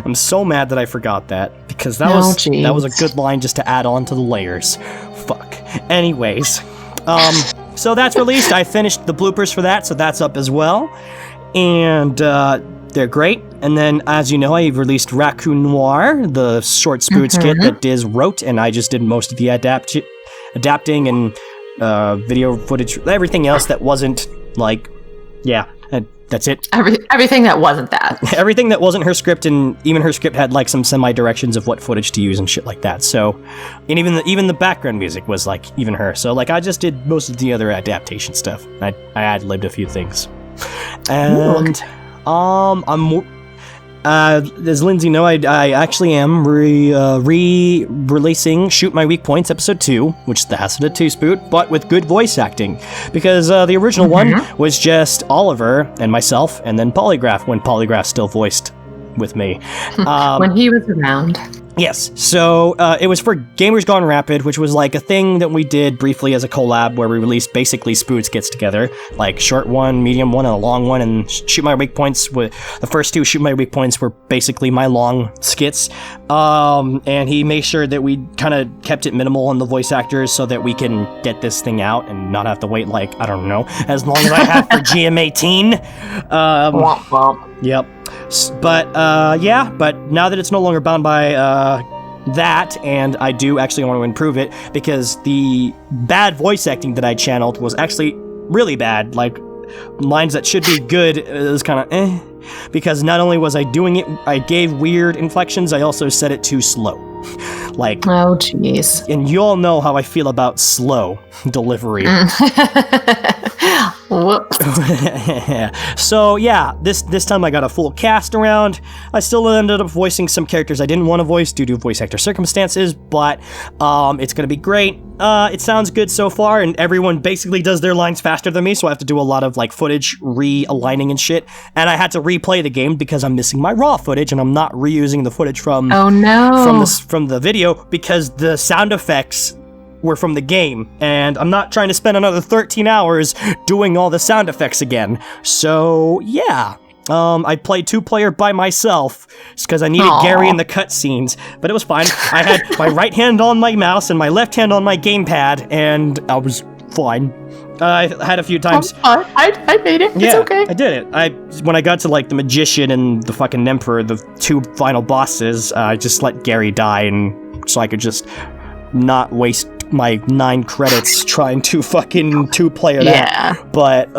[SPEAKER 1] I'm so mad that I forgot that, because that was a good line just to add on to the layers. Fuck. Anyways, so that's released. I finished the bloopers for that, so that's up as well. And they're great. And then, as you know, I've released Raccoon Noir, the short Spoots kit that Diz wrote, and I just did most of the adapting and video footage, everything else that wasn't like, that's it.
[SPEAKER 3] Everything that wasn't that.
[SPEAKER 1] Everything that wasn't her script, and even her script had like some semi-directions of what footage to use and shit like that. So, and even the background music was like even her. So like I just did most of the other adaptation stuff. I ad-libbed a few things, and as Lindsey know, I actually am re-releasing Shoot My Weak Points episode 2, which is the Hassada 2 spoot, but with good voice acting. Because the original one was just Oliver and myself, and then Polygraph, when Polygraph still voiced with me.
[SPEAKER 3] When he was around.
[SPEAKER 1] Yes, so it was for Gamers Gone Rapid, which was like a thing that we did briefly as a collab where we released basically Spoots gets together, like short one, medium one, and a long one, and Shoot My Weak Points, the first two Shoot My Weak Points were basically my long skits, and he made sure that we kind of kept it minimal on the voice actors so that we can get this thing out and not have to wait like, I don't know, as long as I have for GM18.
[SPEAKER 3] Womp womp.
[SPEAKER 1] Yep. But but now that it's no longer bound by that, and I do actually want to improve it, because the bad voice acting that I channeled was actually really bad. Like, lines that should be good, it was kind of because not only was I doing it, I gave weird inflections, I also said it too slow. Like,
[SPEAKER 3] oh jeez.
[SPEAKER 1] And you all know how I feel about slow delivery.
[SPEAKER 3] Whoops.
[SPEAKER 1] So yeah, this time I got a full cast around. I still ended up voicing some characters I didn't want to voice due to voice actor circumstances, but it's gonna be great. It sounds good so far, and everyone basically does their lines faster than me, so I have to do a lot of like footage realigning and shit. And I had to replay the game because I'm missing my raw footage, and I'm not reusing the footage from from the video because the sound effects were from the game, and I'm not trying to spend another 13 hours doing all the sound effects again. So yeah, I played 2-player by myself because I needed Gary in the cutscenes, but it was fine. I had my right hand on my mouse and my left hand on my gamepad, and I was fine. I had a few times.
[SPEAKER 3] I made it.
[SPEAKER 1] Yeah,
[SPEAKER 3] it's okay.
[SPEAKER 1] I did it. When I got to like the Magician and the fucking Emperor, the 2 final bosses, I just let Gary die, and so I could just not waste my 9 credits trying to fucking 2-player that.
[SPEAKER 3] Yeah.
[SPEAKER 1] But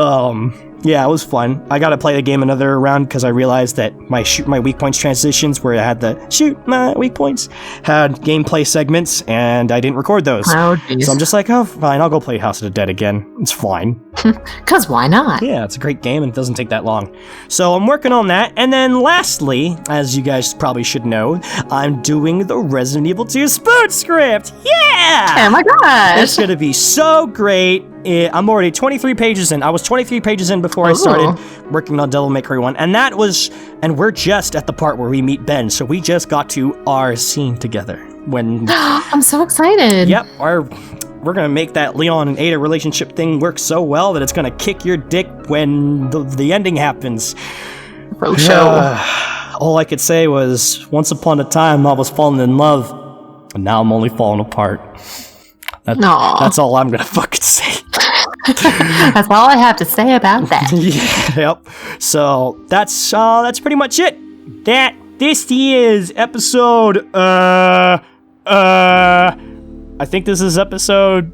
[SPEAKER 1] yeah, it was fun. I gotta play the game another round because I realized that my Shoot My Weak Points transitions, where I had the Shoot My Weak Points, had gameplay segments, and I didn't record those.
[SPEAKER 3] Oh, jeez.
[SPEAKER 1] So I'm just like, oh, fine, I'll go play House of the Dead again. It's fine.
[SPEAKER 3] Because why not?
[SPEAKER 1] Yeah, it's a great game and it doesn't take that long. So I'm working on that. And then lastly, as you guys probably should know, I'm doing the Resident Evil 2 Spoot script. Yeah!
[SPEAKER 3] Oh my gosh!
[SPEAKER 1] It's gonna be so great. I'm already 23 pages in. I was 23 pages in before I started working on Devil May Cry 1. And we're just at the part where we meet Ben. So we just got to our scene together.
[SPEAKER 3] I'm so excited.
[SPEAKER 1] Yep, we're gonna make that Leon and Ada relationship thing work so well that it's gonna kick your dick when the ending happens. All I could say was, once upon a time I was falling in love, and now I'm only falling apart. That's all I'm gonna fucking say.
[SPEAKER 3] That's all I have to say about that.
[SPEAKER 1] Yep. So that's pretty much it. This is episode I think this is episode...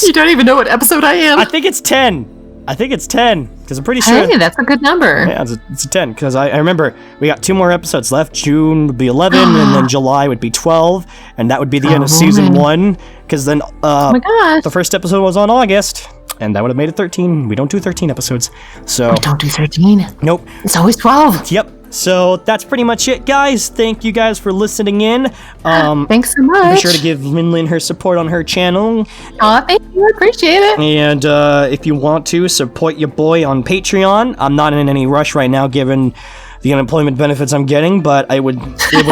[SPEAKER 3] You don't even know what episode I am?
[SPEAKER 1] I think it's 10. Because I'm pretty sure...
[SPEAKER 3] Hey, that's a good number.
[SPEAKER 1] Yeah, it's a 10, because I remember we got 2 more episodes left. June would be 11, and then July would be 12, and that would be the end of season 1, because then
[SPEAKER 3] oh my gosh.
[SPEAKER 1] The first episode was on August, and that would have made it 13. We don't do 13 episodes, so...
[SPEAKER 3] We don't do 13?
[SPEAKER 1] Nope.
[SPEAKER 3] It's always 12.
[SPEAKER 1] Yep. So that's pretty much it, guys. Thank you guys for listening in.
[SPEAKER 3] Thanks so much.
[SPEAKER 1] Be sure to give Lin her support on her channel.
[SPEAKER 3] Aw, thank you. I appreciate it.
[SPEAKER 1] And if you want to, support your boy on Patreon. I'm not in any rush right now, given the unemployment benefits I'm getting, but it would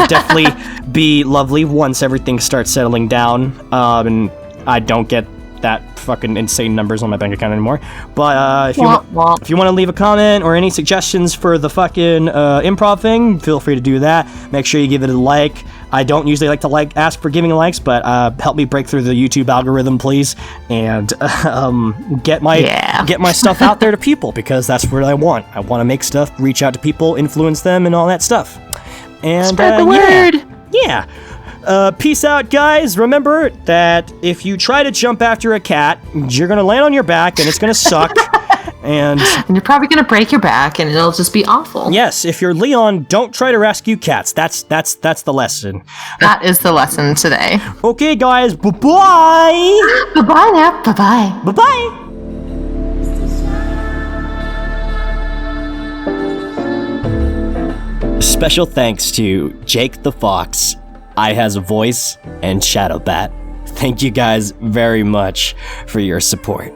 [SPEAKER 1] definitely be lovely once everything starts settling down, and I don't get that fucking insane numbers on my bank account anymore. But if you want to leave a comment or any suggestions for the fucking improv thing, feel free to do that. Make sure you give it a like. I don't usually like to ask for giving likes, but help me break through the YouTube algorithm, please, and get my stuff out there to people, because that's what I want. I want to make stuff, reach out to people, influence them, and all that stuff. And
[SPEAKER 3] Spread the word.
[SPEAKER 1] Yeah. Peace out, guys. Remember that if you try to jump after a cat, you're gonna land on your back, and it's gonna suck. And
[SPEAKER 3] you're probably gonna break your back, and it'll just be awful.
[SPEAKER 1] Yes, if you're Leon, don't try to rescue cats. That's the lesson.
[SPEAKER 3] That is the lesson today.
[SPEAKER 1] Okay, guys. Bye-bye.
[SPEAKER 3] Bye-bye now. Bye-bye.
[SPEAKER 1] Bye-bye. Special thanks to Jake the Fox, I Has a Voice, and Shadowbat. Thank you guys very much for your support.